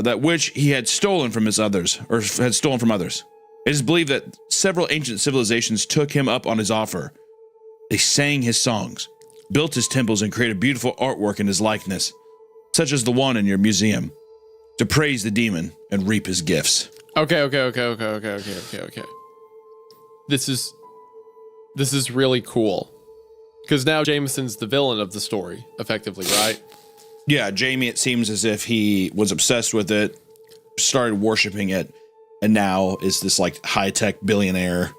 that which he had stolen from others. It is believed that several ancient civilizations took him up on his offer. They sang his songs, built his temples, and created beautiful artwork in his likeness, such as the one in your museum, to praise the demon and reap his gifts. Okay. This is really cool. Because now Jameson's the villain of the story, effectively, right? Yeah, Jamie, it seems as if he was obsessed with it, started worshiping it, and now is this like high-tech billionaire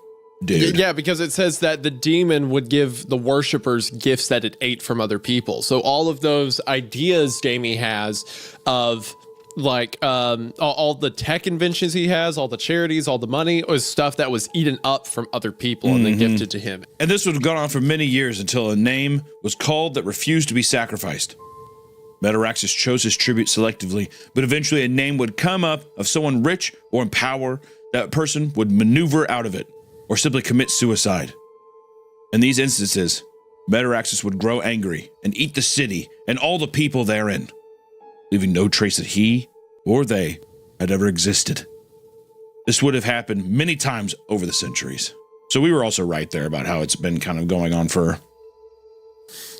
dude. Yeah, because it says that the demon would give the worshipers gifts that it ate from other people. So all of those ideas Jamie has of like all the tech inventions he has, all the charities, all the money was stuff that was eaten up from other people and then gifted to him. And this would have gone on for many years until a name was called that refused to be sacrificed. Metaraxis chose his tribute selectively, but eventually a name would come up of someone rich or in power. That person would maneuver out of it or simply commit suicide. In these instances, Metaraxis would grow angry and eat the city and all the people therein, leaving no trace that he or they had ever existed. This would have happened many times over the centuries. So we were also right there about how it's been kind of going on for...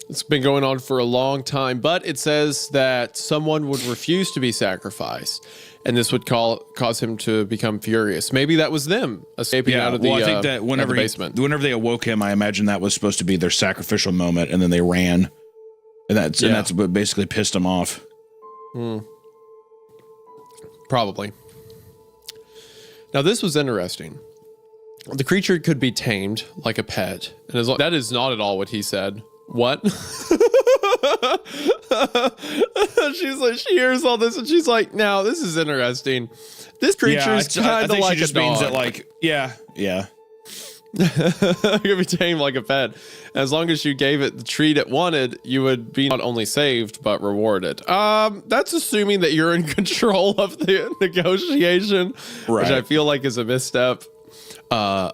It's been going on for a long time, but it says that someone would refuse to be sacrificed, and this would cause him to become furious. Maybe that was them escaping out of the basement. I think that whenever they awoke him, I imagine that was supposed to be their sacrificial moment, and then they ran, and that's what basically pissed him off. Probably. Now, this was interesting. The creature could be tamed like a pet, and that is not at all what he said. What? She's like, she hears all this and she's like, now this is interesting. This creature is kind of like a dog. Means that, like, yeah. It could be tamed like a pet. As long as you gave it the treat it wanted, you would be not only saved, but rewarded. That's assuming that you're in control of the negotiation, right, which I feel like is a misstep. So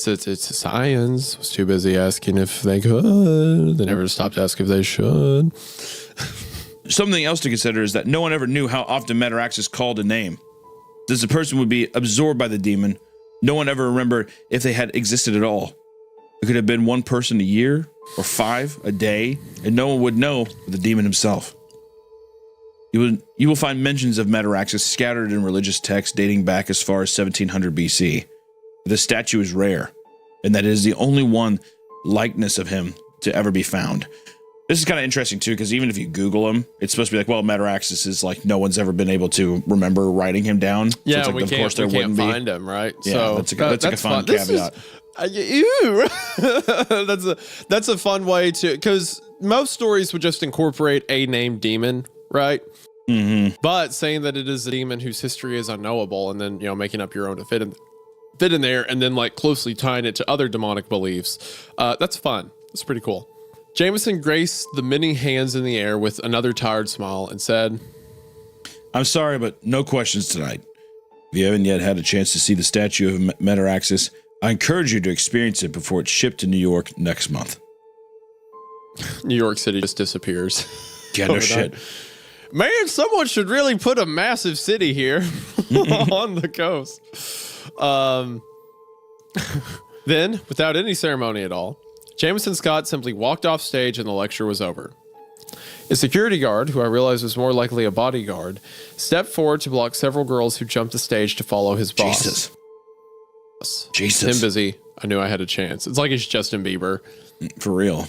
it's science was too busy asking if they could. They never stopped asking if they should. Something else to consider is that no one ever knew how often Metaraxis called a name. Since the person would be absorbed by the demon, no one ever remembered if they had existed at all. It could have been one person a year or 5 a day, and no one would know but the demon himself. You will find mentions of Metaraxis scattered in religious texts dating back as far as 1700 BC. The statue is rare, and that it is the only one likeness of him to ever be found. This is kind of interesting too, because even if you Google him, it's supposed to be like, well, Metaraxis is like no one's ever been able to remember writing him down. Yeah, so it's like, we can't find him, right? Yeah, so that's like a fun caveat. That's a fun way to, because most stories would just incorporate a named demon, right? Mm-hmm. But saying that it is a demon whose history is unknowable, and then making up your own to fit in there, and then like closely tying it to other demonic beliefs, that's fun. It's pretty cool. Jameson graced the many hands in the air with another tired smile and said, "I'm sorry, but no questions tonight. If you haven't yet had a chance to see the statue of Metaraxis, I encourage you to experience it before it's shipped to New York next month." New York City just disappears. Yeah, no shit. Man, someone should really put a massive city here on the coast. Then, without any ceremony at all, Jameson Scott simply walked off stage and the lecture was over. A security guard, who I realized was more likely a bodyguard, stepped forward to block several girls who jumped the stage to follow his boss. Jesus. Him busy. I knew I had a chance. It's like he's Justin Bieber. For real.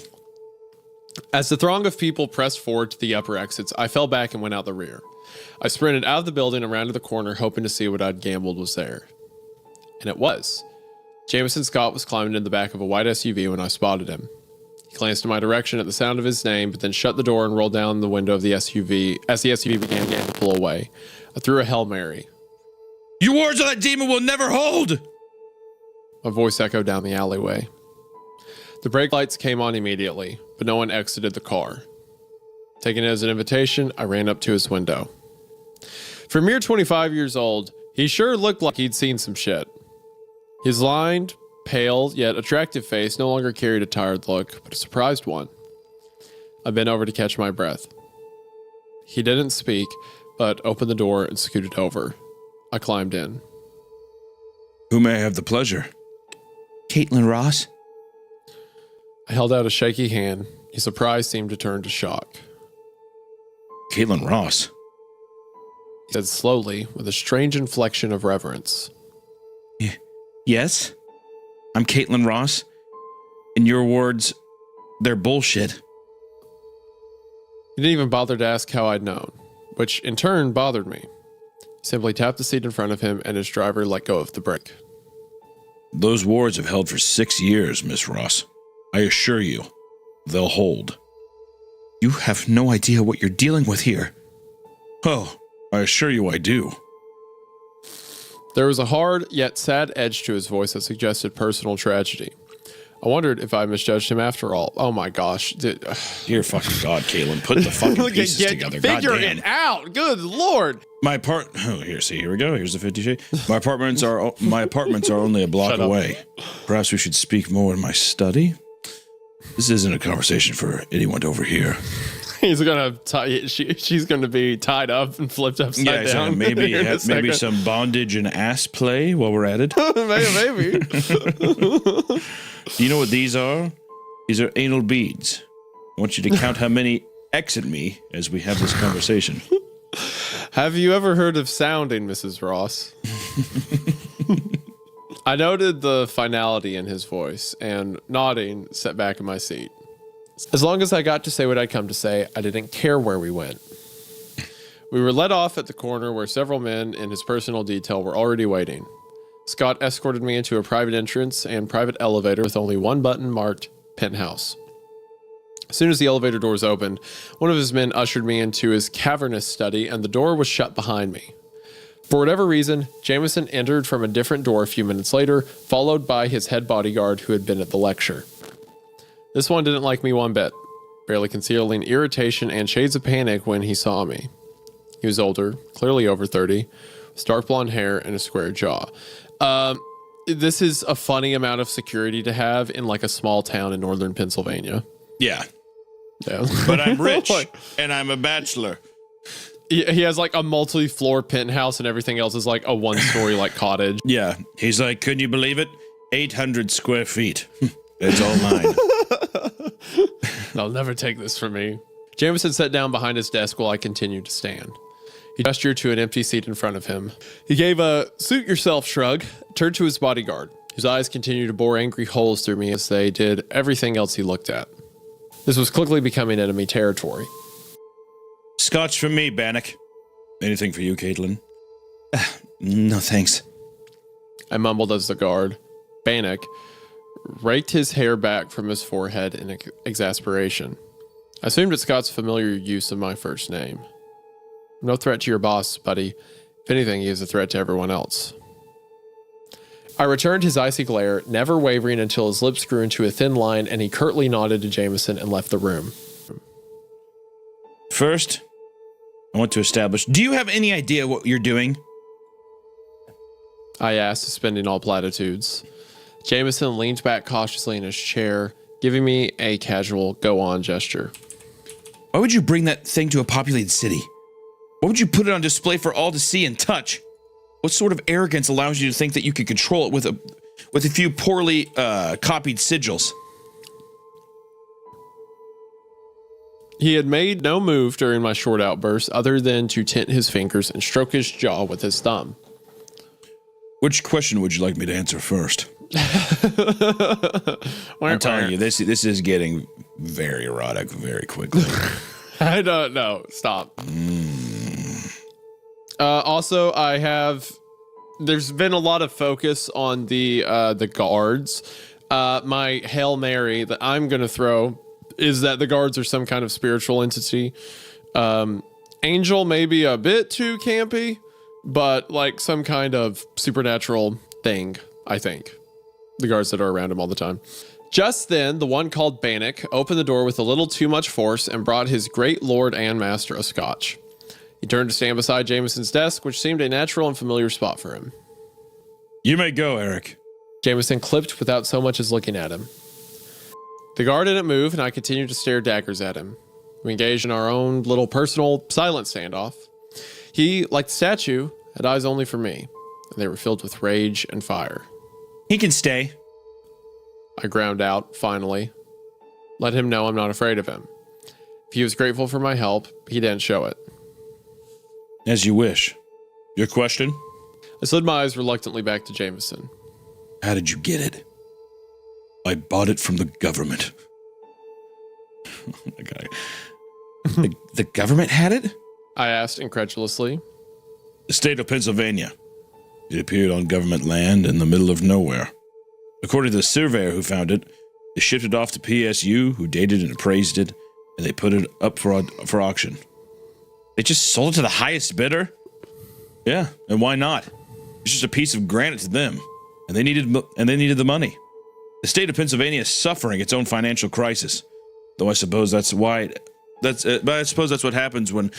As the throng of people pressed forward to the upper exits, I fell back and went out the rear. I sprinted out of the building and around to the corner, hoping to see what I'd gambled was there. And it was. Jameson Scott was climbing in the back of a white SUV when I spotted him. He glanced in my direction at the sound of his name, but then shut the door and rolled down the window of the SUV as the SUV began to pull away. I threw a Hail Mary. "Your words on that demon will never hold!" My voice echoed down the alleyway. The brake lights came on immediately, but no one exited the car. Taking it as an invitation, I ran up to his window. For a mere 25 years old, he sure looked like he'd seen some shit. His lined, pale, yet attractive face no longer carried a tired look, but a surprised one. I bent over to catch my breath. He didn't speak, but opened the door and scooted over. I climbed in. Who may I have the pleasure? Caitlin Ross? I held out a shaky hand. His surprise seemed to turn to shock. Caitlin Ross? He said slowly, with a strange inflection of reverence. Yes? I'm Caitlin Ross. In your words, they're bullshit. He didn't even bother to ask how I'd known, which in turn bothered me. He simply tapped the seat in front of him and his driver let go of the brake. Those wards have held for 6 years, Miss Ross. I assure you, they'll hold. You have no idea what you're dealing with here. Oh, I assure you I do. There was a hard yet sad edge to his voice that suggested personal tragedy. I wondered if I misjudged him after all. Oh my gosh. Dear fucking God, Caitlin, put the fucking pieces together. Figure Goddamn. it out. Good Lord. Here we go. Here's the 50 shades. My apartments are only a block away. Perhaps we should speak more in my study. This isn't a conversation for anyone to overhear. He's gonna she's gonna be tied up and flipped upside down. Maybe some bondage and ass play while we're at it. Maybe. Do you know what these are? These are anal beads. I want you to count how many exit me as we have this conversation. Have you ever heard of sounding, Mrs. Ross? I noted the finality in his voice and, nodding, sat back in my seat. As long as I got to say what I'd come to say, I didn't care where we went. We were let off at the corner where several men in his personal detail were already waiting. Scott escorted me into a private entrance and private elevator with only one button marked Penthouse. As soon as the elevator doors opened, one of his men ushered me into his cavernous study and the door was shut behind me. For whatever reason, Jameson entered from a different door a few minutes later, followed by his head bodyguard who had been at the lecture. This one didn't like me one bit, barely concealing irritation and shades of panic when he saw me. He was older, clearly over 30, with dark blonde hair and a square jaw. This is a funny amount of security to have in like a small town in northern Pennsylvania. Yeah. Yeah. But I'm rich and I'm a bachelor. He has like a multi-floor penthouse and everything else is like a one-story like cottage. Yeah. He's like, couldn't you believe it? 800 square feet. It's all mine. They'll never take this from me. Jameson sat down behind his desk while I continued to stand. He gestured to an empty seat in front of him. He gave a suit yourself shrug, turned to his bodyguard, whose eyes continued to bore angry holes through me as they did everything else he looked at. This was quickly becoming enemy territory. Scotch from me, Bannock. Anything for you, Caitlin? No, thanks. I mumbled as the guard, Bannock, raked his hair back from his forehead in exasperation. I assumed it's Scott's familiar use of my first name. I'm no threat to your boss, buddy. If anything, he is a threat to everyone else. I returned his icy glare, never wavering until his lips grew into a thin line and he curtly nodded to Jameson and left the room. First, I want to establish, do you have any idea what you're doing? I asked, suspending all platitudes. Jameson leaned back cautiously in his chair, giving me a casual go-on gesture. Why would you bring that thing to a populated city? Why would you put it on display for all to see and touch? What sort of arrogance allows you to think that you could control it with a few poorly copied sigils? He had made no move during my short outburst other than to tint his fingers and stroke his jaw with his thumb. Which question would you like me to answer first? I'm telling you, this is getting very erotic very quickly. I don't know. Stop. Also, there's been a lot of focus on the guards. My Hail Mary that I'm going to throw is that the guards are some kind of spiritual entity. Angel may be a bit too campy, but like some kind of supernatural thing, I think. The guards that are around him all the time. Just then, the one called Bannock opened the door with a little too much force and brought his great lord and master a scotch. He turned to stand beside Jameson's desk, which seemed a natural and familiar spot for him. You may go, Eric. Jameson clipped without so much as looking at him. The guard didn't move, and I continued to stare daggers at him. We engaged in our own little personal silent standoff. He, like the statue, had eyes only for me, and they were filled with rage and fire. He can stay. I ground out, finally. Let him know I'm not afraid of him. If he was grateful for my help, he didn't show it. As you wish. Your question? I slid my eyes reluctantly back to Jameson. How did you get it? I bought it from the government. Okay. The government had it? I asked incredulously. The state of Pennsylvania. It appeared on government land in the middle of nowhere. According to the surveyor who found it, they shipped it off to PSU, who dated and appraised it, and they put it up for auction. They just sold it to the highest bidder? Yeah, and why not? It's just a piece of granite to them, and they needed the money. The state of Pennsylvania is suffering its own financial crisis, though I suppose that's why. But I suppose that's what happens when,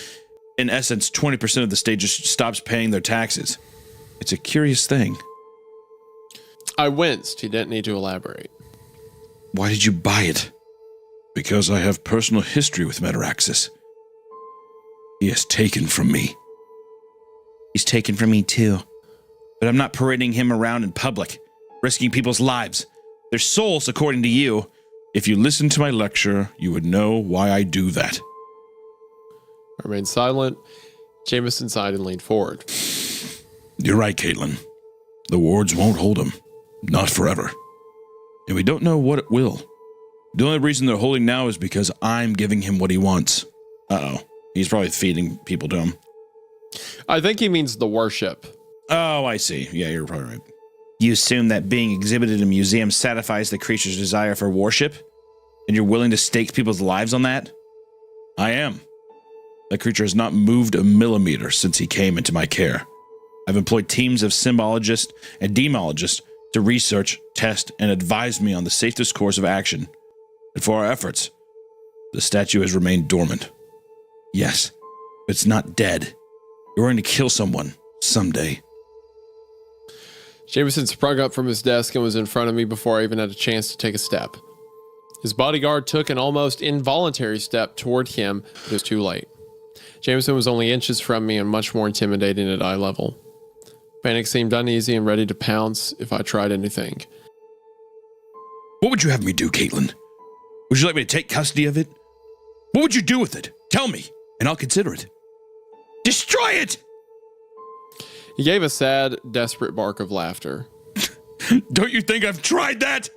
in essence, 20% of the state just stops paying their taxes. It's a curious thing. I winced. He didn't need to elaborate. Why did you buy it? Because I have personal history with Metaraxis. He has taken from me. He's taken from me too. But I'm not parading him around in public, risking people's lives. Their souls, according to you. If you listened to my lecture, you would know why I do that. I remained silent. Jameson sighed and leaned forward. You're right, Caitlin. The wards won't hold him. Not forever. And we don't know what it will. The only reason they're holding now is because I'm giving him what he wants. Uh-oh. He's probably feeding people to him. I think he means the worship. Oh, I see. Yeah, you're probably right. You assume that being exhibited in a museum satisfies the creature's desire for worship? And you're willing to stake people's lives on that? I am. That creature has not moved a millimeter since he came into my care. I've employed teams of symbologists and demologists to research, test, and advise me on the safest course of action. And for our efforts, the statue has remained dormant. Yes, but it's not dead. You're going to kill someone someday. Jameson sprung up from his desk and was in front of me before I even had a chance to take a step. His bodyguard took an almost involuntary step toward him, but it was too late. Jameson was only inches from me and much more intimidating at eye level. Panic seemed uneasy and ready to pounce if I tried anything. What would you have me do, Caitlin? Would you like me to take custody of it? What would you do with it? Tell me, and I'll consider it. Destroy it! He gave a sad, desperate bark of laughter. Don't you think I've tried that?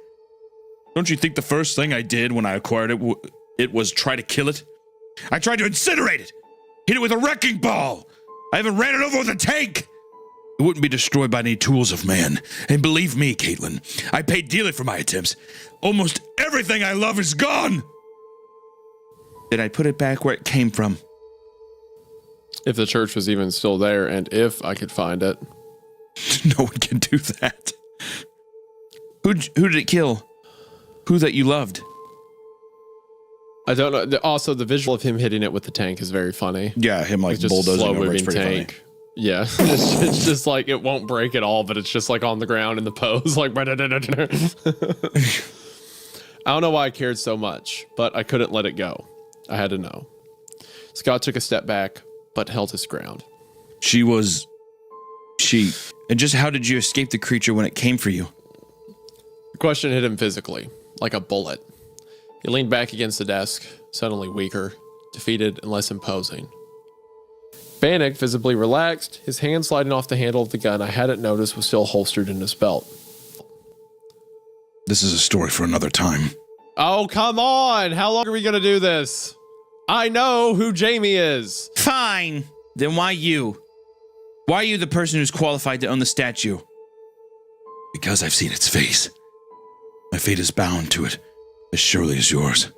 Don't you think the first thing I did when I acquired it was try to kill it? I tried to incinerate it! Hit it with a wrecking ball! I even ran it over with a tank! It wouldn't be destroyed by any tools of man. And believe me, Caitlin, I paid dearly for my attempts. Almost everything I love is gone! Did I put it back where it came from? If the church was even still there, and if I could find it. No one can do that. Who did it kill? Who that you loved? I don't know. Also, the visual of him hitting it with the tank is very funny. Yeah, him like It's just a bulldozing over. slow-moving It's pretty tank. funny. Yeah, it's just like it won't break at all, but it's just like on the ground in the pose, like. I don't know why I cared so much, but I couldn't let it go. I had to know. Scott took a step back, but held his ground. And just how did you escape the creature when it came for you? The question hit him physically, like a bullet. He leaned back against the desk, suddenly weaker, defeated, and less imposing. Bannock visibly relaxed, his hand sliding off the handle of the gun I hadn't noticed was still holstered in his belt. This is a story for another time. Oh, come on! How long are we gonna do this? I know who Jamie is! Fine! Then why you? Why are you the person who's qualified to own the statue? Because I've seen its face. My fate is bound to it, as surely as yours.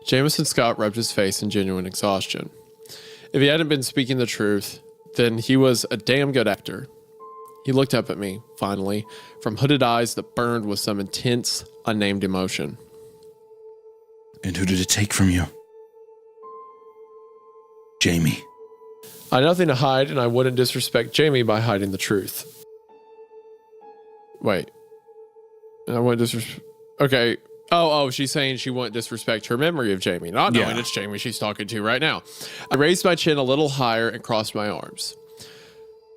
Jameson Scott rubbed his face in genuine exhaustion. If he hadn't been speaking the truth, then he was a damn good actor. He looked up at me, finally, from hooded eyes that burned with some intense, unnamed emotion. And who did it take from you? Jamie. I had nothing to hide, and I wouldn't disrespect Jamie by hiding the truth. Wait. I wouldn't disrespect... Okay, Oh, she's saying she won't disrespect her memory of Jamie, not knowing it's Jamie she's talking to right now. I raised my chin a little higher and crossed my arms.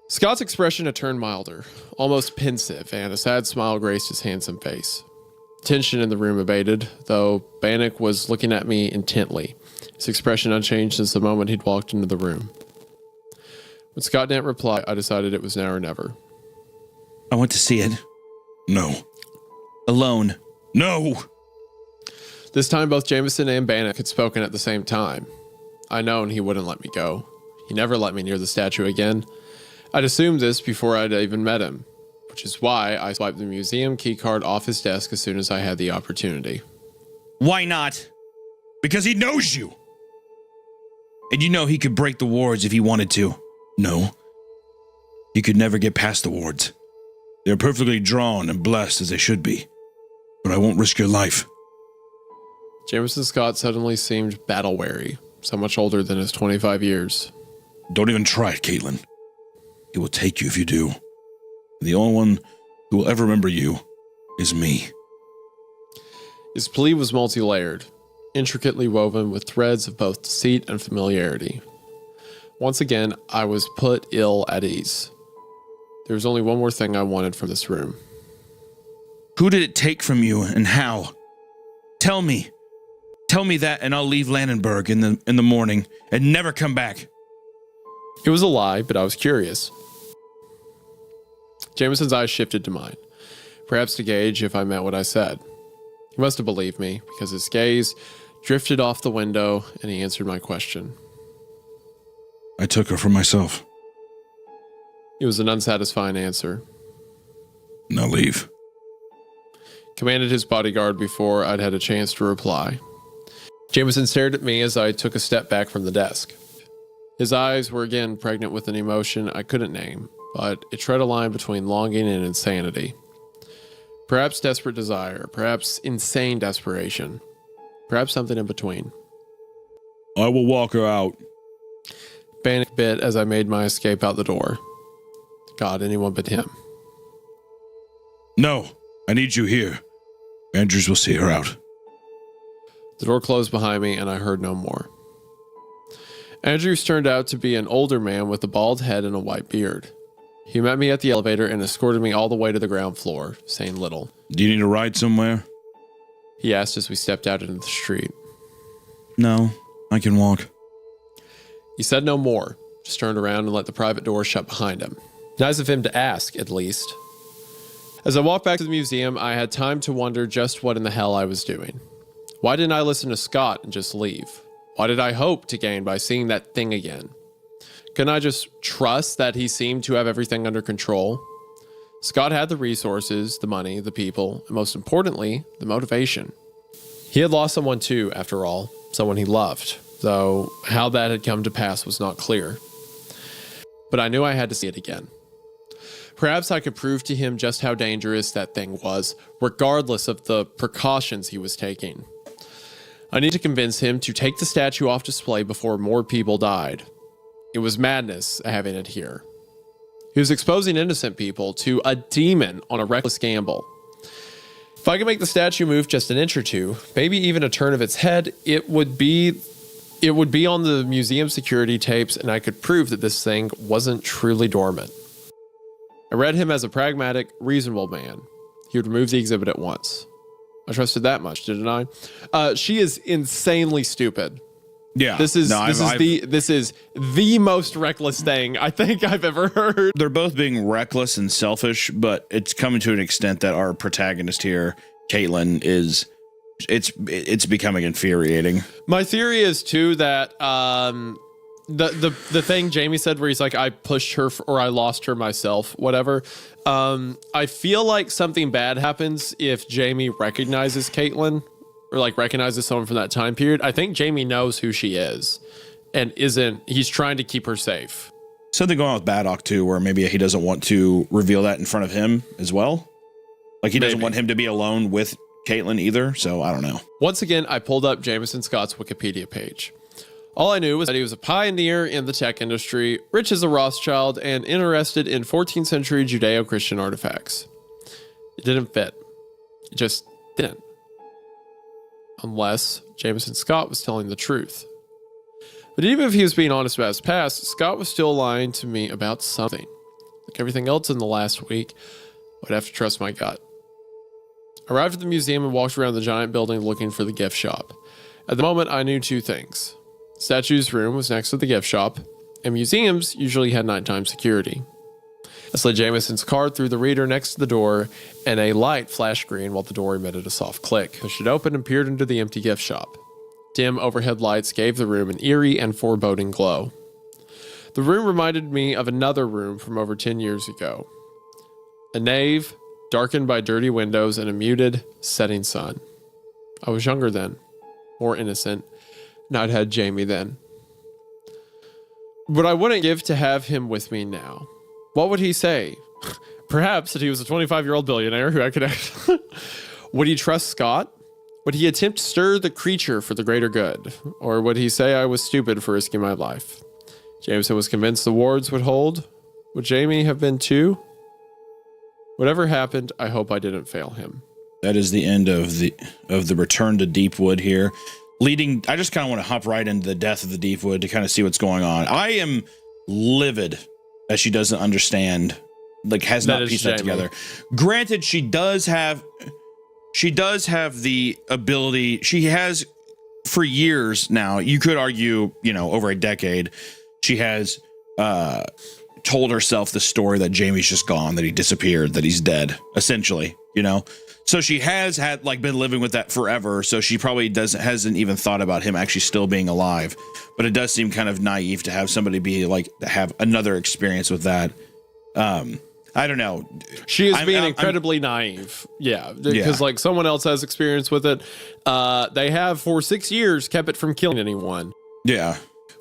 Scott's expression had turned milder, almost pensive, and a sad smile graced his handsome face. Tension in the room abated, though Bannock was looking at me intently, his expression unchanged since the moment he'd walked into the room. When Scott didn't reply, I decided it was now or never. I want to see it. No. Alone. No. This time, both Jameson and Bannock had spoken at the same time. I known he wouldn't let me go. He never let me near the statue again. I'd assumed this before I'd even met him, which is why I swiped the museum keycard off his desk as soon as I had the opportunity. Why not? Because he knows you. And you know he could break the wards if he wanted to. No. He could never get past the wards. They're perfectly drawn and blessed as they should be. But I won't risk your life. Jameson Scott suddenly seemed battle-weary, so much older than his 25 years. Don't even try it, Caitlin. He will take you if you do. The only one who will ever remember you is me. His plea was multi-layered, intricately woven with threads of both deceit and familiarity. Once again, I was put ill at ease. There was only one more thing I wanted from this room. Who did it take from you and how? Tell me. Tell me that and I'll leave Landenberg in the morning and never come back. It was a lie, but I was curious. Jameson's eyes shifted to mine, perhaps to gauge if I meant what I said. He must have believed me, because his gaze drifted off the window and he answered my question. I took her for myself. It was an unsatisfying answer. Now leave. Commanded his bodyguard before I'd had a chance to reply. Jameson stared at me as I took a step back from the desk. His eyes were again pregnant with an emotion I couldn't name, but it tread a line between longing and insanity. Perhaps desperate desire, perhaps insane desperation, perhaps something in between. I will walk her out. Bannock bit as I made my escape out the door. God, anyone but him. No, I need you here. Andrews will see her out. The door closed behind me and I heard no more. Andrews turned out to be an older man with a bald head and a white beard. He met me at the elevator and escorted me all the way to the ground floor, saying little. Do you need a ride somewhere? He asked as we stepped out into the street. No, I can walk. He said no more, just turned around and let the private door shut behind him. Nice of him to ask, at least. As I walked back to the museum, I had time to wonder just what in the hell I was doing. Why didn't I listen to Scott and just leave? What did I hope to gain by seeing that thing again? Couldn't I just trust that he seemed to have everything under control? Scott had the resources, the money, the people, and most importantly, the motivation. He had lost someone too, after all, someone he loved, though how that had come to pass was not clear. But I knew I had to see it again. Perhaps I could prove to him just how dangerous that thing was, regardless of the precautions he was taking. I need to convince him to take the statue off display before more people died. It was madness having it here. He was exposing innocent people to a demon on a reckless gamble. If I could make the statue move just an inch or two, maybe even a turn of its head, it would be on the museum security tapes and I could prove that this thing wasn't truly dormant. I read him as a pragmatic, reasonable man. He would remove the exhibit at once. I trusted that much, didn't I? She is insanely stupid. Yeah. This is the most reckless thing I think I've ever heard. They're both being reckless and selfish, but it's coming to an extent that our protagonist here, Caitlin, it's becoming infuriating. My theory is too that the thing Jamie said where he's like, I pushed her or I lost her myself, whatever. I feel like something bad happens if Jamie recognizes Caitlin or like recognizes someone from that time period. I think Jamie knows who she is and he's trying to keep her safe. Something going on with Baddock too, where maybe he doesn't want to reveal that in front of him as well. Like he doesn't want him to be alone with Caitlin either. So I don't know. Once again, I pulled up Jameson Scott's Wikipedia page. All I knew was that he was a pioneer in the tech industry, rich as a Rothschild, and interested in 14th century Judeo-Christian artifacts. It didn't fit. It just didn't. unless Jameson Scott was telling the truth. But even if he was being honest about his past, Scott was still lying to me about something. Like everything else in the last week, I'd have to trust my gut. I arrived at the museum and walked around the giant building looking for the gift shop. At the moment, I knew two things. The statue's room was next to the gift shop, and museums usually had nighttime security. I slid Jameson's card through the reader next to the door, and a light flashed green while the door emitted a soft click. I pushed it open and peered into the empty gift shop. Dim overhead lights gave the room an eerie and foreboding glow. The room reminded me of another room from over 10 years ago. A nave, darkened by dirty windows and a muted, setting sun. I was younger then, more innocent, and I'd had Jamie then. But I wouldn't give to have him with me now. What would he say? Perhaps that he was a 25-year-old billionaire who I could act. Would he trust Scott? Would he attempt to stir the creature for the greater good? Or would he say I was stupid for risking my life? Jameson was convinced the wards would hold. Would Jamie have been too? Whatever happened, I hope I didn't fail him. That is the end of the return to Deepwood here. I just kind of want to hop right into the death of the Deepwood to kind of see what's going on. I am livid that she doesn't understand, like has not pieced that together. Granted, she does have the ability. She has for years now. You could argue, over a decade, she has told herself the story that Jamie's just gone, that he disappeared, that he's dead, essentially, So she has been living with that forever. So she probably hasn't even thought about him actually still being alive. But it does seem kind of naive to have somebody have another experience with that. I don't know. She is being incredibly naive. Yeah. Because someone else has experience with it. They have for 6 years kept it from killing anyone. Yeah.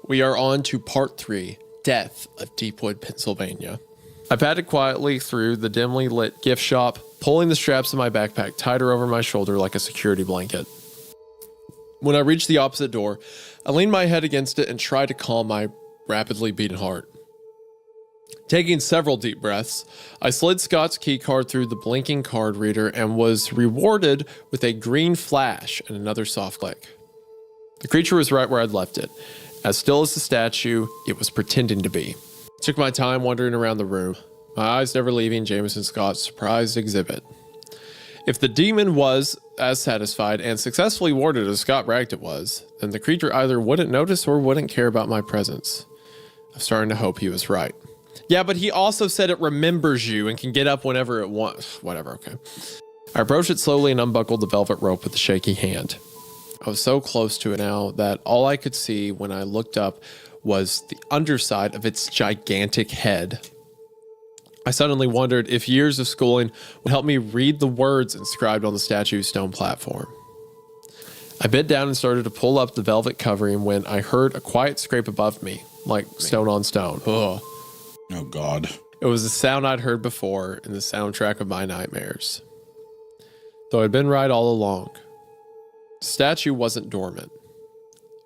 We are on to part 3, Death of Deepwood, Pennsylvania. I padded quietly through the dimly lit gift shop, pulling the straps of my backpack tighter over my shoulder like a security blanket. When I reached the opposite door, I leaned my head against it and tried to calm my rapidly beating heart. Taking several deep breaths, I slid Scott's keycard through the blinking card reader and was rewarded with a green flash and another soft click. The creature was right where I'd left it. As still as the statue, it was pretending to be. I took my time wandering around the room, my eyes never leaving Jameson Scott's surprised exhibit. If the demon was as satisfied and successfully warded as Scott bragged it was, then the creature either wouldn't notice or wouldn't care about my presence. I'm starting to hope he was right. Yeah, but he also said it remembers you and can get up whenever it wants. Whatever, okay. I approached it slowly and unbuckled the velvet rope with a shaky hand. I was so close to it now that all I could see when I looked up was the underside of its gigantic head. I suddenly wondered if years of schooling would help me read the words inscribed on the statue's stone platform. I bent down and started to pull up the velvet covering when I heard a quiet scrape above me, like stone on stone. Ugh. Oh, God. It was a sound I'd heard before in the soundtrack of my nightmares. Though I'd been right all along. The statue wasn't dormant.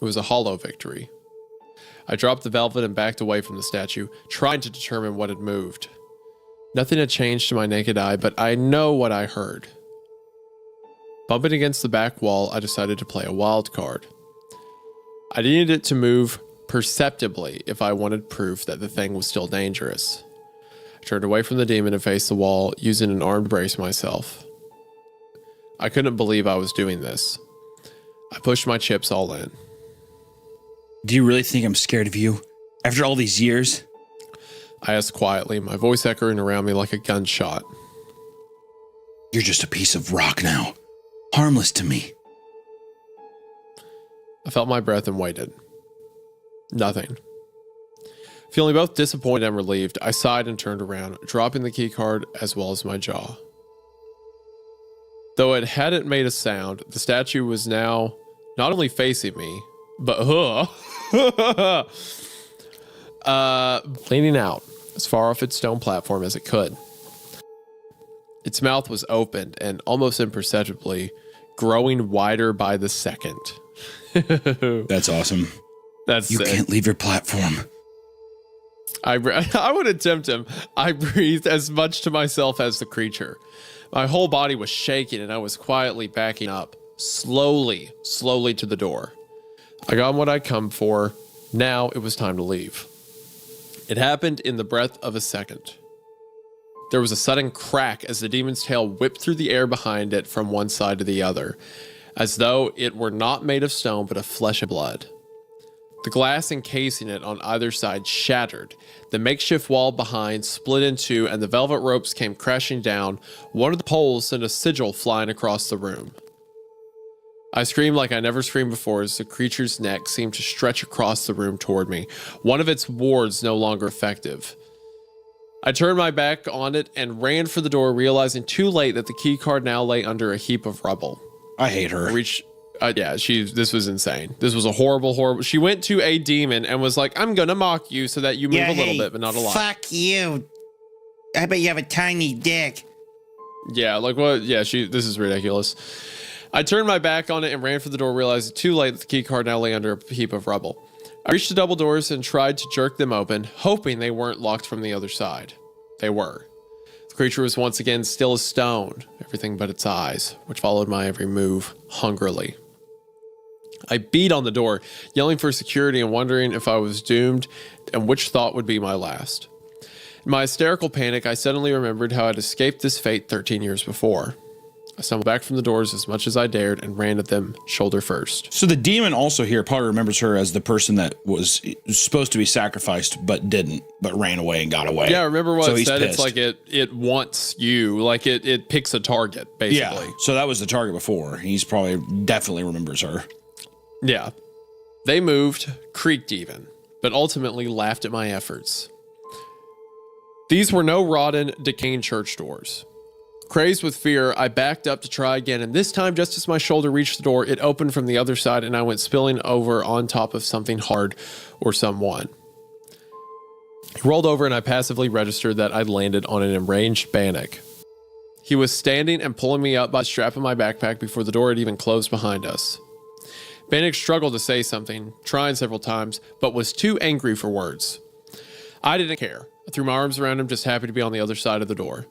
It was a hollow victory. I dropped the velvet and backed away from the statue, trying to determine what had moved. Nothing had changed to my naked eye, but I know what I heard. Bumping against the back wall, I decided to play a wild card. I needed it to move perceptibly if I wanted proof that the thing was still dangerous. I turned away from the demon and faced the wall, using an arm to brace myself. I couldn't believe I was doing this. I pushed my chips all in. Do you really think I'm scared of you? After all these years? I asked quietly, my voice echoing around me like a gunshot. You're just a piece of rock now. Harmless to me. I felt my breath and waited. Nothing. Feeling both disappointed and relieved, I sighed and turned around, dropping the keycard as well as my jaw. Though it hadn't made a sound, the statue was now not only facing me, but leaning out as far off its stone platform as it could. Its mouth was opened and almost imperceptibly growing wider by the second. That's awesome. That's you sick. Can't leave your platform. I would tempt him. I breathed as much to myself as the creature. My whole body was shaking and I was quietly backing up, slowly to the door. I got what I'd come for. Now it was time to leave. It happened in the breath of a second. There was a sudden crack as the demon's tail whipped through the air behind it from one side to the other, as though it were not made of stone but of flesh and blood. The glass encasing it on either side shattered. The makeshift wall behind split in two, and the velvet ropes came crashing down. One of the poles sent a sigil flying across the room. I screamed like I never screamed before as the creature's neck seemed to stretch across the room toward me, one of its wards no longer effective. I turned my back on it and ran for the door, realizing too late that the key card now lay under a heap of rubble. I hate her. This was insane. This was a horrible. She went to a demon and was like, I'm going to mock you so that you move a little bit, but not a lot. Fuck you. I bet you have a tiny dick. Yeah, like what? Yeah, this is ridiculous. I turned my back on it and ran for the door, realizing too late that the key card now lay under a heap of rubble. I reached the double doors and tried to jerk them open, hoping they weren't locked from the other side. They were. The creature was once again still as stone, everything but its eyes, which followed my every move hungrily. I beat on the door, yelling for security and wondering if I was doomed and which thought would be my last. In my hysterical panic, I suddenly remembered how I'd escaped this fate 13 years before. I stumbled back from the doors as much as I dared and ran at them shoulder first. So the demon also here probably remembers her as the person that was supposed to be sacrificed but didn't, but ran away and got away. Yeah, remember what it said? Pissed. It's like it wants you, like it picks a target, basically. Yeah, so that was the target before. He's probably definitely remembers her. Yeah. They moved, creaked even, but ultimately laughed at my efforts. These were no rotten, decaying church doors. Crazed with fear, I backed up to try again, and this time, just as my shoulder reached the door, it opened from the other side, and I went spilling over on top of something hard or someone. He rolled over, and I passively registered that I'd landed on an enraged Bannock. He was standing and pulling me up by the strap of my backpack before the door had even closed behind us. Bannock struggled to say something, trying several times, but was too angry for words. I didn't care. I threw my arms around him, just happy to be on the other side of the door.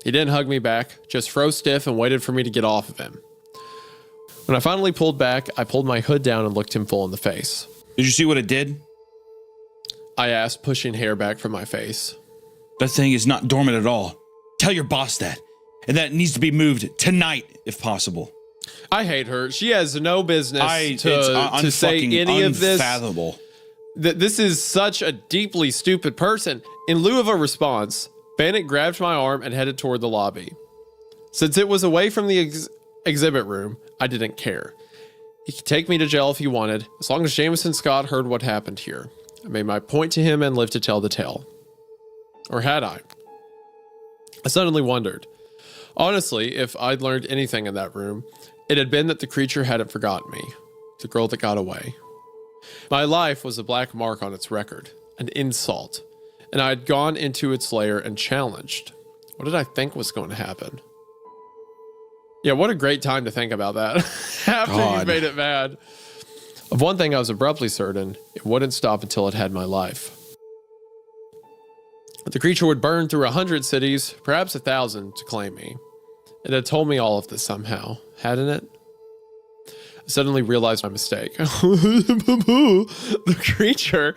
He didn't hug me back, just froze stiff and waited for me to get off of him. When I finally pulled back, I pulled my hood down and looked him full in the face. Did you see what it did? I asked, pushing hair back from my face. That thing is not dormant at all. Tell your boss that. And that it needs to be moved tonight, if possible. I hate her. She has no business to say any of this. Unfathomable. This is such a deeply stupid person. In lieu of a response, Bannock grabbed my arm and headed toward the lobby. Since it was away from the exhibit room, I didn't care. He could take me to jail if he wanted, as long as Jameson Scott heard what happened here. I made my point to him and lived to tell the tale. Or had I? I suddenly wondered. Honestly, if I'd learned anything in that room, it had been that the creature hadn't forgotten me, the girl that got away. My life was a black mark on its record, an insult, and I had gone into its lair and challenged. What did I think was going to happen? Yeah, what a great time to think about that after you made it bad. Of one thing I was abruptly certain, it wouldn't stop until it had my life. The creature would burn through 100 cities, perhaps 1,000, to claim me. It had told me all of this somehow, hadn't it? I suddenly realized my mistake. The creature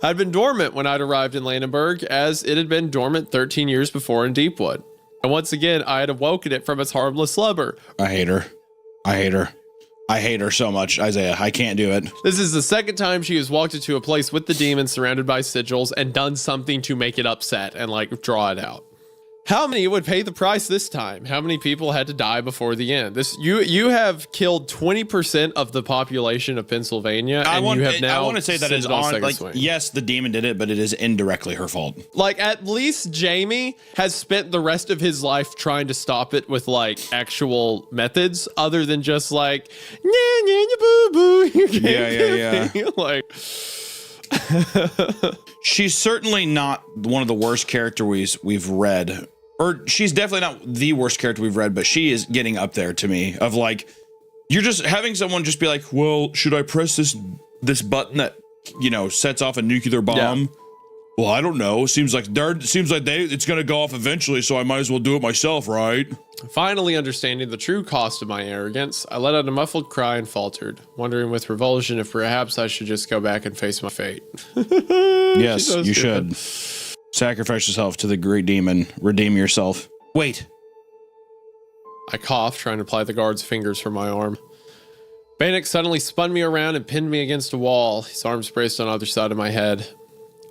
had been dormant when I'd arrived in Landenberg, as it had been dormant 13 years before in Deepwood. And once again, I had awoken it from its harmless slumber. I hate her. I hate her. I hate her so much, Isaiah. I can't do it. This is the second time she has walked into a place with the demon surrounded by sigils and done something to make it upset and like draw it out. How many would pay the price this time? How many people had to die before the end? You have killed 20% of the population of Pennsylvania, and you have now. I want to say that is on. Like, yes, the demon did it, but it is indirectly her fault. Like, at least Jamie has spent the rest of his life trying to stop it with like actual methods, other than just like, boo boo. Yeah. Like. She's certainly not one of the worst characters we've read. Or she's definitely not the worst character we've read, but she is getting up there to me of like, you're just having someone just be like, well, should I press this button that, sets off a nuclear bomb? Well, I don't know. Seems like it's gonna go off eventually, so I might as well do it myself, right? Finally understanding the true cost of my arrogance, I let out a muffled cry and faltered, wondering with revulsion if perhaps I should just go back and face my fate. Yes, you should. Sacrifice yourself to the great demon. Redeem yourself. Wait. I coughed, trying to apply the guard's fingers from my arm. Bannock suddenly spun me around and pinned me against a wall, his arms braced on either side of my head.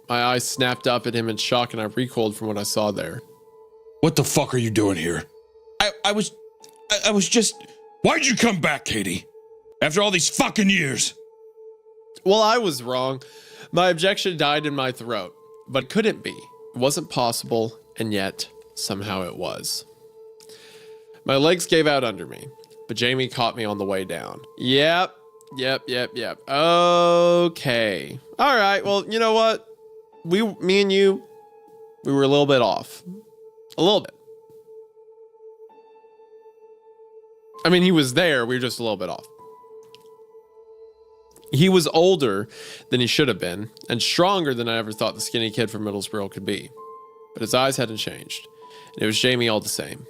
My eyes snapped up at him in shock, and I recoiled from what I saw there. What the fuck are you doing here? I was just... Why'd you come back, Katie? After all these fucking years? Well, I was wrong. My objection died in my throat, but couldn't be. It wasn't possible, and yet, somehow it was. My legs gave out under me, but Jamie caught me on the way down. Yep. Okay. All right, well, you know what? Me and you, we were a little bit off. A little bit. I mean, he was there. We were just a little bit off. He was older than he should have been and stronger than I ever thought the skinny kid from Middlesbrough could be. But his eyes hadn't changed, and it was Jamie all the same.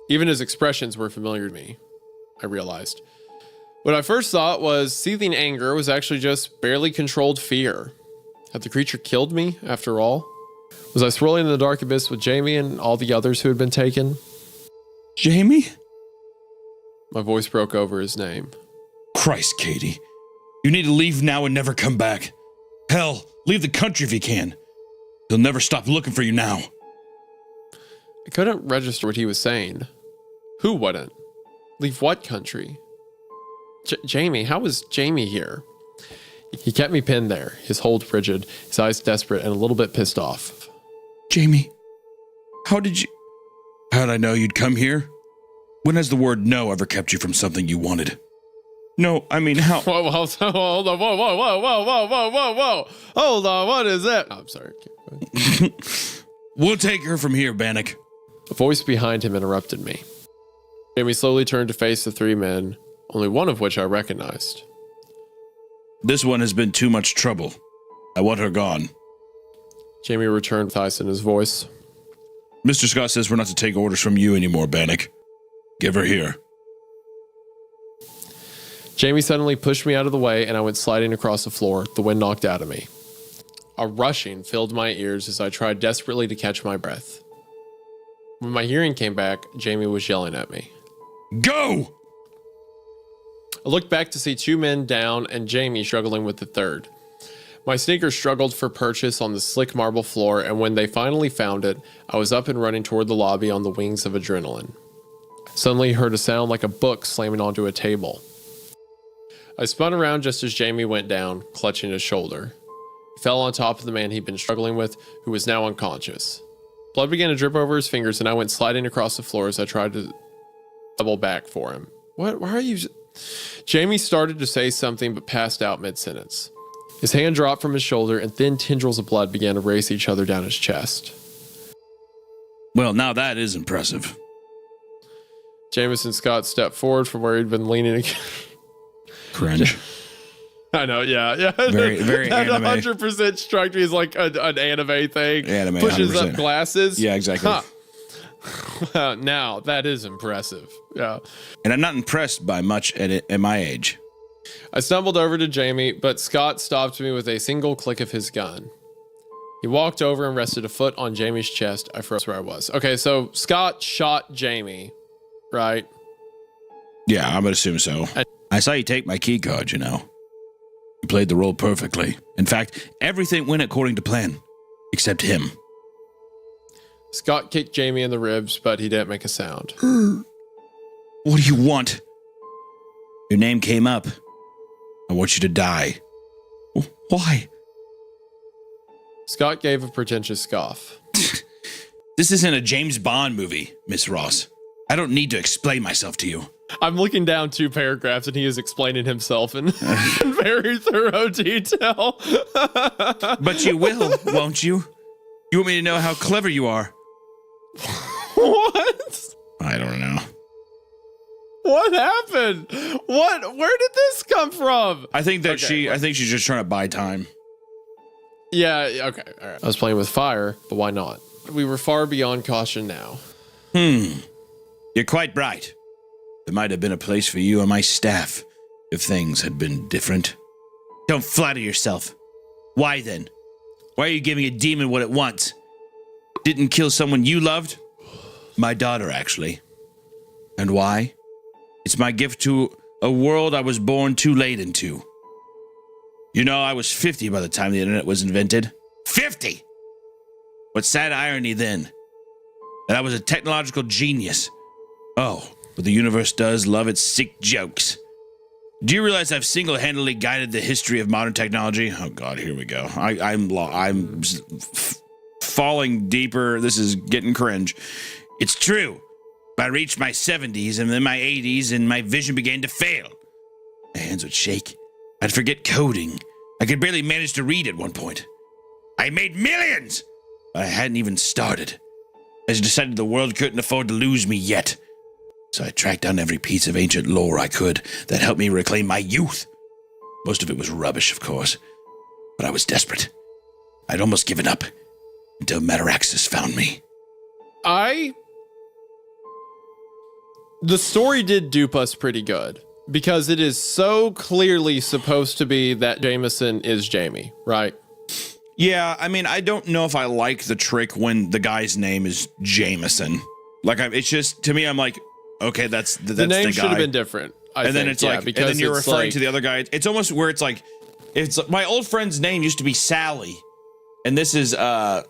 Even his expressions were familiar to me, I realized. What I first thought was seething anger was actually just barely controlled fear. Had the creature killed me, after all? Was I swirling in the dark abyss with Jamie and all the others who had been taken? Jamie? My voice broke over his name. Christ, Katie. You need to leave now and never come back. Hell, leave the country if you can. He'll never stop looking for you now. I couldn't register what he was saying. Who wouldn't? Leave what country? Jamie, how was Jamie here? He kept me pinned there, his hold rigid, his eyes desperate and a little bit pissed off. Jamie, how'd I know you'd come here? When has the word no ever kept you from something you wanted? No, I mean, how? Whoa, hold on, whoa. Hold on, what is that? Oh, I'm sorry. We'll take her from here, Bannock. A voice behind him interrupted me. Jamie slowly turned to face the three men, only one of which I recognized. This one has been too much trouble. I want her gone. Jamie returned with ice in his voice. Mr. Scott says we're not to take orders from you anymore, Bannock. Give her here. Jamie suddenly pushed me out of the way, and I went sliding across the floor, the wind knocked out of me. A rushing filled my ears as I tried desperately to catch my breath. When my hearing came back, Jamie was yelling at me. Go! I looked back to see two men down and Jamie struggling with the third. My sneakers struggled for purchase on the slick marble floor, and when they finally found it, I was up and running toward the lobby on the wings of adrenaline. Suddenly heard a sound like a book slamming onto a table. I spun around just as Jamie went down, clutching his shoulder. He fell on top of the man he'd been struggling with, who was now unconscious. Blood began to drip over his fingers, and I went sliding across the floor as I tried to double back for him. What? Why are you... Jamie started to say something, but passed out mid-sentence. His hand dropped from his shoulder, and thin tendrils of blood began to race each other down his chest. Well, now that is impressive. Jameson Scott stepped forward from where he'd been leaning against... Cringe. I know, yeah. Very, very that anime. 100% struck me as like an anime thing. Anime, Pushes 100%. up glasses. Yeah, exactly. Huh. Now, that is impressive. Yeah. And I'm not impressed by much at my age. I stumbled over to Jamie, but Scott stopped me with a single click of his gun. He walked over and rested a foot on Jamie's chest. I froze where I was. Okay, so Scott shot Jamie, right? Yeah, I'm gonna assume so. I saw you take my key card, you know. You played the role perfectly. In fact, everything went according to plan. Except him. Scott kicked Jamie in the ribs, but he didn't make a sound. What do you want? Your name came up. I want you to die. Why? Scott gave a pretentious scoff. This isn't a James Bond movie, Miss Ross. I don't need to explain myself to you. I'm looking down 2 paragraphs and he is explaining himself in very thorough detail. But you will, won't you? You want me to know how clever you are? What? I don't know. What happened? Where did this come from? I think she's just trying to buy time. Yeah, okay, all right. I was playing with fire, but why not? We were far beyond caution now. You're quite right. There might have been a place for you on my staff if things had been different. Don't flatter yourself. Why then? Why are you giving a demon what it wants? Didn't kill someone you loved? My daughter, actually. And why? It's my gift to a world I was born too late into. You know, I was 50 by the time the internet was invented. 50! What sad irony then, that I was a technological genius. Oh, but the universe does love its sick jokes. Do you realize I've single-handedly guided the history of modern technology? Oh God, here we go. I'm falling deeper. This is getting cringe. It's true. I reached my 70s and then my 80s and my vision began to fail. My hands would shake. I'd forget coding. I could barely manage to read at one point. I made millions, but I hadn't even started. I decided the world couldn't afford to lose me yet. So I tracked down every piece of ancient lore I could that helped me reclaim my youth. Most of it was rubbish, of course, but I was desperate. I'd almost given up until Mataraxis found me. The story did dupe us pretty good because it is so clearly supposed to be that Jameson is Jamie, right? Yeah, I mean, I don't know if I like the trick when the guy's name is Jameson. Like, it's just, to me, I'm like, okay, that's the name guy. should have been different. I then think, it's like, because and then you're referring like, to the other guy. It's almost where it's like my old friend's name used to be Sally, and this is I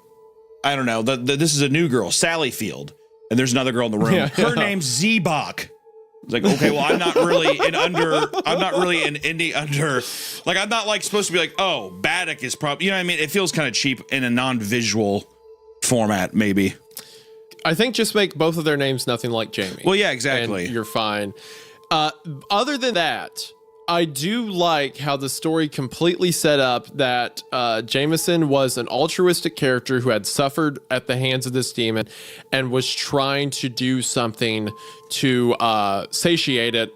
don't know. This is a new girl, Sally Field, and there's another girl in the room. Yeah, Her name's Zebok. It's like, okay, well, I'm not really in any under, like, I'm not like supposed to be like, oh, Baddock is probably, you know what I mean? It feels kind of cheap in a non-visual format, maybe. I think just make both of their names nothing like Jamie. Well, yeah, exactly. And you're fine. Other than that, I do like how the story completely set up that Jameson was an altruistic character who had suffered at the hands of this demon and was trying to do something to satiate it,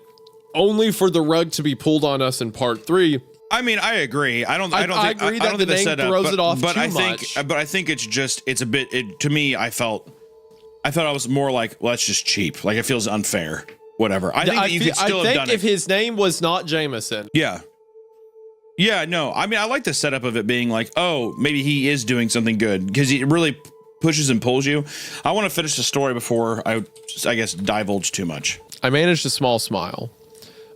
only for the rug to be pulled on us in part 3. I mean, I agree. I agree that the name throws it off too much. But I think it's a bit. To me, I felt I was more like, well, that's just cheap. Like, it feels unfair. Whatever. I think that you could still have done it. If his name was not Jameson. Yeah. Yeah, no. I mean, I like the setup of it being like, oh, maybe he is doing something good, because it really pushes and pulls you. I want to finish the story before I guess, divulge too much. I managed a small smile.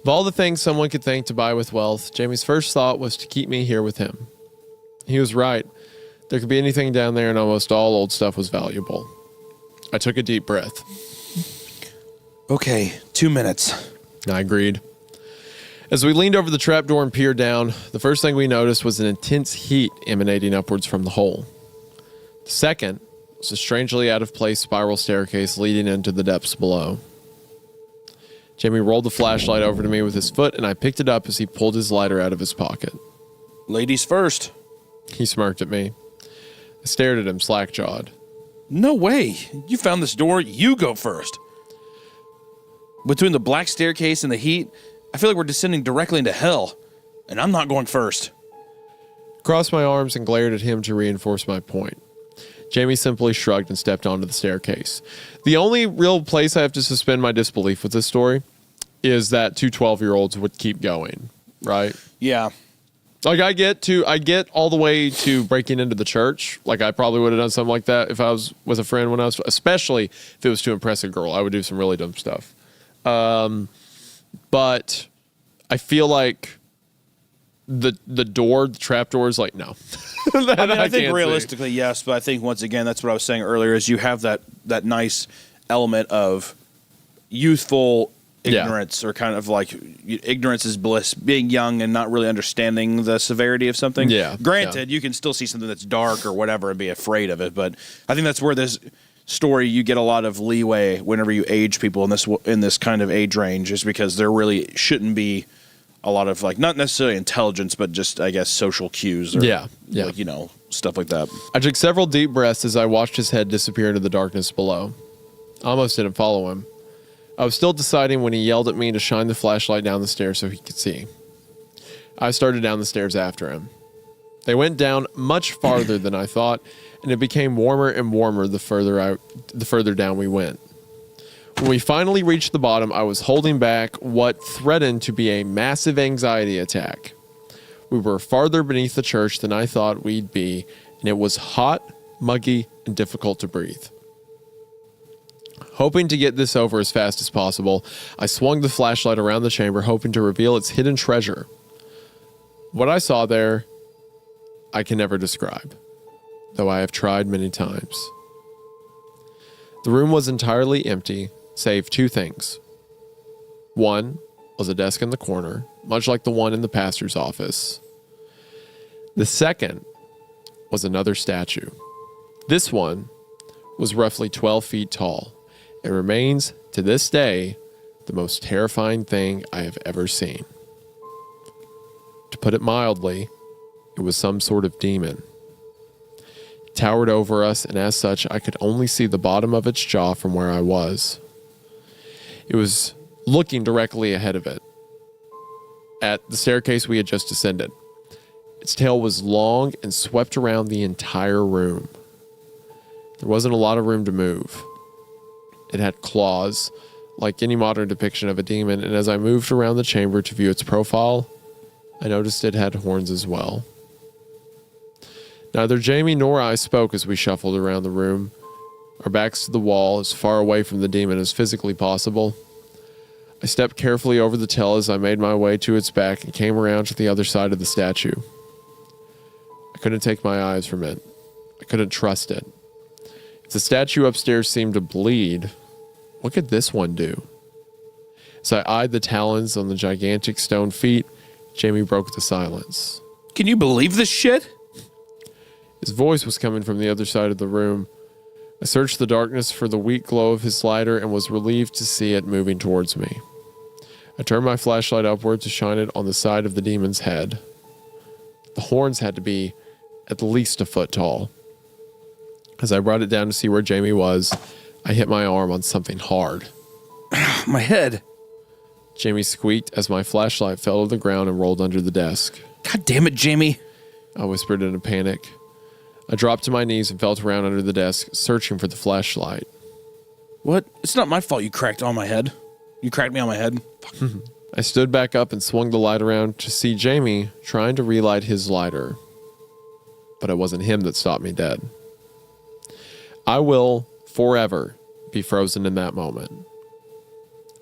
Of all the things someone could think to buy with wealth, Jamie's first thought was to keep me here with him. He was right. There could be anything down there, and almost all old stuff was valuable. I took a deep breath. Okay, 2 minutes. I agreed. As we leaned over the trapdoor and peered down, the first thing we noticed was an intense heat emanating upwards from the hole. The second was a strangely out-of-place spiral staircase leading into the depths below. Jamie rolled the flashlight over to me with his foot, and I picked it up as he pulled his lighter out of his pocket. Ladies first. He smirked at me. I stared at him, slack-jawed. No way. You found this door. You go first. Between the black staircase and the heat, I feel like we're descending directly into hell, and I'm not going first. Crossed my arms and glared at him to reinforce my point. Jamie simply shrugged and stepped onto the staircase. The only real place I have to suspend my disbelief with this story is that 2 12-year-olds would keep going, right? Yeah. Like, I get all the way to breaking into the church. Like, I probably would have done something like that if I was with a friend when I was, especially if it was to impress a girl. I would do some really dumb stuff. But I feel like the trap door is like, no. I think realistically, yes, but I think once again, that's what I was saying earlier, is you have that nice element of youthful ignorance, or kind of like ignorance is bliss, being young and not really understanding the severity of something. Yeah. Granted, you can still see something that's dark or whatever and be afraid of it, but I think that's where this story, you get a lot of leeway whenever you age people in this kind of age range, is because there really shouldn't be a lot of, like, not necessarily intelligence, but just, I guess, social cues, or like, you know, stuff like that. I took several deep breaths as I watched his head disappear into the darkness below. I almost didn't follow him. I was still deciding when he yelled at me to shine the flashlight down the stairs so he could see. I started down the stairs after him. They went down much farther than I thought, and it became warmer and warmer the further down we went. When we finally reached the bottom, I was holding back what threatened to be a massive anxiety attack. We were farther beneath the church than I thought we'd be, and it was hot, muggy, and difficult to breathe. Hoping to get this over as fast as possible, I swung the flashlight around the chamber, hoping to reveal its hidden treasure. What I saw there, I can never describe, though I have tried many times. The room was entirely empty, save two things. One was a desk in the corner, much like the one in the pastor's office. The second was another statue. This one was roughly 12 feet tall. It remains, to this day, the most terrifying thing I have ever seen. To put it mildly, it was some sort of demon. It towered over us, and as such, I could only see the bottom of its jaw from where I was. It was looking directly ahead of it, at the staircase we had just descended. Its tail was long and swept around the entire room. There wasn't a lot of room to move. It had claws, like any modern depiction of a demon, and as I moved around the chamber to view its profile, I noticed it had horns as well. Neither Jamie nor I spoke as we shuffled around the room, our backs to the wall, as far away from the demon as physically possible. I stepped carefully over the tail as I made my way to its back and came around to the other side of the statue. I couldn't take my eyes from it. I couldn't trust it. If the statue upstairs seemed to bleed, what could this one do? As I eyed the talons on the gigantic stone feet, Jamie broke the silence. Can you believe this shit? His voice was coming from the other side of the room. I searched the darkness for the weak glow of his lighter and was relieved to see it moving towards me. I turned my flashlight upward to shine it on the side of the demon's head. The horns had to be at least a foot tall. As I brought it down to see where Jamie was, I hit my arm on something hard. My head. Jamie squeaked as my flashlight fell to the ground and rolled under the desk. God damn it, Jamie. I whispered in a panic. I dropped to my knees and felt around under the desk, searching for the flashlight. What? It's not my fault you cracked on my head. You cracked me on my head. Fuck. I stood back up and swung the light around to see Jamie trying to relight his lighter. But it wasn't him that stopped me dead. I will forever be frozen in that moment.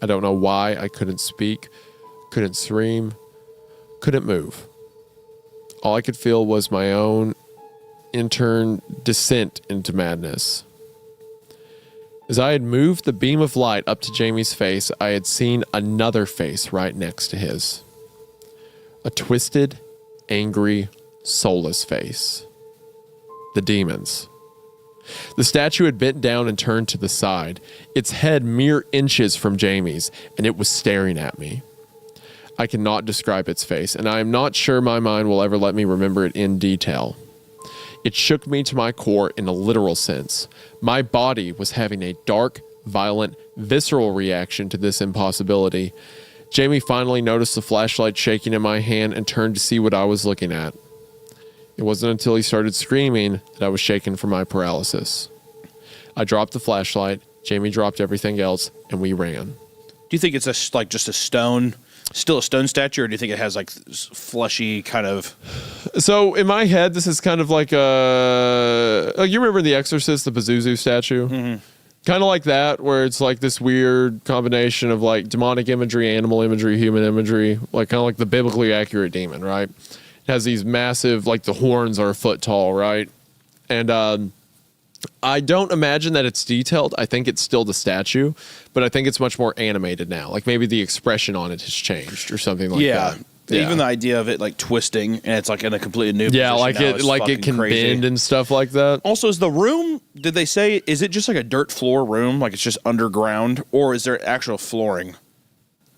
I don't know why I couldn't speak, couldn't scream, couldn't move. All I could feel was my own intern descent into madness. As I had moved the beam of light up to Jamie's face, I had seen another face right next to his. A twisted, angry, soulless face. The demon's. The statue had bent down and turned to the side, its head mere inches from Jamie's, and it was staring at me. I cannot describe its face, and I am not sure my mind will ever let me remember it in detail. It shook me to my core in a literal sense. My body was having a dark, violent, visceral reaction to this impossibility. Jamie finally noticed the flashlight shaking in my hand and turned to see what I was looking at. It wasn't until he started screaming that I was shaken from my paralysis. I dropped the flashlight, Jamie dropped everything else, and we ran. Do you think it's just a stone, still a stone statue, or do you think it has like fleshy kind of? So in my head, this is kind of like you remember The Exorcist, the Pazuzu statue? Mm-hmm. Kind of like that, where it's like this weird combination of like demonic imagery, animal imagery, human imagery, like kind of like the biblically accurate demon, right? It has these massive, like the horns are a foot tall, right? And I don't imagine that it's detailed. I think it's still the statue, but I think it's much more animated now. Like maybe the expression on it has changed or something like that. Yeah. Even the idea of it like twisting and it's like in a completely new position. Yeah, like it can crazy. bend and stuff like that. Also, is the room, did they say, is it just like a dirt floor room? Like it's just underground? Or is there actual flooring?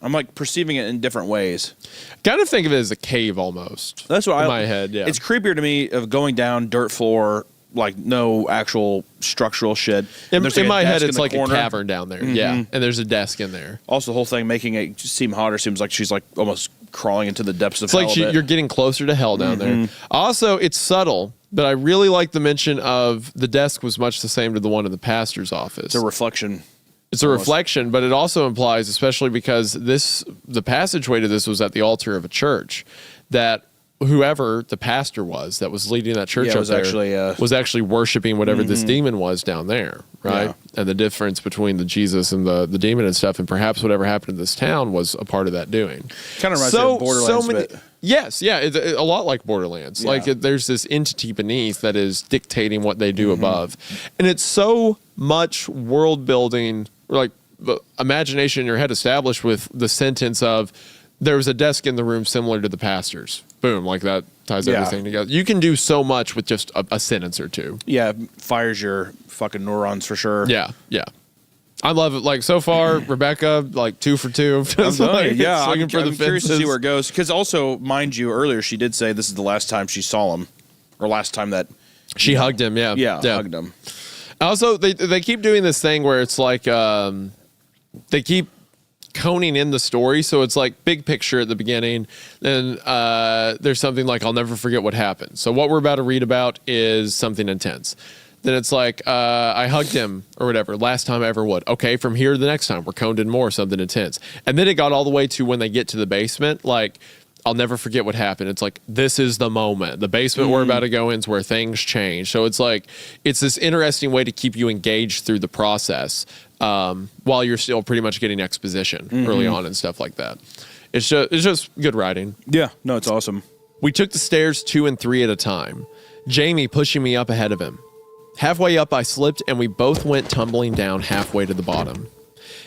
I'm like perceiving it in different ways. Kind of think of it as a cave almost. That's what in my head, yeah. It's creepier to me of going down dirt floor like no actual structural shit. In There's, like, a my head, desk in it's the like corner. a cavern down there. Yeah, and there's a desk in there. Also, the whole thing making it seem hotter seems like she's like almost crawling into the depths of It's hell. like a bit. you're getting closer to hell down there. Also, it's subtle, but I really like the mention of the desk was much the same to the one in the pastor's office. It's a reflection. It's a reflection, but it also implies, especially because the passageway to this was at the altar of a church, that whoever the pastor was that was leading that church Yeah, up was actually worshiping whatever this demon was down there, right? Yeah. And the difference between the Jesus and the demon and stuff, and perhaps whatever happened in this town was a part of that doing. Kind of reminds me of Borderlands. Bit. Yes, yeah, it's a lot like Borderlands. Yeah. Like there's this entity beneath that is dictating what they do above, and it's so much world building, like the imagination in your head established with the sentence of there was a desk in the room similar to the pastor's. Boom, like that ties everything together. You can do so much with just a sentence or two. Yeah, fires your fucking neurons for sure. Yeah, yeah. I love it. Like so far, Rebecca, like 2 for 2. Just like, Yeah, swinging I'm for the curious to see fences. where it goes. Because also, mind you, earlier she did say this is the last time she saw him, or last time that She hugged him. Yeah, hugged him. Also, they keep doing this thing where it's like they keep coning in the story, so it's like big picture at the beginning, then there's something like I'll never forget what happened. So what we're about to read about is something intense. Then it's like I hugged him or whatever last time I ever would. Okay, from here to the next time we're coned in more, something intense. And then it got all the way to when they get to the basement, like I'll never forget what happened. It's like, this is the moment. The basement we're about to go in is where things change. So it's like, it's this interesting way to keep you engaged through the process while you're still pretty much getting exposition early on and stuff like that. It's just good writing. Yeah, no, it's awesome. We took the stairs 2 and 3 at a time, Jamie pushing me up ahead of him. Halfway up, I slipped and we both went tumbling down halfway to the bottom.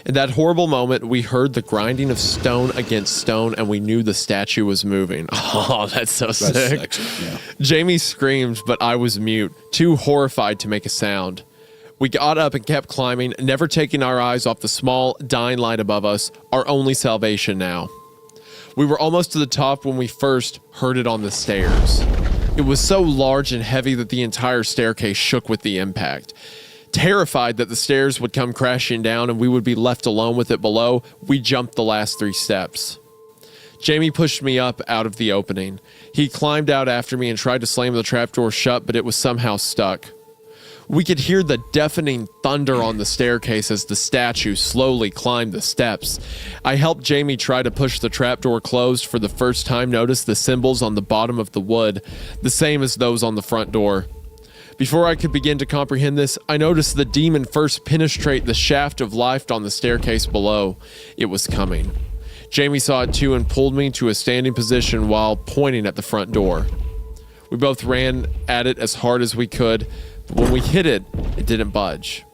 In that horrible moment, we heard the grinding of stone against stone, and we knew the statue was moving. Oh, that's so sick. Excellent, yeah. Jamie screamed, but I was mute, too horrified to make a sound. We got up and kept climbing, never taking our eyes off the small, dying light above us, our only salvation now. We were almost to the top when we first heard it on the stairs. It was so large and heavy that the entire staircase shook with the impact. Terrified that the stairs would come crashing down and we would be left alone with it below, we jumped the last 3 steps. Jamie pushed me up out of the opening. He climbed out after me and tried to slam the trapdoor shut, but it was somehow stuck. We could hear the deafening thunder on the staircase as the statue slowly climbed the steps. I helped Jamie try to push the trapdoor closed. For the first time, noticed the symbols on the bottom of the wood, the same as those on the front door. Before I could begin to comprehend this, I noticed the demon first penetrate the shaft of light on the staircase below. It was coming. Jamie saw it too and pulled me to a standing position while pointing at the front door. We both ran at it as hard as we could, but when we hit it, it didn't budge.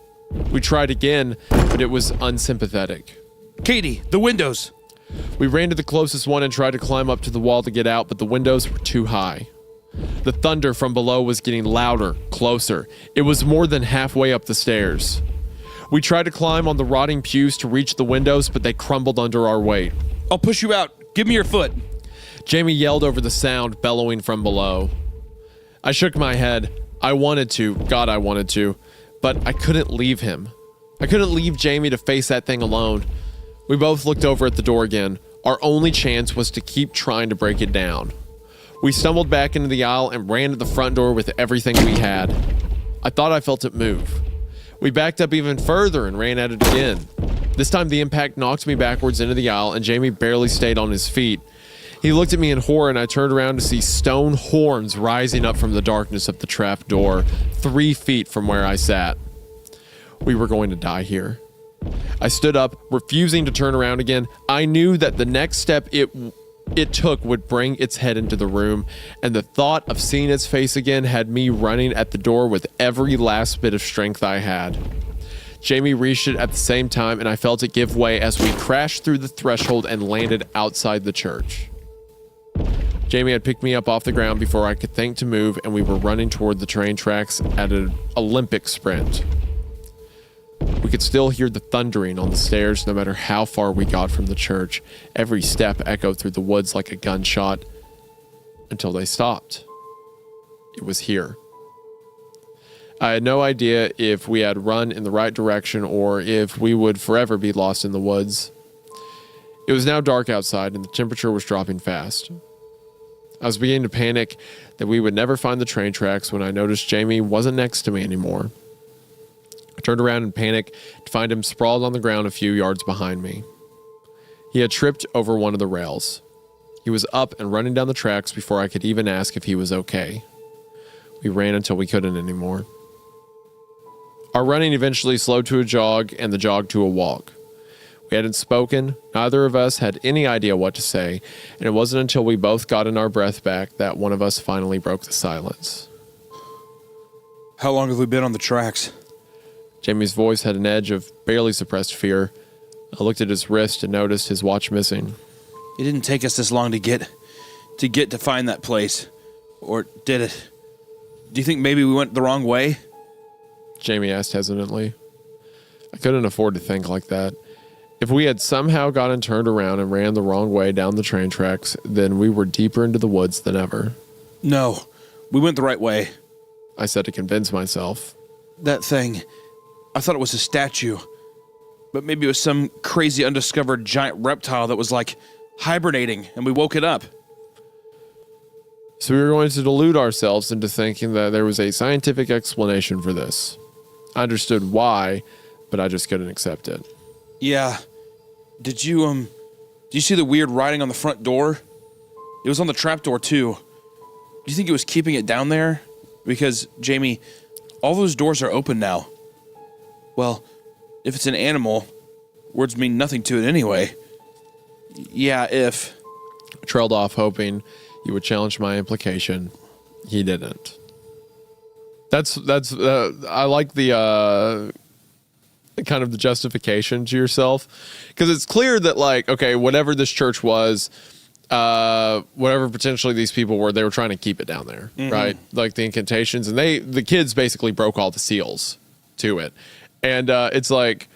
We tried again, but it was unsympathetic. Katie, the windows. We ran to the closest one and tried to climb up to the wall to get out, but the windows were too high. The thunder from below was getting louder, closer. It was more than halfway up the stairs. We tried to climb on the rotting pews to reach the windows, but they crumbled under our weight. I'll push you out. Give me your foot. Jamie yelled over the sound bellowing from below. I shook my head. I wanted to, God, I wanted to, but I couldn't leave him. I couldn't leave Jamie to face that thing alone. We both looked over at the door again. Our only chance was to keep trying to break it down. We stumbled back into the aisle and ran to the front door with everything we had. I thought I felt it move. We backed up even further and ran at it again. This time the impact knocked me backwards into the aisle and Jamie barely stayed on his feet. He looked at me in horror and I turned around to see stone horns rising up from the darkness of the trap door, 3 feet from where I sat. We were going to die here. I stood up, refusing to turn around again. I knew that the next step it took would bring its head into the room, and the thought of seeing its face again had me running at the door with every last bit of strength I had. Jamie reached it at the same time, and I felt it give way as we crashed through the threshold and landed outside the church. Jamie had picked me up off the ground before I could think to move, and we were running toward the train tracks at an Olympic sprint. We could still hear the thundering on the stairs no matter how far we got from the church. Every step echoed through the woods like a gunshot until they stopped. It was here. I had no idea if we had run in the right direction or if we would forever be lost in the woods. It was now dark outside and the temperature was dropping fast. I was beginning to panic that we would never find the train tracks when I noticed Jamie wasn't next to me anymore. I turned around in panic to find him sprawled on the ground a few yards behind me. He had tripped over one of the rails. He was up and running down the tracks before I could even ask if he was okay. We ran until we couldn't anymore. Our running eventually slowed to a jog and the jog to a walk. We hadn't spoken, neither of us had any idea what to say, and it wasn't until we both gotten our breath back that one of us finally broke the silence. How long have we been on the tracks? Jamie's voice had an edge of barely suppressed fear. I looked at his wrist and noticed his watch missing. It didn't take us this long to get to find that place. Or did it? Do you think maybe we went the wrong way? Jamie asked hesitantly. I couldn't afford to think like that. If we had somehow gotten turned around and ran the wrong way down the train tracks, then we were deeper into the woods than ever. No, we went the right way. I said to convince myself. That thing, I thought it was a statue. But maybe it was some crazy undiscovered giant reptile that was like hibernating and we woke it up. So we were going to delude ourselves into thinking that there was a scientific explanation for this. I understood why, but I just couldn't accept it. Yeah. Did you see the weird writing on the front door? It was on the trapdoor too. Do you think it was keeping it down there? Because, Jamie, all those doors are open now. Well, if it's an animal, words mean nothing to it anyway. Yeah, if. I trailed off hoping he would challenge my implication. He didn't. That's I like the kind of the justification to yourself, because it's clear that, like, okay, whatever this church was, whatever potentially these people were, they were trying to keep it down there, right? Like the incantations, and the kids basically broke all the seals to it, and it's like,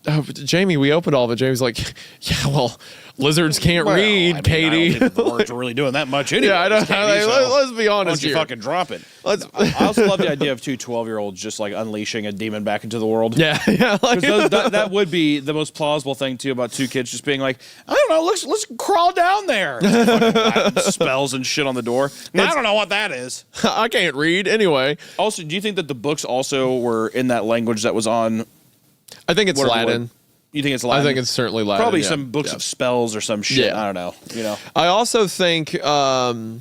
oh, Jamie, we opened all of it. Jamie's like, yeah, well, lizards can't read, Katie. I don't think the words are really doing that much anyway. Yeah, I know. Let's be honest Why don't you here. fucking drop it? I also love the idea of two 12-year-olds just like unleashing a demon back into the world. Yeah. Like, That would be the most plausible thing too, about two kids just being like, I don't know, let's crawl down there. Fucking spells and shit on the door. I don't know what that is. I can't read anyway. Also, do you think that the books also were in that language that was on? I think it's Whatever Latin. You think it's Latin? I think it's certainly Latin. Probably yeah. some books Yeah. of spells or some shit. Yeah. I don't know. You know. I also think that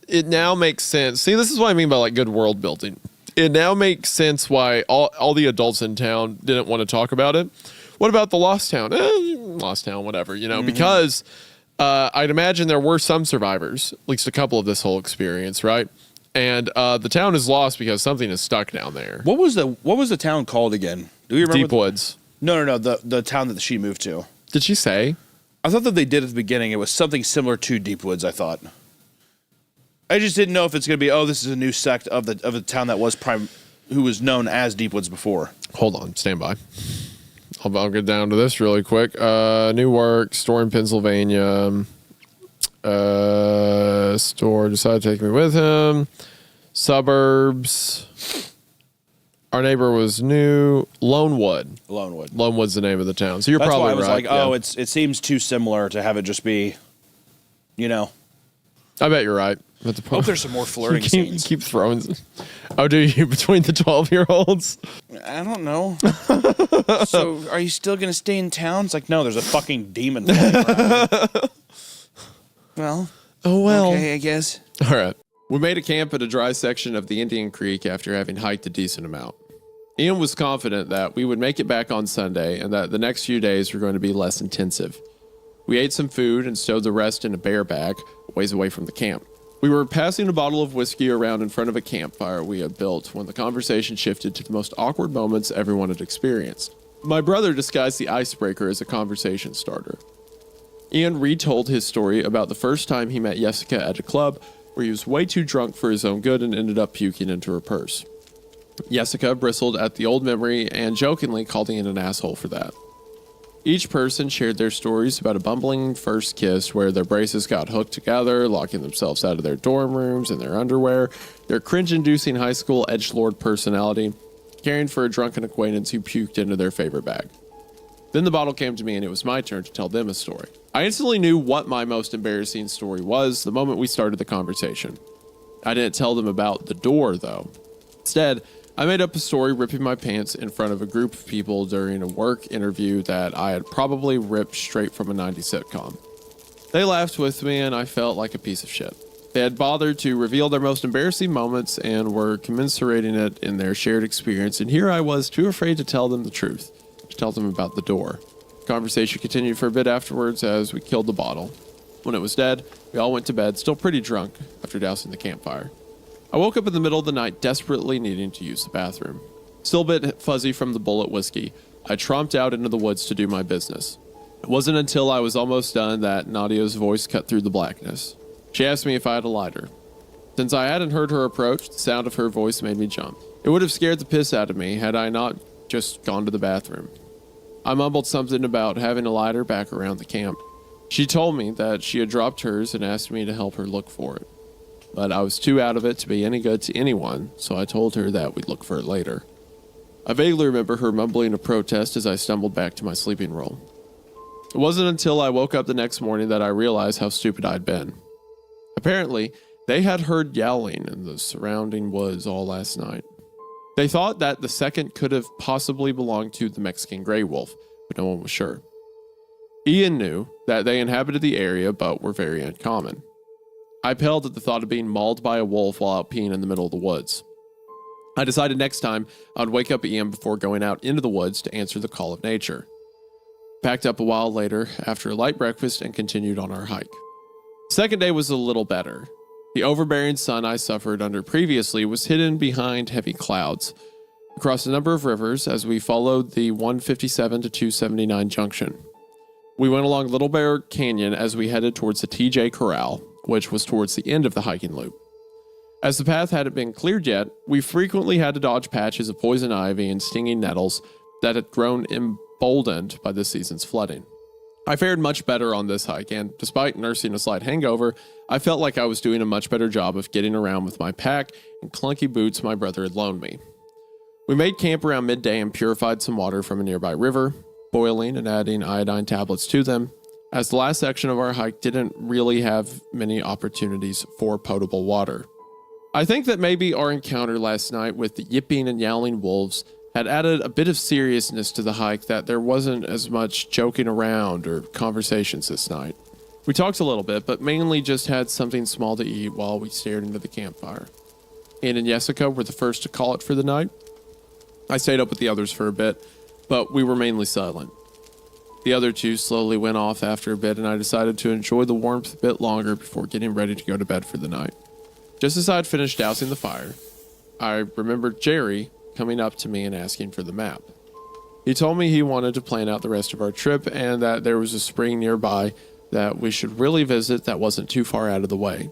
it now makes sense. See, this is what I mean by like good world building. It now makes sense why all the adults in town didn't want to talk about it. What about the Lost Town? Lost Town, whatever, you know, because I'd imagine there were some survivors, at least a couple of this whole experience, right? And the town is lost because something is stuck down there. What was the town called again? Do you remember? Deep Woods. No. The town that she moved to. Did she say? I thought that they did at the beginning. It was something similar to Deep Woods, I thought. I just didn't know if it's going to be, this is a new sect of the town that was who was known as Deep Woods before. Hold on, stand by. I'll get down to this really quick. New work, store in Pennsylvania. Store decided to take me with him. Suburbs. Our neighbor was new. Lonewood. Lonewood's the name of the town. So you're That's probably why I was right. like, it seems too similar to have it just be, you know. I bet you're right. At the I hope there's some more flirting you scenes. keep throwing. Oh, do you between the 12-year-olds? I don't know. So, are you still going to stay in town? It's like, no, there's a fucking demon flying around. Well. Oh well. Okay, I guess. All right. We made a camp at a dry section of the Indian Creek after having hiked a decent amount. Ian was confident that we would make it back on Sunday and that the next few days were going to be less intensive. We ate some food and stowed the rest in a bear bag, a ways away from the camp. We were passing a bottle of whiskey around in front of a campfire we had built when the conversation shifted to the most awkward moments everyone had experienced. My brother disguised the icebreaker as a conversation starter. Ian retold his story about the first time he met Jessica at a club where he was way too drunk for his own good and ended up puking into her purse. Jessica bristled at the old memory and jokingly called Ian an asshole for that. Each person shared their stories about a bumbling first kiss where their braces got hooked together, locking themselves out of their dorm rooms in their underwear, their cringe-inducing high school edgelord personality, caring for a drunken acquaintance who puked into their favorite bag. Then the bottle came to me and it was my turn to tell them a story. I instantly knew what my most embarrassing story was the moment we started the conversation. I didn't tell them about the door, though. Instead, I made up a story ripping my pants in front of a group of people during a work interview that I had probably ripped straight from a 90s sitcom. They laughed with me and I felt like a piece of shit. They had bothered to reveal their most embarrassing moments and were commiserating it in their shared experience, and here I was too afraid to tell them the truth, to tell them about the door. The conversation continued for a bit afterwards as we killed the bottle. When it was dead, we all went to bed, still pretty drunk, after dousing the campfire. I woke up in the middle of the night, desperately needing to use the bathroom. Still a bit fuzzy from the bullet whiskey, I tromped out into the woods to do my business. It wasn't until I was almost done that Nadia's voice cut through the blackness. She asked me if I had a lighter. Since I hadn't heard her approach, the sound of her voice made me jump. It would have scared the piss out of me had I not just gone to the bathroom. I mumbled something about having a lighter back around the camp. She told me that she had dropped hers and asked me to help her look for it. But I was too out of it to be any good to anyone, so I told her that we'd look for it later. I vaguely remember her mumbling a protest as I stumbled back to my sleeping roll. It wasn't until I woke up the next morning that I realized how stupid I'd been. Apparently, they had heard yowling in the surrounding woods all last night. They thought that the second could have possibly belonged to the Mexican gray wolf, but no one was sure. Ian knew that they inhabited the area but were very uncommon. I paled at the thought of being mauled by a wolf while out peeing in the middle of the woods. I decided next time I would wake up Ian before going out into the woods to answer the call of nature. Packed up a while later after a light breakfast and continued on our hike. The second day was a little better. The overbearing sun I suffered under previously was hidden behind heavy clouds. We crossed a number of rivers as we followed the 157 to 279 junction. We went along Little Bear Canyon as we headed towards the TJ Corral, which was towards the end of the hiking loop. As the path hadn't been cleared yet, we frequently had to dodge patches of poison ivy and stinging nettles that had grown emboldened by this season's flooding. I fared much better on this hike, and despite nursing a slight hangover, I felt like I was doing a much better job of getting around with my pack and clunky boots my brother had loaned me. We made camp around midday and purified some water from a nearby river, boiling and adding iodine tablets to them, as the last section of our hike didn't really have many opportunities for potable water. I think that maybe our encounter last night with the yipping and yowling wolves had added a bit of seriousness to the hike, that there wasn't as much joking around or conversations this night. We talked a little bit, but mainly just had something small to eat while we stared into the campfire. Ian and Jessica were the first to call it for the night. I stayed up with the others for a bit, but we were mainly silent. The other two slowly went off after a bit, and I decided to enjoy the warmth a bit longer before getting ready to go to bed for the night. Just as I had finished dousing the fire, I remembered Jerry coming up to me and asking for the map. He told me he wanted to plan out the rest of our trip and that there was a spring nearby that we should really visit that wasn't too far out of the way.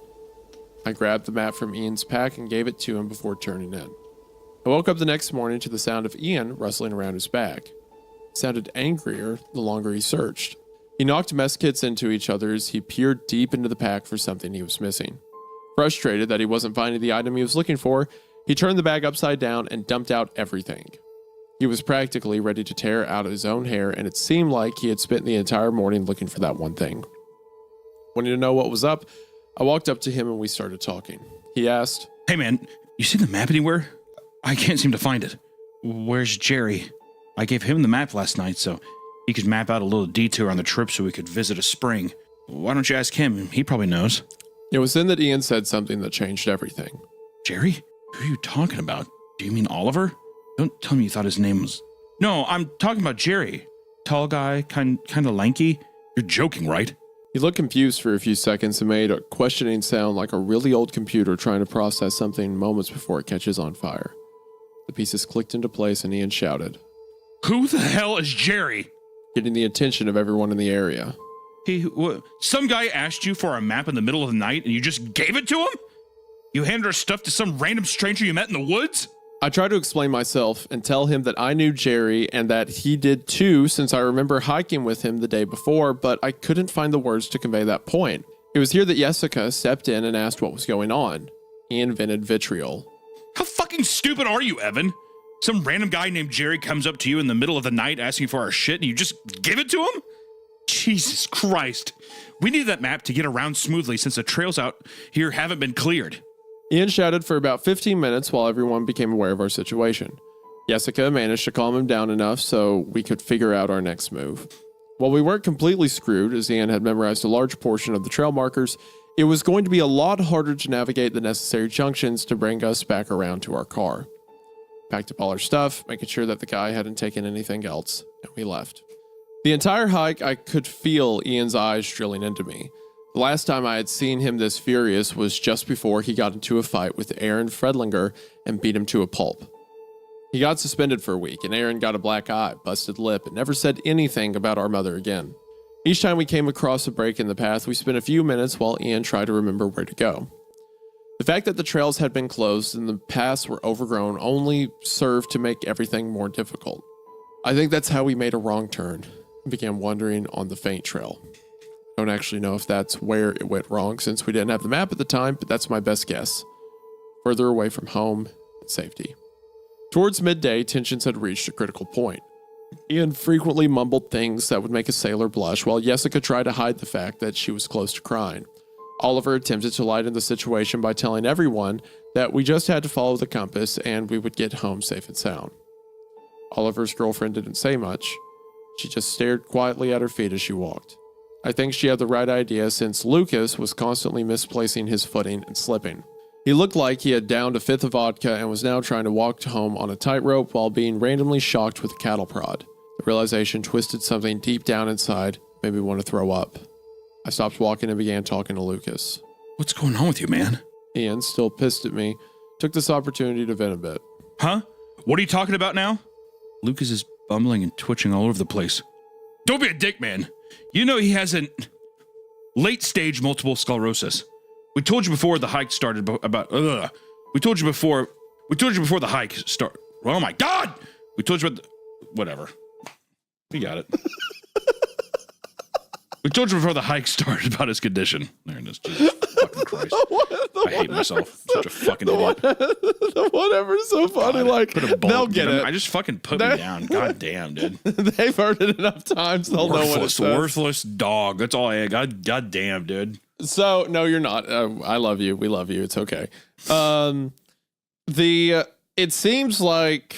I grabbed the map from Ian's pack and gave it to him before turning in. I woke up the next morning to the sound of Ian rustling around his bag. He sounded angrier the longer he searched. He knocked mess kits into each other as he peered deep into the pack for something he was missing. Frustrated that he wasn't finding the item he was looking for, he turned the bag upside down and dumped out everything. He was practically ready to tear out his own hair, and it seemed like he had spent the entire morning looking for that one thing. Wanting to know what was up, I walked up to him and we started talking. He asked, Hey man, you see the map anywhere? I can't seem to find it. Where's Jerry? I gave him the map last night so he could map out a little detour on the trip so we could visit a spring. Why don't you ask him? He probably knows. It was then that Ian said something that changed everything. Jerry? Who are you talking about? Do you mean Oliver? Don't tell me you thought his name was... No, I'm talking about Jerry. Tall guy, kind of lanky. You're joking, right? He looked confused for a few seconds and made a questioning sound like a really old computer trying to process something moments before it catches on fire. The pieces clicked into place and Ian shouted, Who the hell is Jerry? Getting the attention of everyone in the area. Some guy asked you for a map in the middle of the night and you just gave it to him? You handed our stuff to some random stranger you met in the woods? I tried to explain myself and tell him that I knew Jerry and that he did too, since I remember hiking with him the day before, but I couldn't find the words to convey that point. It was here that Jessica stepped in and asked what was going on. He invented vitriol. How fucking stupid are you, Evan? Some random guy named Jerry comes up to you in the middle of the night asking for our shit and you just give it to him? Jesus Christ. We need that map to get around smoothly since the trails out here haven't been cleared. Ian shouted for about 15 minutes while everyone became aware of our situation. Jessica managed to calm him down enough so we could figure out our next move. While we weren't completely screwed, as Ian had memorized a large portion of the trail markers, it was going to be a lot harder to navigate the necessary junctions to bring us back around to our car. Packed up all our stuff, making sure that the guy hadn't taken anything else, and we left. The entire hike, I could feel Ian's eyes drilling into me. The last time I had seen him this furious was just before he got into a fight with Aaron Fredlinger and beat him to a pulp. He got suspended for a week, and Aaron got a black eye, busted lip, and never said anything about our mother again. Each time we came across a break in the path, we spent a few minutes while Ian tried to remember where to go. The fact that the trails had been closed and the paths were overgrown only served to make everything more difficult. I think that's how we made a wrong turn and began wandering on the faint trail. I don't actually know if that's where it went wrong since we didn't have the map at the time, but that's my best guess. Further away from home and safety. Towards midday, tensions had reached a critical point. Ian frequently mumbled things that would make a sailor blush, while Jessica tried to hide the fact that she was close to crying. Oliver attempted to lighten the situation by telling everyone that we just had to follow the compass and we would get home safe and sound. Oliver's girlfriend didn't say much. She just stared quietly at her feet as she walked. I think she had the right idea since Lucas was constantly misplacing his footing and slipping. He looked like he had downed a fifth of vodka and was now trying to walk home on a tightrope while being randomly shocked with a cattle prod. The realization twisted something deep down inside, made me want to throw up. I stopped walking and began talking to Lucas. What's going on with you, man? Ian, still pissed at me, took this opportunity to vent a bit. Huh? What are you talking about now? Lucas is bumbling and twitching all over the place. Don't be a dick, man. You know he has a late-stage multiple sclerosis. We told you before the hike started about... We told you before the hike started... Oh my God! We told you about... Whatever. We got it. We told you before the hike started about his condition. There it is. Jesus fucking Christ. I hate myself. Such a fucking idiot. Whatever's so funny, like, they'll get it. I just fucking put me down. God damn, dude. They've heard it enough times, they'll know what it says. Worthless dog. That's all I had. God damn, dude. So, no, you're not. I love you. We love you. It's okay. It seems like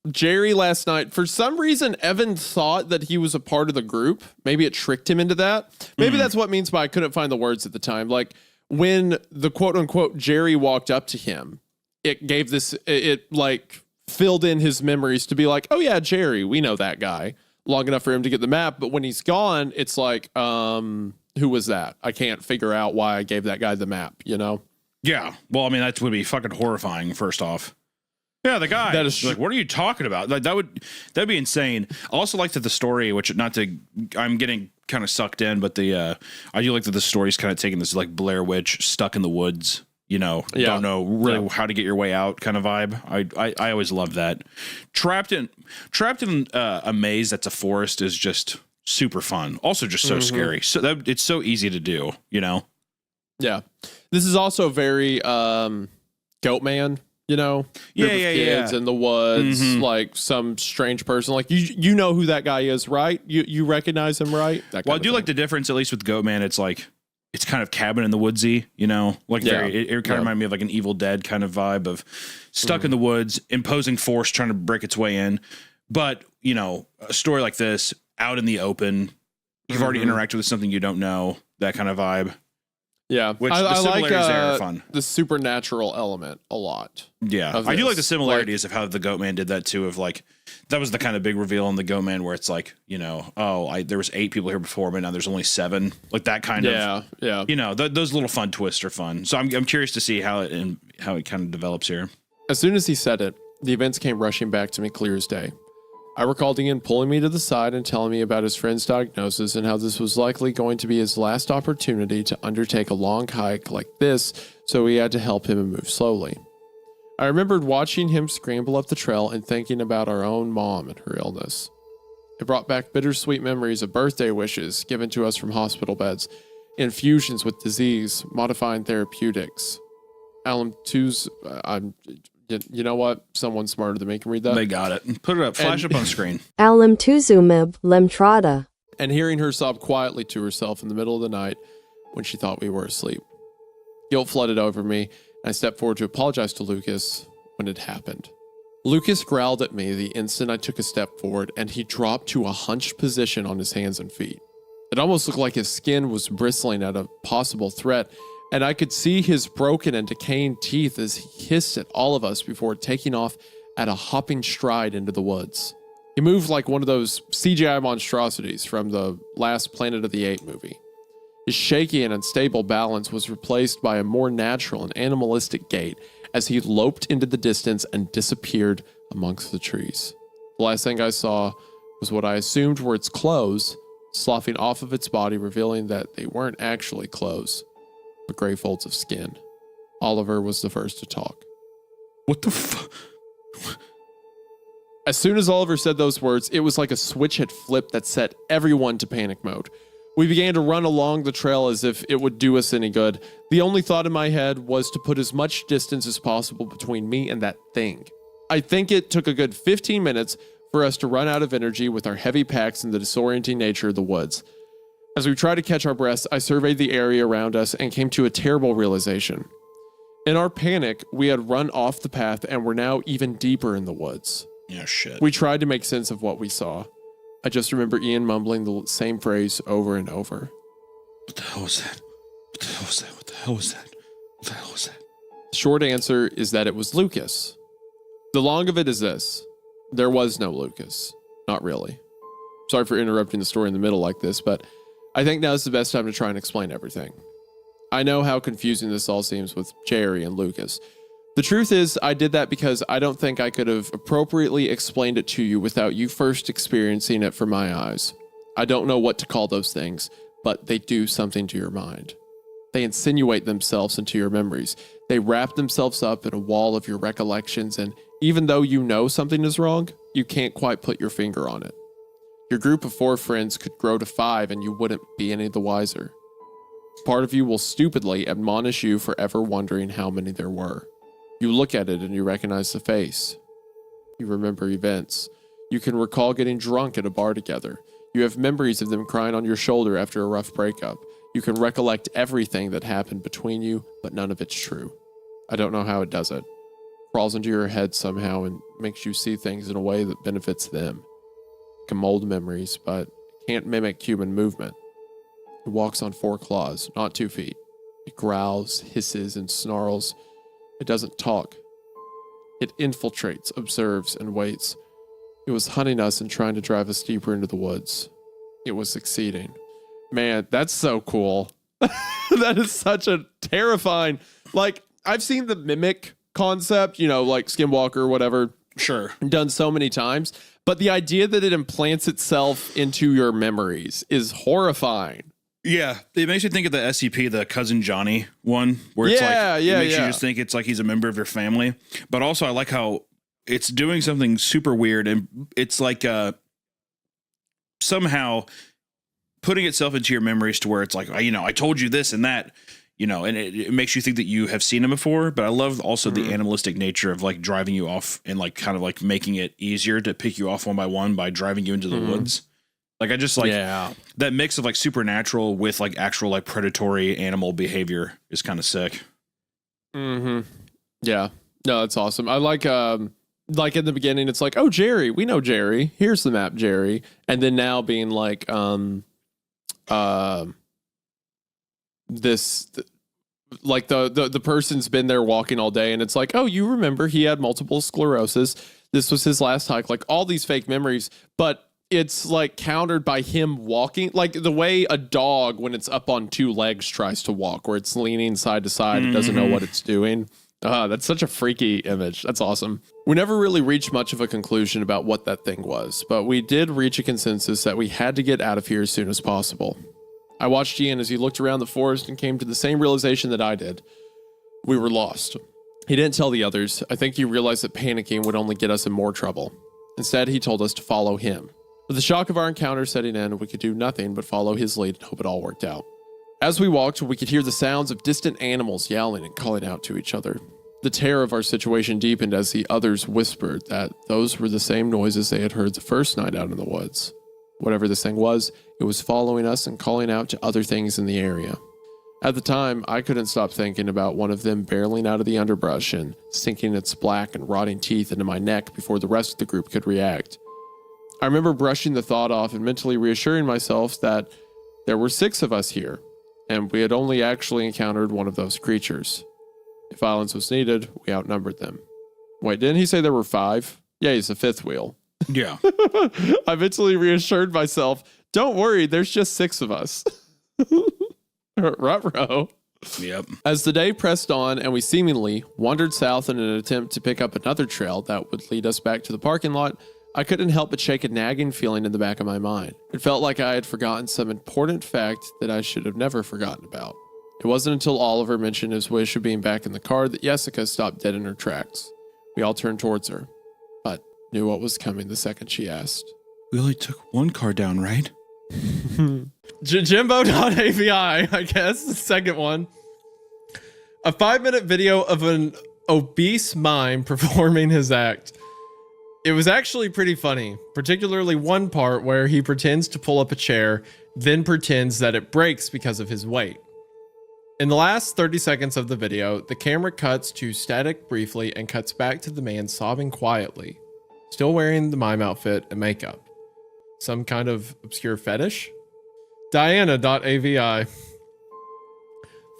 Jerry last night, for some reason, Evan thought that he was a part of the group. Maybe it tricked him into that. Maybe that's what it means by I couldn't find the words at the time. Like when the quote unquote Jerry walked up to him, it gave this, it like filled in his memories to be like, oh yeah, Jerry, we know that guy, long enough for him to get the map. But when he's gone, it's like, who was that? I can't figure out why I gave that guy the map, you know? Yeah. Well, I mean, that would be fucking horrifying, first off. Yeah, the guy. That is like, what are you talking about? Like, that'd be insane. I also like that the story, which I'm getting kind of sucked in, but I do like that the story's kind of taking this like Blair Witch stuck in the woods, you know, don't know really how to get your way out kind of vibe. I always love that. Trapped in a maze that's a forest is just super fun. Also just so scary. So it's so easy to do, you know? Yeah. This is also very Goatman. You know, kids in the woods, like some strange person. Like you know who that guy is, right? You recognize him, right? Well, I do like the difference, at least with Goatman. It's like it's kind of cabin in the woodsy, you know, like it kind of reminded me of like an Evil Dead kind of vibe of stuck in the woods, imposing force, trying to break its way in. But you know, a story like this out in the open, you've already interacted with something you don't know, that kind of vibe. Yeah, which the similarities like, there are fun. The supernatural element a lot. Yeah, I do like the similarities of how the Goatman did that too. Of like, that was the kind of big reveal in the Goatman where it's like, you know, there was 8 people here before, but now there's only 7. Like that kind of, you know, those little fun twists are fun. So I'm curious to see how it kind of develops here. As soon as he said it, the events came rushing back to me clear as day. I recalled Ian pulling me to the side and telling me about his friend's diagnosis and how this was likely going to be his last opportunity to undertake a long hike like this, so he had to help him and move slowly. I remembered watching him scramble up the trail and thinking about our own mom and her illness. It brought back bittersweet memories of birthday wishes given to us from hospital beds, infusions with disease-modifying therapeutics. Alum 2's, you know what? Someone smarter than me can read that. They got it. Put it up. Flash up on screen. Alimtuzumab lemtrada. And hearing her sob quietly to herself in the middle of the night when she thought we were asleep. Guilt flooded over me, and I stepped forward to apologize to Lucas when it happened. Lucas growled at me the instant I took a step forward, and he dropped to a hunched position on his hands and feet. It almost looked like his skin was bristling at a possible threat, and I could see his broken and decaying teeth as he hissed at all of us before taking off at a hopping stride into the woods. He moved like one of those CGI monstrosities from the last Planet of the Apes movie. His shaky and unstable balance was replaced by a more natural and animalistic gait as he loped into the distance and disappeared amongst the trees. The last thing I saw was what I assumed were its clothes sloughing off of its body, revealing that they weren't actually clothes, but gray folds of skin. Oliver was the first to talk. What the fuck? As soon as Oliver said those words, it was like a switch had flipped that set everyone to panic mode. We began to run along the trail as if it would do us any good. The only thought in my head was to put as much distance as possible between me and that thing. I think it took a good 15 minutes for us to run out of energy with our heavy packs and the disorienting nature of the woods. As we tried to catch our breaths, I surveyed the area around us and came to a terrible realization. In our panic, we had run off the path and were now even deeper in the woods. Yeah, shit. We tried to make sense of what we saw. I just remember Ian mumbling the same phrase over and over. What the hell was that? What the hell was that? What the hell was that? What the hell was that? The short answer is that it was Lucas. The long of it is this. There was no Lucas. Not really. Sorry for interrupting the story in the middle like this, but I think now is the best time to try and explain everything. I know how confusing this all seems with Jerry and Lucas. The truth is, I did that because I don't think I could have appropriately explained it to you without you first experiencing it from my eyes. I don't know what to call those things, but they do something to your mind. They insinuate themselves into your memories. They wrap themselves up in a wall of your recollections, and even though you know something is wrong, you can't quite put your finger on it. Your group of 4 friends could grow to 5 and you wouldn't be any the wiser. Part of you will stupidly admonish you for ever wondering how many there were. You look at it and you recognize the face. You remember events. You can recall getting drunk at a bar together. You have memories of them crying on your shoulder after a rough breakup. You can recollect everything that happened between you, but none of it's true. I don't know how it does it. Crawls into your head somehow and makes you see things in a way that benefits them. It can mold memories, but can't mimic human movement. It walks on 4 claws, not 2 feet. It growls, hisses, and snarls. It doesn't talk. It infiltrates, observes, and waits. It was hunting us and trying to drive us deeper into the woods. It was succeeding. Man, that's so cool. That is such a terrifying... Like, I've seen the mimic concept, you know, like Skinwalker or whatever. Sure. Done so many times. But the idea that it implants itself into your memories is horrifying. Yeah, it makes you think of the SCP, the Cousin Johnny one, where it's it makes you just think it's like he's a member of your family. But also, I like how it's doing something super weird, and it's like somehow putting itself into your memories to where it's like, you know, I told you this and that, you know, and it makes you think that you have seen him before. But I love also the animalistic nature of like driving you off and like kind of like making it easier to pick you off one by one by driving you into the woods. Like I just like that mix of like supernatural with like actual like predatory animal behavior is kind of sick. Mm-hmm. Yeah. No, that's awesome. I like in the beginning, it's like, oh, Jerry, we know Jerry. Here's the map, Jerry. And then now being like, like the person's been there walking all day and it's like, oh, you remember he had multiple sclerosis. This was his last hike, like all these fake memories, but it's like countered by him walking, like the way a dog, when it's up on 2 legs, tries to walk, where it's leaning side to side. It doesn't know what it's doing. That's such a freaky image. That's awesome. We never really reached much of a conclusion about what that thing was, but we did reach a consensus that we had to get out of here as soon as possible. I watched Ian as he looked around the forest and came to the same realization that I did. We were lost. He didn't tell the others. I think he realized that panicking would only get us in more trouble. Instead, he told us to follow him. With the shock of our encounter setting in, we could do nothing but follow his lead and hope it all worked out. As we walked, we could hear the sounds of distant animals yelling and calling out to each other. The terror of our situation deepened as the others whispered that those were the same noises they had heard the first night out in the woods. Whatever this thing was, it was following us and calling out to other things in the area. At the time, I couldn't stop thinking about one of them barreling out of the underbrush and sinking its black and rotting teeth into my neck before the rest of the group could react. I remember brushing the thought off and mentally reassuring myself that there were 6 of us here, and we had only actually encountered one of those creatures. If violence was needed, we outnumbered them. Wait, didn't he say there were 5? Yeah, he's the 5th wheel. Yeah. I mentally reassured myself, don't worry, there's just 6 of us. Ruh-roh. Yep. As the day pressed on and we seemingly wandered south in an attempt to pick up another trail that would lead us back to the parking lot, I couldn't help but shake a nagging feeling in the back of my mind. It felt like I had forgotten some important fact that I should have never forgotten about. It wasn't until Oliver mentioned his wish of being back in the car that Jessica stopped dead in her tracks. We all turned towards her, but knew what was coming the second she asked. We only took one car down, right? Jimbo.avi, I guess, the second one. A 5-minute video of an obese mime performing his act. It was actually pretty funny, particularly one part where he pretends to pull up a chair, then pretends that it breaks because of his weight. In the last 30 seconds of the video, the camera cuts to static briefly and cuts back to the man sobbing quietly, still wearing the mime outfit and makeup. Some kind of obscure fetish? Diana.avi.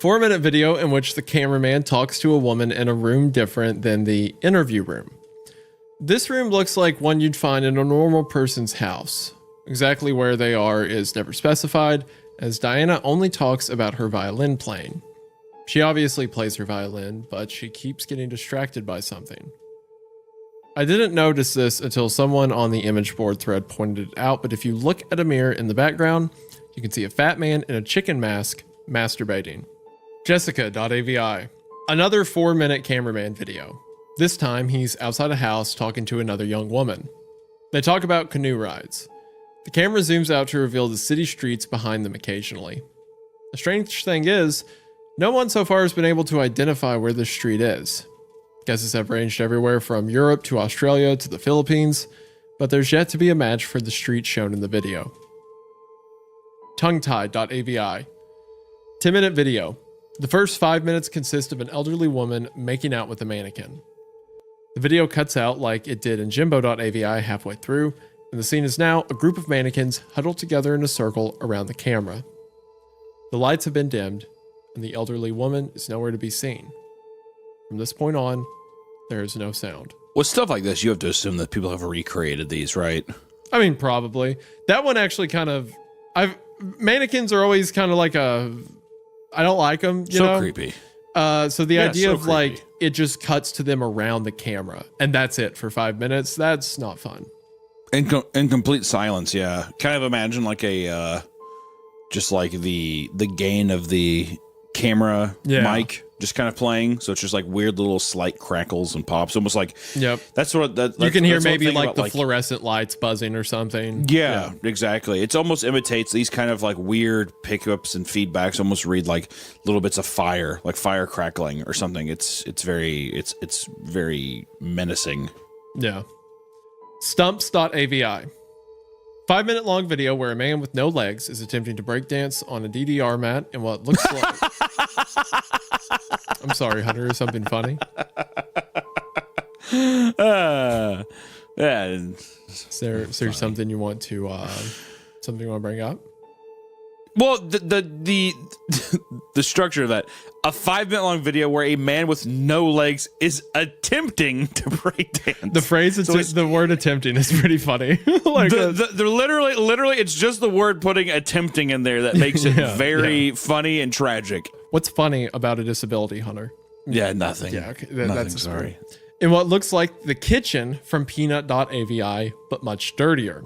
4-minute video in which the cameraman talks to a woman in a room different than the interview room. This room looks like one you'd find in a normal person's house. Exactly where they are is never specified, as Diana only talks about her violin playing. She obviously plays her violin, but she keeps getting distracted by something. I didn't notice this until someone on the image board thread pointed it out, but if you look at a mirror in the background, you can see a fat man in a chicken mask masturbating. Jessica.avi. Another 4-minute cameraman video. This time he's outside a house talking to another young woman. They talk about canoe rides. The camera zooms out to reveal the city streets behind them occasionally. The strange thing is, no one so far has been able to identify where this street is. Guesses have ranged everywhere from Europe to Australia to the Philippines, but there's yet to be a match for the street shown in the video. Tonguetied.avi. 10-minute video. The first 5 minutes consist of an elderly woman making out with a mannequin. The video cuts out like it did in Jimbo.avi halfway through, and the scene is now a group of mannequins huddled together in a circle around the camera. The lights have been dimmed, and the elderly woman is nowhere to be seen. From this point on, there is no sound. With stuff like this, you have to assume that people have recreated these, right? I mean, probably. That one actually kind of... mannequins are always kind of like a... I don't like them, you know? So creepy. So the idea of creepy. like, it just cuts to them around the camera, and that's it for 5 minutes. That's not fun. In complete silence, yeah. Kind of imagine like a... just like the gain of the camera mic just kind of playing, so it's just like weird little slight crackles and pops, almost like that's what that you can hear that's what I'm maybe thinking like about, the fluorescent lights buzzing or something. Yeah, exactly. It almost imitates these kind of like weird pickups and feedbacks. Almost read like little bits of fire, like fire crackling or something. It's very menacing. Yeah. Stumps.avi. 5-minute long video where a man with no legs is attempting to break dance on a DDR mat in what looks like... I'm sorry, Hunter, is something funny? Yeah. Is there something you want to bring up? Well, the structure of that, a 5-minute long video where a man with no legs is attempting to break dance. The phrase, the word attempting is pretty funny. Like they're literally, it's just the word putting attempting in there that makes it very funny and tragic. What's funny about a disability, Hunter? Yeah, nothing. Yeah, okay, nothing, that's sorry. In what looks like the kitchen from Peanut.avi, but much dirtier.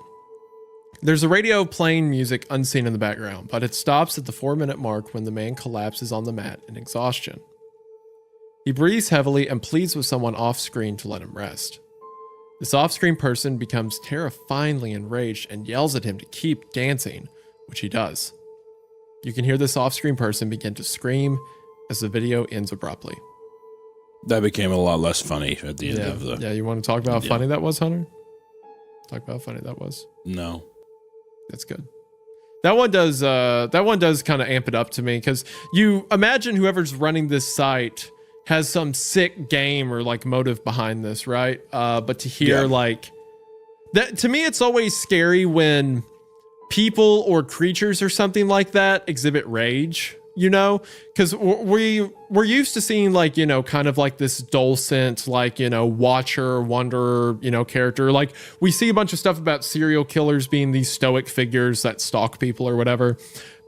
There's a radio playing music unseen in the background, but it stops at the 4-minute mark when the man collapses on the mat in exhaustion. He breathes heavily and pleads with someone off screen to let him rest. This off-screen person becomes terrifyingly enraged and yells at him to keep dancing, which he does. You can hear this off-screen person begin to scream as the video ends abruptly. That became a lot less funny at the end of the... Yeah, you want to talk about how funny that was, Hunter? Talk about how funny that was. No. That's good. That one does kind of amp it up to me, because you imagine whoever's running this site has some sick game or like motive behind this, right? But to hear like that, to me, it's always scary when people or creatures or something like that exhibit rage, you know, because we're used to seeing like, you know, kind of like this dulcet, like, you know, watcher, wanderer, you know, character. Like we see a bunch of stuff about serial killers being these stoic figures that stalk people or whatever.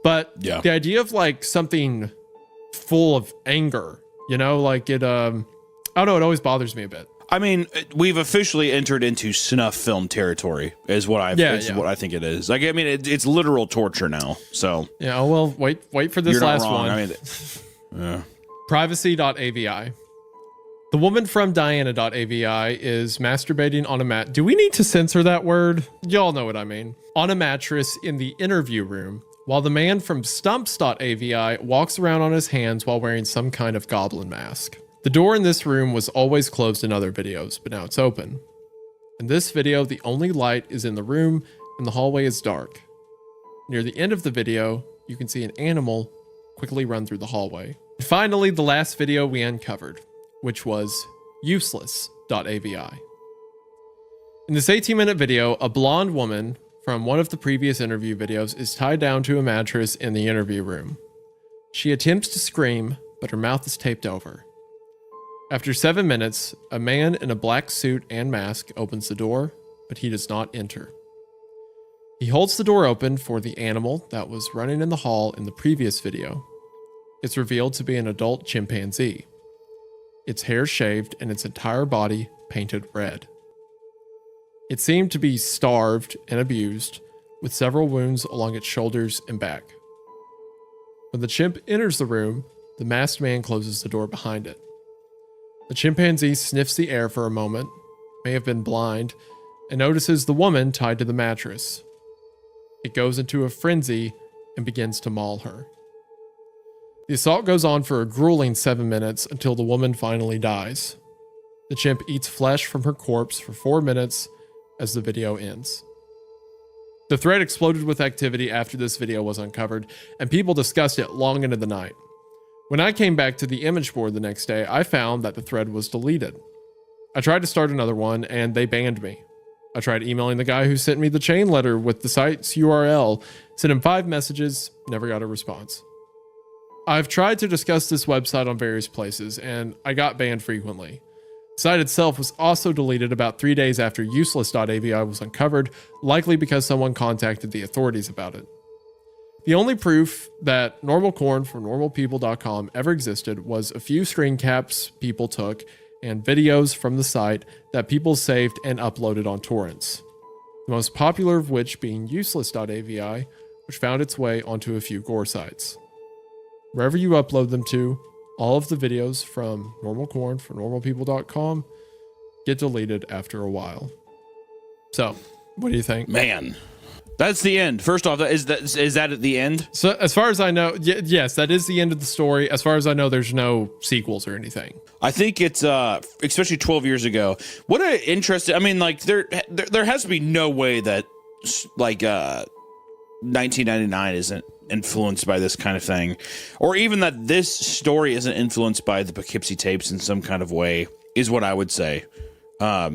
But the idea of like something full of anger, you know, like it, I don't know, it always bothers me a bit. I mean, we've officially entered into snuff film territory, is what I think it is. Like, I mean, it's literal torture now. So yeah, well, wait for this you're not last wrong. one. I mean, Privacy.avi. The woman from Diana.avi is masturbating on a mat. Do we need to censor that word? Y'all know what I mean. On a mattress in the interview room, while the man from Stumps.avi walks around on his hands while wearing some kind of goblin mask. The door in this room was always closed in other videos, but now it's open. In this video, the only light is in the room and the hallway is dark. Near the end of the video, you can see an animal quickly run through the hallway. And finally, the last video we uncovered, which was useless.avi. In this 18-minute video, a blonde woman from one of the previous interview videos is tied down to a mattress in the interview room. She attempts to scream, but her mouth is taped over. After 7 minutes, a man in a black suit and mask opens the door, but he does not enter. He holds the door open for the animal that was running in the hall in the previous video. It's revealed to be an adult chimpanzee. Its hair shaved and its entire body painted red. It seemed to be starved and abused, with several wounds along its shoulders and back. When the chimp enters the room, the masked man closes the door behind it. The chimpanzee sniffs the air for a moment, may have been blind, and notices the woman tied to the mattress. It goes into a frenzy and begins to maul her. The assault goes on for a grueling 7 minutes until the woman finally dies. The chimp eats flesh from her corpse for 4 minutes as the video ends. The thread exploded with activity after this video was uncovered, and people discussed it long into the night. When I came back to the image board the next day, I found that the thread was deleted. I tried to start another one and they banned me. I tried emailing the guy who sent me the chain letter with the site's URL, sent him 5 messages, never got a response. I've tried to discuss this website on various places and I got banned frequently. The site itself was also deleted about 3 days after useless.avi was uncovered, likely because someone contacted the authorities about it. The only proof that normal corn from normalpeople.com ever existed was a few screen caps people took and videos from the site that people saved and uploaded on torrents. The most popular of which being useless.avi, which found its way onto a few gore sites. Wherever you upload them to, all of the videos from normal corn from normalpeople.com get deleted after a while. So, what do you think? man, that's the end. First off, is that at the end? So as far as I know, yes, that is the end of the story. As far as I know, there's no sequels or anything. I think it's especially 12 years ago. What an interesting. I mean, like there has to be no way that like 1999 isn't influenced by this kind of thing, or even that this story isn't influenced by the Poughkeepsie tapes in some kind of way. Is what I would say. Yeah, I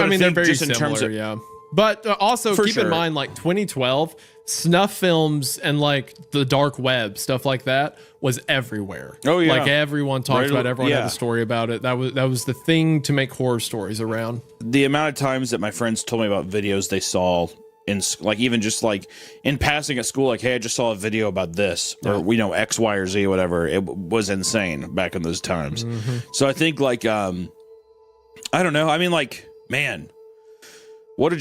mean they're very similar. Yeah. But also keep in mind, like 2012, snuff films and like the dark web, stuff like that was everywhere. Oh yeah. Like everyone talked about it. Everyone had a story about it. That was the thing to make horror stories around. The amount of times that my friends told me about videos they saw in like even just like in passing at school, like, hey, I just saw a video about this or X, Y, or Z, whatever. It was insane back in those times. Mm-hmm. So I think like I don't know. I mean, like, man. What a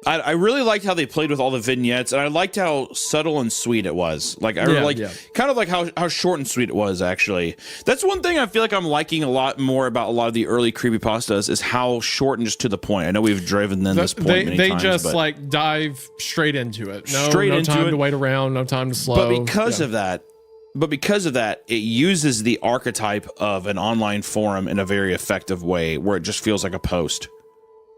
I really liked how they played with all the vignettes, and I liked how subtle and sweet it was. Like I really kind of like how short and sweet it was. Actually, that's one thing I feel like I'm liking a lot more about a lot of the early creepypastas is how short and just to the point. I know we've driven in this point many times. They just like dive straight into it. No into time it. To wait around. No time to slow. But because of that, it uses the archetype of an online forum in a very effective way, where it just feels like a post.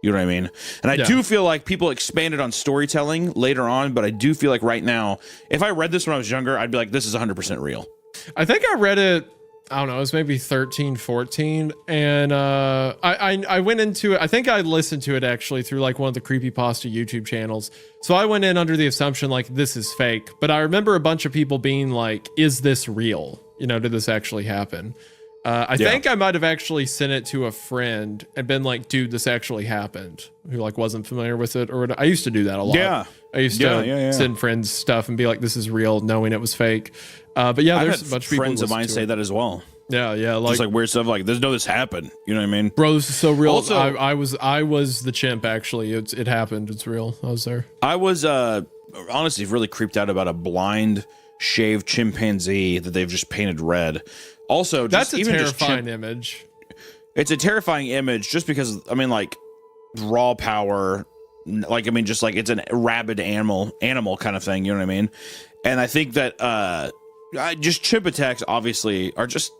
You know what I mean? And I do feel like people expanded on storytelling later on, but I do feel like right now, if I read this when I was younger, I'd be like, this is 100% real. I think I read it, I don't know, it was maybe 13, 14. And I went into it, I think I listened to it actually through like one of the Creepypasta YouTube channels. So I went in under the assumption like this is fake. But I remember a bunch of people being like, is this real? You know, did this actually happen? I think I might have actually sent it to a friend and been like, dude, this actually happened, who like wasn't familiar with it. Or I used to do that a lot. Yeah. I used to send friends stuff and be like, this is real, knowing it was fake. But yeah, there's a bunch of people. Friends of mine say that as well. Yeah. Like, just like weird stuff like this happened. You know what I mean? Bro, this is so real. Also, I was the chimp actually. It happened. It's real. I was there. I was honestly really creeped out about a blind shaved chimpanzee that they've just painted red. Also, that's a terrifying image. It's a terrifying image just because, I mean, like, raw power, like, I mean, just like it's a rabid animal kind of thing, you know what I mean? And I think that just chimp attacks obviously are just,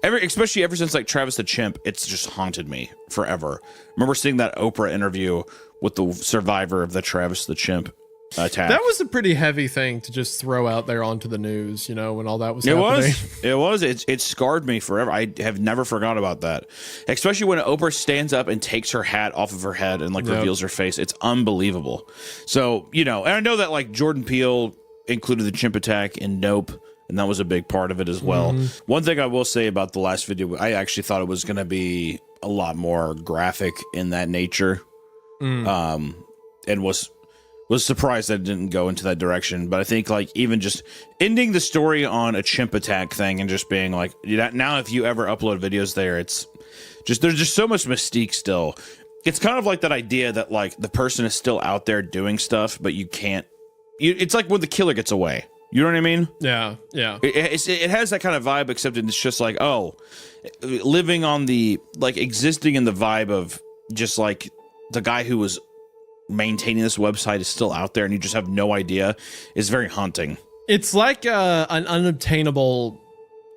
especially ever since like Travis the Chimp, it's just haunted me forever. I remember seeing that Oprah interview with the survivor of the Travis the Chimp attack. That was a pretty heavy thing to just throw out there onto the news, you know, when all that was happening. It scarred me forever. I have never forgot about that, especially when Oprah stands up and takes her hat off of her head and like reveals her face. It's unbelievable. So, you know, and I know that like Jordan Peele included the chimp attack in Nope, and that was a big part of it as well. One thing I will say about the last video, I actually thought it was going to be a lot more graphic in that nature, and was surprised that it didn't go into that direction. But I think like even just ending the story on a chimp attack thing and just being like, now if you ever upload videos there, it's just, there's just so much mystique still. It's kind of like that idea that like the person is still out there doing stuff, but you can't, it's like when the killer gets away. You know what I mean? Yeah. It has that kind of vibe, except it's just like, oh, living on the, like existing in the vibe of just like the guy who was maintaining this website is still out there and you just have no idea is very haunting. It's like an unobtainable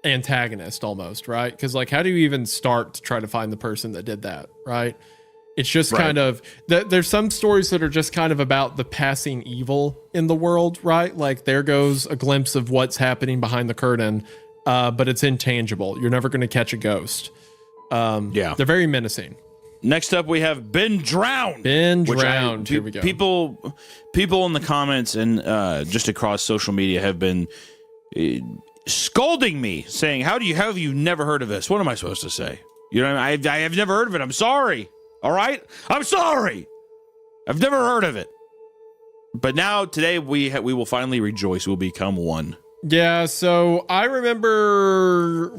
antagonist almost, right? Because like, how do you even start to try to find the person that did that, right? It's just kind of, there's some stories that are just kind of about the passing evil in the world, right? Like there goes a glimpse of what's happening behind the curtain, but it's intangible. You're never going to catch a ghost. They're very menacing. Next up, we have Been Drowned. Here we go. People in the comments and just across social media have been scolding me, saying, "How have you never heard of this? What am I supposed to say? You know, I have never heard of it. I'm sorry. All right, I'm sorry. I've never heard of it. But now today we will finally rejoice. We'll become one." Yeah, so I don't remember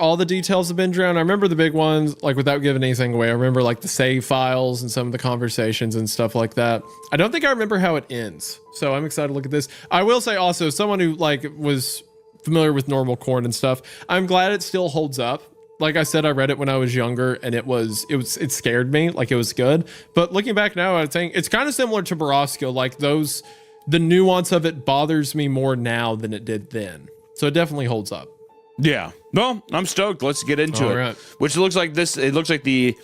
all the details of Been Drowned. I remember the big ones, like without giving anything away. I remember like the save files and some of the conversations and stuff like that. I don't think I remember how it ends. So I'm excited to look at this. I will say also, someone who like was familiar with normal corn and stuff, I'm glad it still holds up. Like I said, I read it when I was younger and it scared me, like it was good. But looking back now, I think it's kind of similar to Borrasco, like the nuance of it bothers me more now than it did then. So it definitely holds up. Yeah. Well, I'm stoked. Let's get into it. Right. Which looks like this. It looks like the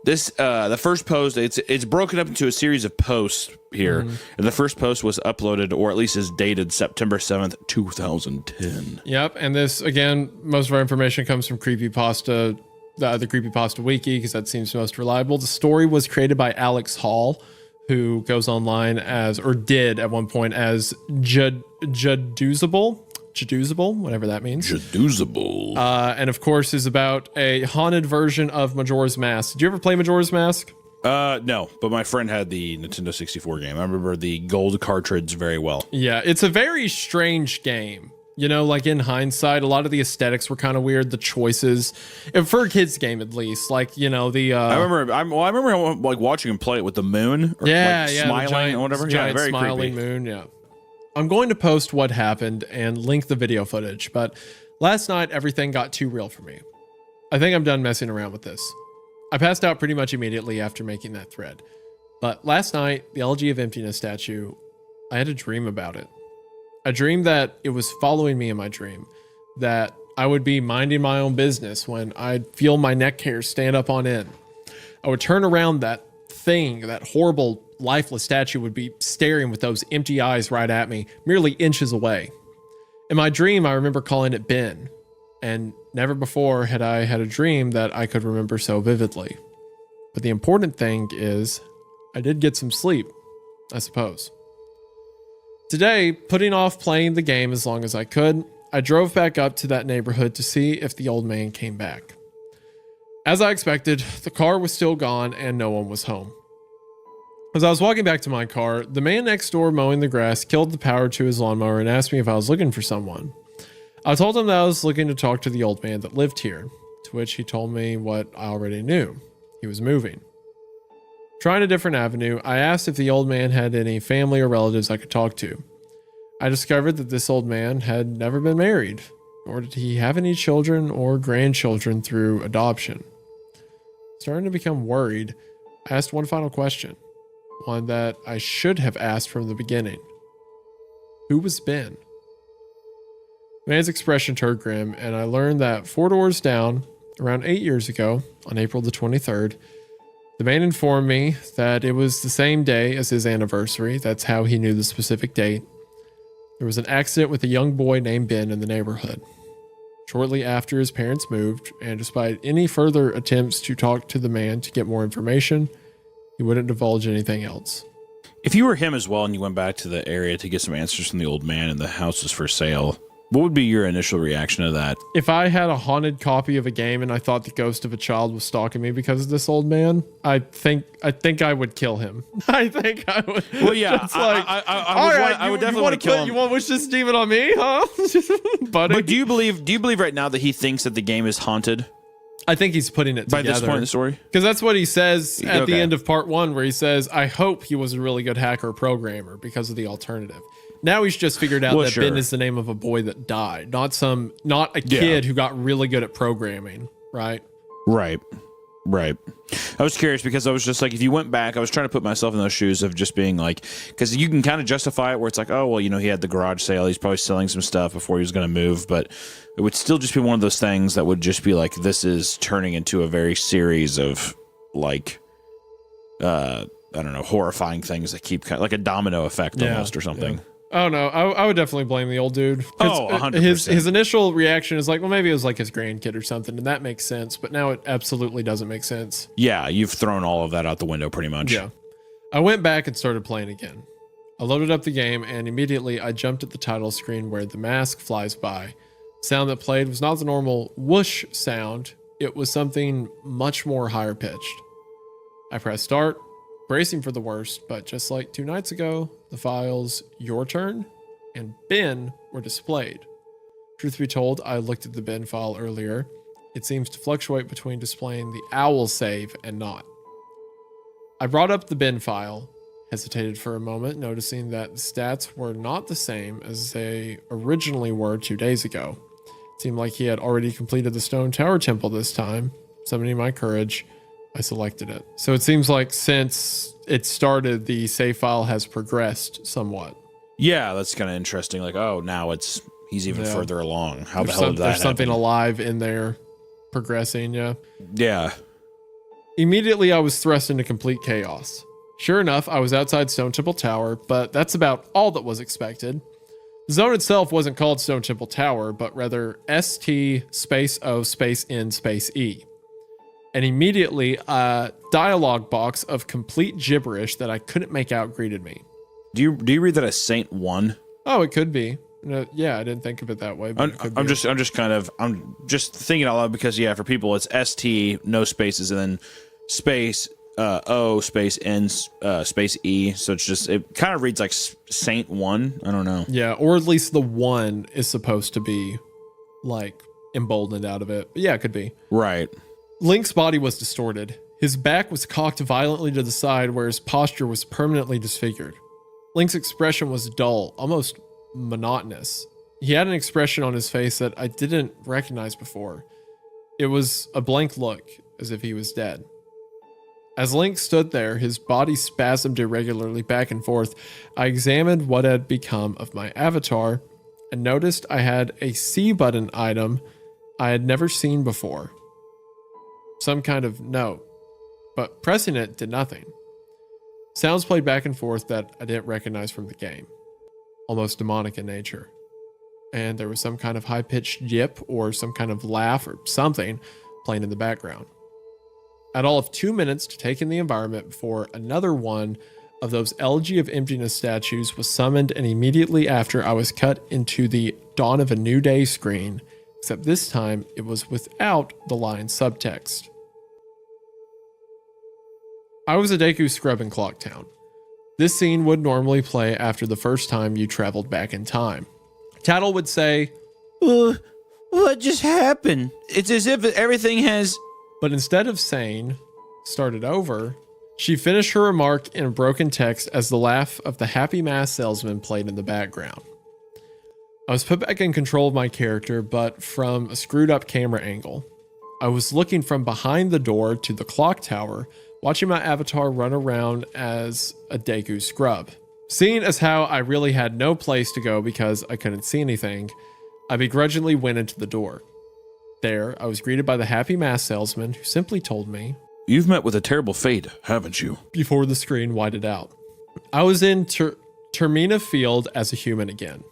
first post. It's broken up into a series of posts here. And the first post was uploaded, or at least is dated September 7th, 2010. Yep. And this, again, most of our information comes from Creepypasta, the Creepypasta wiki, because that seems most reliable. The story was created by Alex Hall, who goes online as, or did at one point as Jaduzable, whatever that means. Jaduzable. And of course is about a haunted version of Majora's Mask. Did you ever play Majora's Mask? No, but my friend had the Nintendo 64 game. I remember the gold cartridge very well. Yeah, it's a very strange game. You know, like in hindsight, a lot of the aesthetics were kind of weird. The choices, and for a kid's game at least, like, you know, the I remember like watching him play it with the moon. Or like the smiling giant, or whatever. giant Very smiling creepy. moon. Yeah, I'm going to post what happened and link the video footage. But last night, everything got too real for me. I think I'm done messing around with this. I passed out pretty much immediately after making that thread. But last night, the Elegy of Emptiness statue, I had a dream about it. I dreamed that it was following me in my dream, that I would be minding my own business when I'd feel my neck hairs stand up on end. I would turn around, that thing, that horrible, lifeless statue would be staring with those empty eyes right at me, merely inches away. In my dream, I remember calling it Ben, and never before had I had a dream that I could remember so vividly. But the important thing is, I did get some sleep, I suppose. Today, putting off playing the game as long as I could, I drove back up to that neighborhood to see if the old man came back. As I expected, the car was still gone and no one was home. As I was walking back to my car, the man next door mowing the grass killed the power to his lawnmower and asked me if I was looking for someone. I told him that I was looking to talk to the old man that lived here, to which he told me what I already knew. He was moving. Trying a different avenue, I asked if the old man had any family or relatives I could talk to. I discovered that this old man had never been married, nor did he have any children or grandchildren through adoption. Starting to become worried, I asked one final question, one that I should have asked from the beginning. Who was Ben? The man's expression turned grim, and I learned that 4 doors down, around 8 years ago, on April the 23rd, the man informed me that it was the same day as his anniversary. That's how he knew the specific date. There was an accident with a young boy named Ben in the neighborhood. Shortly after his parents moved, and despite any further attempts to talk to the man to get more information, he wouldn't divulge anything else. If you were him as well and you went back to the area to get some answers from the old man and the house was for sale, what would be your initial reaction to that? If I had a haunted copy of a game and I thought the ghost of a child was stalking me because of this old man, I think I would kill him. I think I would. Well, yeah, It's like, I would definitely want to kill him. You want to wish this demon on me, huh? Buddy. But do you believe right now that he thinks that the game is haunted I think he's putting it by together. this point in the story? Because that's what he says at the Okay. end of part 1, where he says, I hope he was a really good hacker or programmer because of the alternative. Now he's just figured out that sure. Ben is the name of a boy that died, not a kid who got really good at programming, right? Right. I was curious because I was just like, if you went back, I was trying to put myself in those shoes of just being like, because you can kind of justify it where it's like, oh, well, you know, he had the garage sale. He's probably selling some stuff before he was going to move. But it would still just be one of those things that would just be like, this is turning into a very series of like, I don't know, horrifying things that keep like a domino effect almost or something. Yeah. Oh no, I would definitely blame the old dude. 'Cause 100%. His initial reaction is like, well, maybe it was like his grandkid or something, and that makes sense. But now it absolutely doesn't make sense. Yeah, you've thrown all of that out the window pretty much. Yeah. I went back and started playing again. I loaded up the game, and immediately I jumped at the title screen where the mask flies by. The sound that played was not the normal whoosh sound. It was something much more higher pitched. I pressed start, bracing for the worst, but just like 2 nights ago, the files Your Turn and Ben were displayed. Truth be told, I looked at the Ben file earlier. It seems to fluctuate between displaying the owl save and not. I brought up the Ben file, hesitated for a moment, noticing that the stats were not the same as they originally were 2 days ago. It seemed like he had already completed the Stone Tower Temple this time. Summoning my courage, I selected it. So it seems like since it started, the save file has progressed somewhat. Yeah, that's kind of interesting. Like, oh, now he's even further along. How the hell did that There's something happen? alive in there progressing, yeah. Yeah. Immediately, I was thrust into complete chaos. Sure enough, I was outside Stone Temple Tower, but that's about all that was expected. The zone itself wasn't called Stone Temple Tower, but rather ST_O_N_E. And immediately, a dialogue box of complete gibberish that I couldn't make out greeted me. Do you read that as Saint 1? Oh, it could be. No, yeah, I didn't think of it that way. But I'm just thinking out loud because for people it's ST, no spaces, and then space O space N space E. So it's just, it kind of reads like Saint 1. I don't know. Yeah, or at least the 1 is supposed to be like emboldened out of it. But yeah, it could be. Right. Link's body was distorted. His back was cocked violently to the side where his posture was permanently disfigured. Link's expression was dull, almost monotonous. He had an expression on his face that I didn't recognize before. It was a blank look, as if he was dead. As Link stood there, his body spasmed irregularly back and forth. I examined what had become of my avatar and noticed I had a C button item I had never seen before. Some kind of note, but pressing it did nothing. Sounds played back and forth that I didn't recognize from the game, almost demonic in nature. And there was some kind of high-pitched yip or some kind of laugh or something playing in the background. I had all of 2 minutes to take in the environment before another one of those Elegy of Emptiness statues was summoned, and immediately after I was cut into the Dawn of a New Day screen, except this time it was without the line subtext. I was a Deku scrub in Clocktown. This scene would normally play after the first time you traveled back in time. Tattle would say, What just happened? It's as if everything has... but instead of saying, started over, she finished her remark in a broken text as the laugh of the happy mask salesman played in the background. I was put back in control of my character, but from a screwed up camera angle. I was looking from behind the door to the clock tower, watching my avatar run around as a Deku scrub. Seeing as how I really had no place to go because I couldn't see anything, I begrudgingly went into the door. There, I was greeted by the happy mask salesman who simply told me, You've met with a terrible fate, haven't you? before the screen widened out. I was in Termina Field as a human again.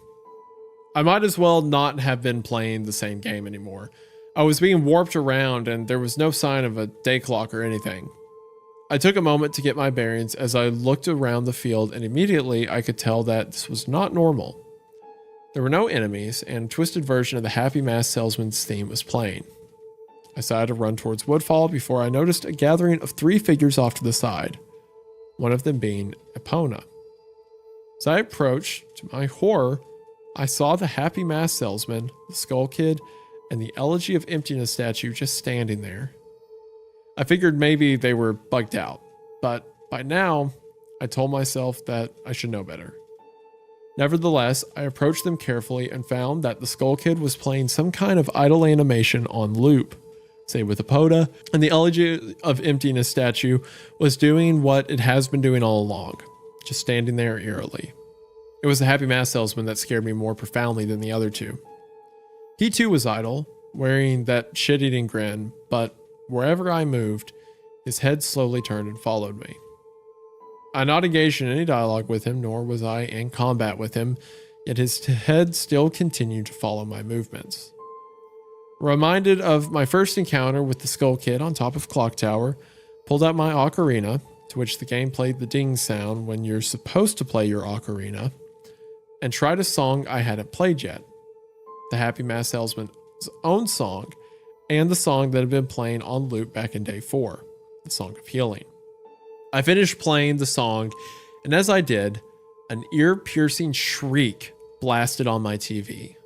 I might as well not have been playing the same game anymore. I was being warped around and there was no sign of a day clock or anything. I took a moment to get my bearings as I looked around the field, and immediately I could tell that this was not normal. There were no enemies, and a twisted version of the Happy Mask Salesman's theme was playing. I decided to run towards Woodfall before I noticed a gathering of 3 figures off to the side, one of them being Epona. As I approached, to my horror, I saw the Happy Mask Salesman, the Skull Kid, and the Elegy of Emptiness statue just standing there. I figured maybe they were bugged out, but by now, I told myself that I should know better. Nevertheless, I approached them carefully and found that the Skull Kid was playing some kind of idle animation on loop, say with Epona, and the Elegy of Emptiness statue was doing what it has been doing all along, just standing there eerily. It was the Happy Mask Salesman that scared me more profoundly than the other two. He too was idle, wearing that shit-eating grin, but wherever I moved, his head slowly turned and followed me. I not engaged in any dialogue with him, nor was I in combat with him, yet his head still continued to follow my movements. Reminded of my first encounter with the Skull Kid on top of Clock Tower, pulled out my ocarina, to which the game played the ding sound when you're supposed to play your ocarina, and tried a song I hadn't played yet, the Happy Mask Salesman's own song, and the song that had been playing on loop back in day 4, the Song of Healing. I finished playing the song, and as I did, an ear-piercing shriek blasted on my TV.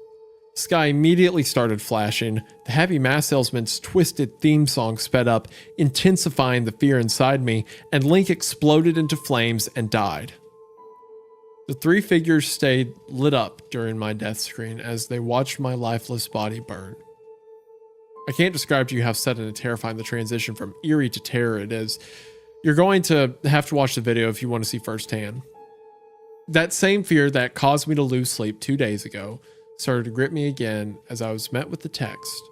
The sky immediately started flashing, the Happy Mask Salesman's twisted theme song sped up, intensifying the fear inside me, and Link exploded into flames and died. The 3 figures stayed lit up during my death screen as they watched my lifeless body burn. I can't describe to you how sudden and terrifying the transition from eerie to terror it is. You're going to have to watch the video if you want to see firsthand. That same fear that caused me to lose sleep 2 days ago started to grip me again as I was met with the text.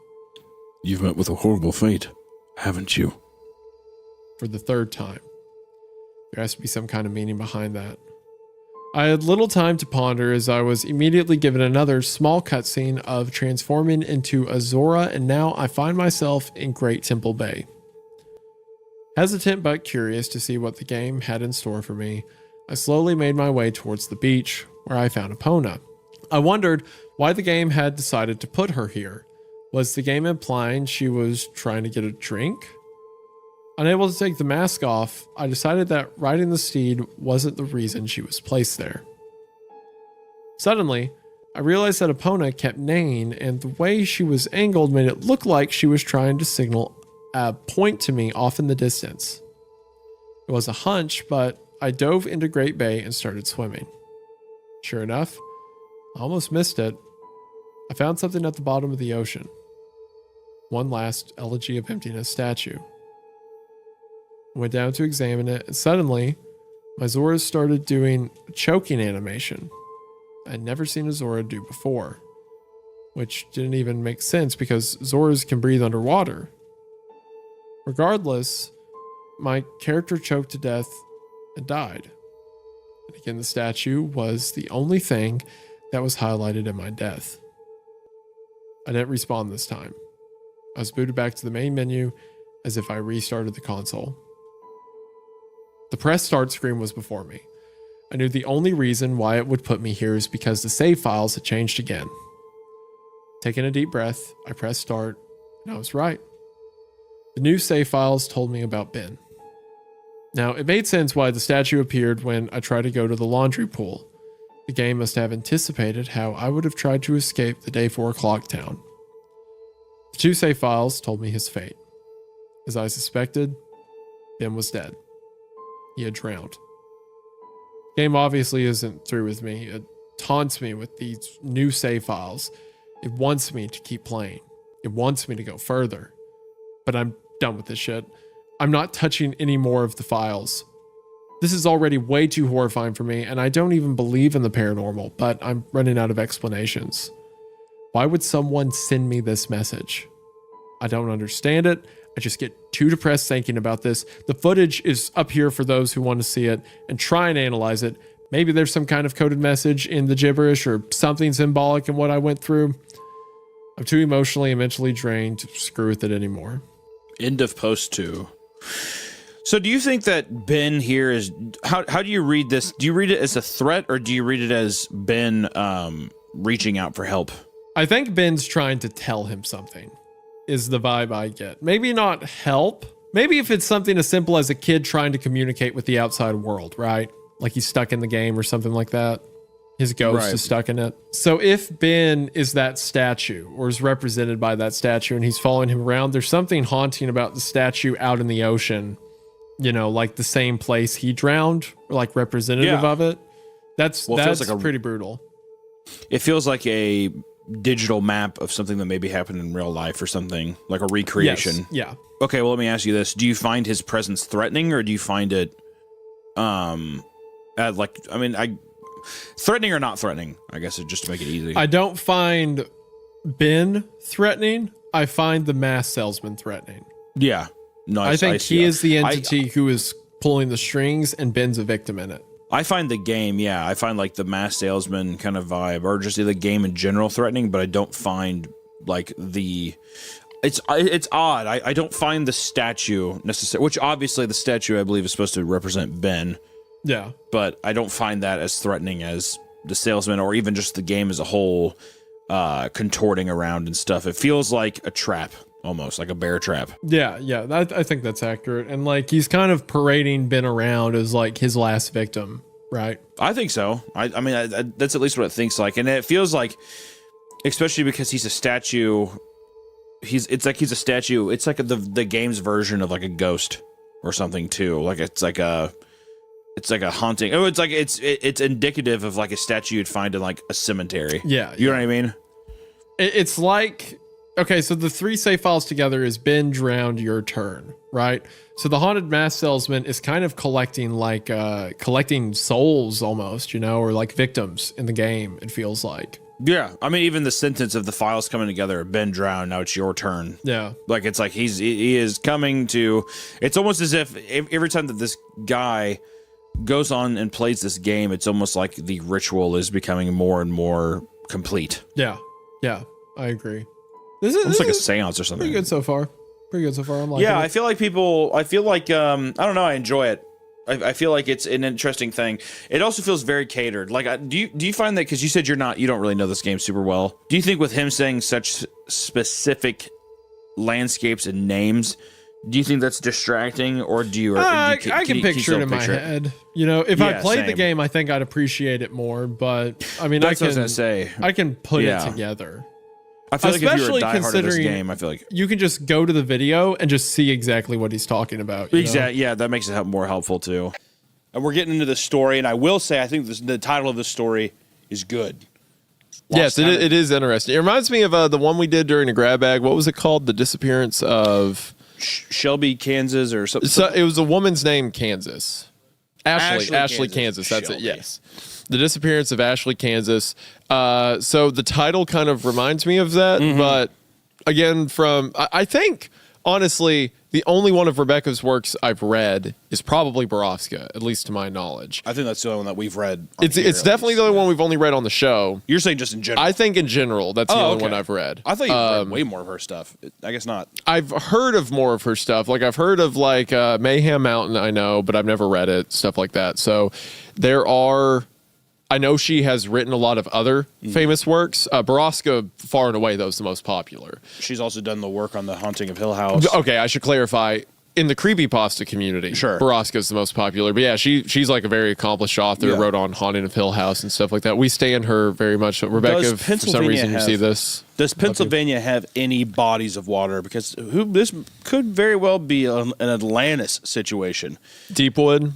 You've met with a horrible fate, haven't you? For the 3rd time. There has to be some kind of meaning behind that. I had little time to ponder as I was immediately given another small cutscene of transforming into Azora, and now I find myself in Great Temple Bay. Hesitant but curious to see what the game had in store for me, I slowly made my way towards the beach, where I found Epona. I wondered why the game had decided to put her here. Was the game implying she was trying to get a drink? Unable to take the mask off, I decided that riding the steed wasn't the reason she was placed there. Suddenly, I realized that Epona kept neighing, and the way she was angled made it look like she was trying to signal a point to me off in the distance. It was a hunch, but I dove into Great Bay and started swimming. Sure enough, I almost missed it. I found something at the bottom of the ocean. One last Elegy of Emptiness statue. I went down to examine it, and suddenly, my Zora started doing a choking animation I'd never seen a Zora do before, which didn't even make sense because Zoras can breathe underwater. Regardless, my character choked to death and died. And again, the statue was the only thing that was highlighted in my death. I didn't respawn this time. I was booted back to the main menu as if I restarted the console. The press start screen was before me. I knew the only reason why it would put me here is because the save files had changed again. Taking a deep breath, I pressed start, and I was right. The new save files told me about Ben. Now, it made sense why the statue appeared when I tried to go to the laundry pool. The game must have anticipated how I would have tried to escape the day 4 o'clock town. The two save files told me his fate. As I suspected, Ben was dead. He had drowned. The game obviously isn't through with me. It taunts me with these new save files. It wants me to keep playing. It wants me to go further. But I'm done with this shit. I'm not touching any more of the files. This is already way too horrifying for me, and I don't even believe in the paranormal, but I'm running out of explanations. Why would someone send me this message? I don't understand it. I just get too depressed thinking about this. The footage is up here for those who want to see it and try and analyze it. Maybe there's some kind of coded message in the gibberish or something symbolic in what I went through. I'm too emotionally and mentally drained to screw with it anymore. End of post 2. So do you think that Ben here is, how do you read this? Do you read it as a threat, or do you read it as Ben reaching out for help? I think Ben's trying to tell him something, is the vibe I get. Maybe not help. Maybe if it's something as simple as a kid trying to communicate with the outside world, right? Like he's stuck in the game or something like that. His ghost is stuck in it. So if Ben is that statue or is represented by that statue and he's following him around, there's something haunting about the statue out in the ocean, you know, like the same place he drowned, or like representative of it. That's like pretty brutal. It feels like a digital map of something that maybe happened in real life or something, like a recreation. Yes. Yeah. Okay, well, let me ask you this. Do you find his presence threatening, or do you find it threatening or not threatening? I guess just to make it easy. I don't find Ben threatening. I find the mask salesman threatening. Yeah. No, I think he is the entity who is pulling the strings, and Ben's a victim in it. I find the game, I find like the mass salesman kind of vibe, or just the game in general threatening, but I don't find like it's odd. I don't find the statue necessary, which obviously the statue I believe is supposed to represent Ben. Yeah. But I don't find that as threatening as the salesman, or even just the game as a whole, contorting around and stuff. It feels like a trap, almost like a bear trap. Yeah. I think that's accurate. And like he's kind of parading Ben around as like his last victim, right? I think so. I mean, that's at least what it thinks like. And it feels like, especially because he's a statue, it's like he's a statue. It's like the game's version of like a ghost or something too. Like it's like a haunting. Oh, it's like it's indicative of like a statue you'd find in like a cemetery. Yeah. You know what I mean? It's like, okay, so the 3 save files together is Ben drowned, your turn, right? So the haunted mask salesman is kind of collecting souls almost, you know, or like victims in the game, it feels like. Yeah. I mean, even the sentence of the files coming together, Ben drowned, now it's your turn. Yeah. Like it's like he is coming to, it's almost as if every time that this guy goes on and plays this game, it's almost like the ritual is becoming more and more complete. Yeah, I agree. This is like a seance or something. Pretty good so far. I'm like, yeah, I feel like I don't know, I enjoy it. I feel like it's an interesting thing. It also feels very catered. Like, do you find that, because you said you don't really know this game super well, do you think with him saying such specific landscapes and names, Do you think that's distracting, or do you? I can picture it in my head. You know, if I Yeah, played the same. game, I think I'd appreciate it more. But I mean, That's I what I was can gonna say. I can put Yeah. it together. I feel like if you were a Especially diehard of this considering game, I feel like you can just go to the video and just see exactly what he's talking about. you know? exactly. Yeah, that makes it more helpful too. And we're getting into the story, and I will say, I think the title of the story is good. Yes, it is interesting. It reminds me of the one we did during the grab bag. What was it called? The disappearance of Shelby, Kansas, or something. So it was a woman's name, Kansas. Ashley, Kansas. Kansas. That's Shelby. it. Yes. The disappearance of Ashley, Kansas. So the title kind of reminds me of that, but again, I think honestly, the only one of Rebecca's works I've read is probably Borowska, at least to my knowledge. I think that's the only one that we've read. on It's here, it's at definitely least. the only one we've only read on the show. You're saying just in general. I think in general, that's the only okay. one I've read. I thought you read way more of her stuff. I guess not. I've heard of more of her stuff. Like I've heard of like Mayhem Mountain, I know, but I've never read it, stuff like that. So I know she has written a lot of other famous works. Borowska, far and away, though, is the most popular. She's also done the work on The Haunting of Hill House. Okay, I should clarify. In the Creepypasta community, Sure. Borowska is the most popular. But yeah, she's like a very accomplished author, Yeah. wrote on Haunting of Hill House and stuff like that. We stand her very much. Rebecca, Does if for some Pennsylvania reason you see have- this. Does Pennsylvania have any bodies of water? Because this could very well be an Atlantis situation. Deepwood.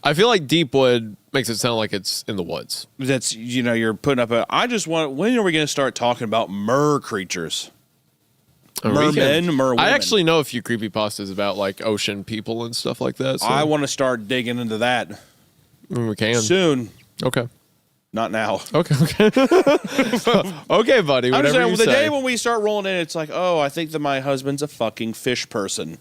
I feel like Deepwood makes it sound like it's in the woods. That's, you're putting up when are we going to start talking about mer creatures? Mermen, merwomen. I actually know a few creepypastas about like ocean people and stuff like that. So I want to start digging into that we can. soon. Okay. Not now. Okay. Okay, buddy. I'm Whatever just saying, you the say. day when we start rolling in, it's like, oh, I think that my husband's a fucking fish person.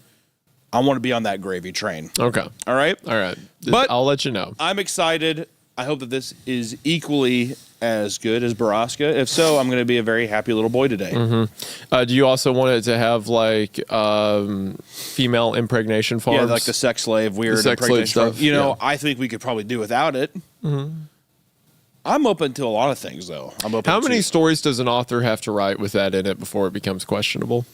I want to be on that gravy train. Okay. All right? All right. But- I'll let you know. I'm excited. I hope that this is equally as good as Borowska. If so, I'm going to be a very happy little boy today. Do you also want it to have like female impregnation farms? Yeah, like the sex slave, weird The sex slave impregnation. stuff, Yeah. I think we could probably do without it. I'm open to a lot of things, though. I'm open How to many stories does an author have to write with that in it before it becomes questionable?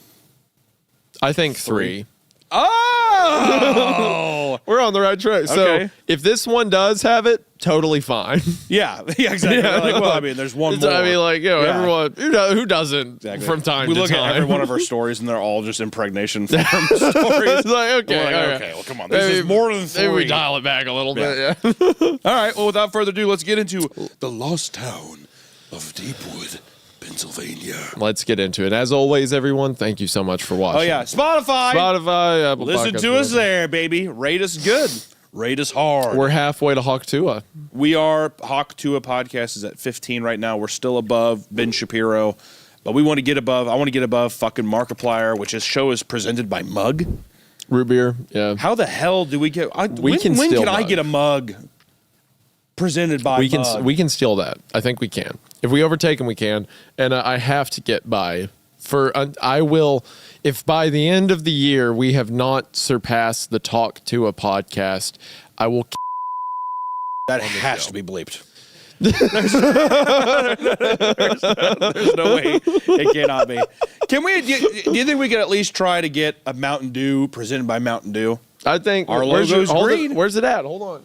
I think 3. Oh! We're on the right track. So Okay. if this one does have it, totally fine. yeah, exactly. Yeah. Like, well, I mean, there's one more. I mean, like, Yeah. everyone, who doesn't Exactly. from time we to look time. at every one of our stories, and they're all just impregnation farm stories. It's like, okay, We're like, all right. okay, well, come on. This is more than 3. Maybe we dial it back a little bit. Yeah. All right, well, without further ado, let's get into the lost town of Deepwood, Pennsylvania. Let's get into it. As always, everyone, thank you so much for watching. Oh, yeah. Spotify, Apple Listen Podcasts, to us whatever. there, baby. Rate us good. Rate us hard. We're halfway to Hawktua. We are Hawk Tua podcast is at 15 right now. We're still above Ben Shapiro, but we want to get above. I want to get above fucking Markiplier, which is show is presented by Mug. Root beer, yeah. How the hell do we get? can when steal can I Mug. get a mug presented by Mug? We can steal that. I think we can. If we overtake them, we can. And I have to get by. I will. If by the end of the year we have not surpassed the Talk to a podcast, I will. That has to be bleeped. There's no way it cannot be. Can we? Do you think we could at least try to get a Mountain Dew presented by Mountain Dew? I think Our where's logo's hold it- green. Where's it at? Hold on.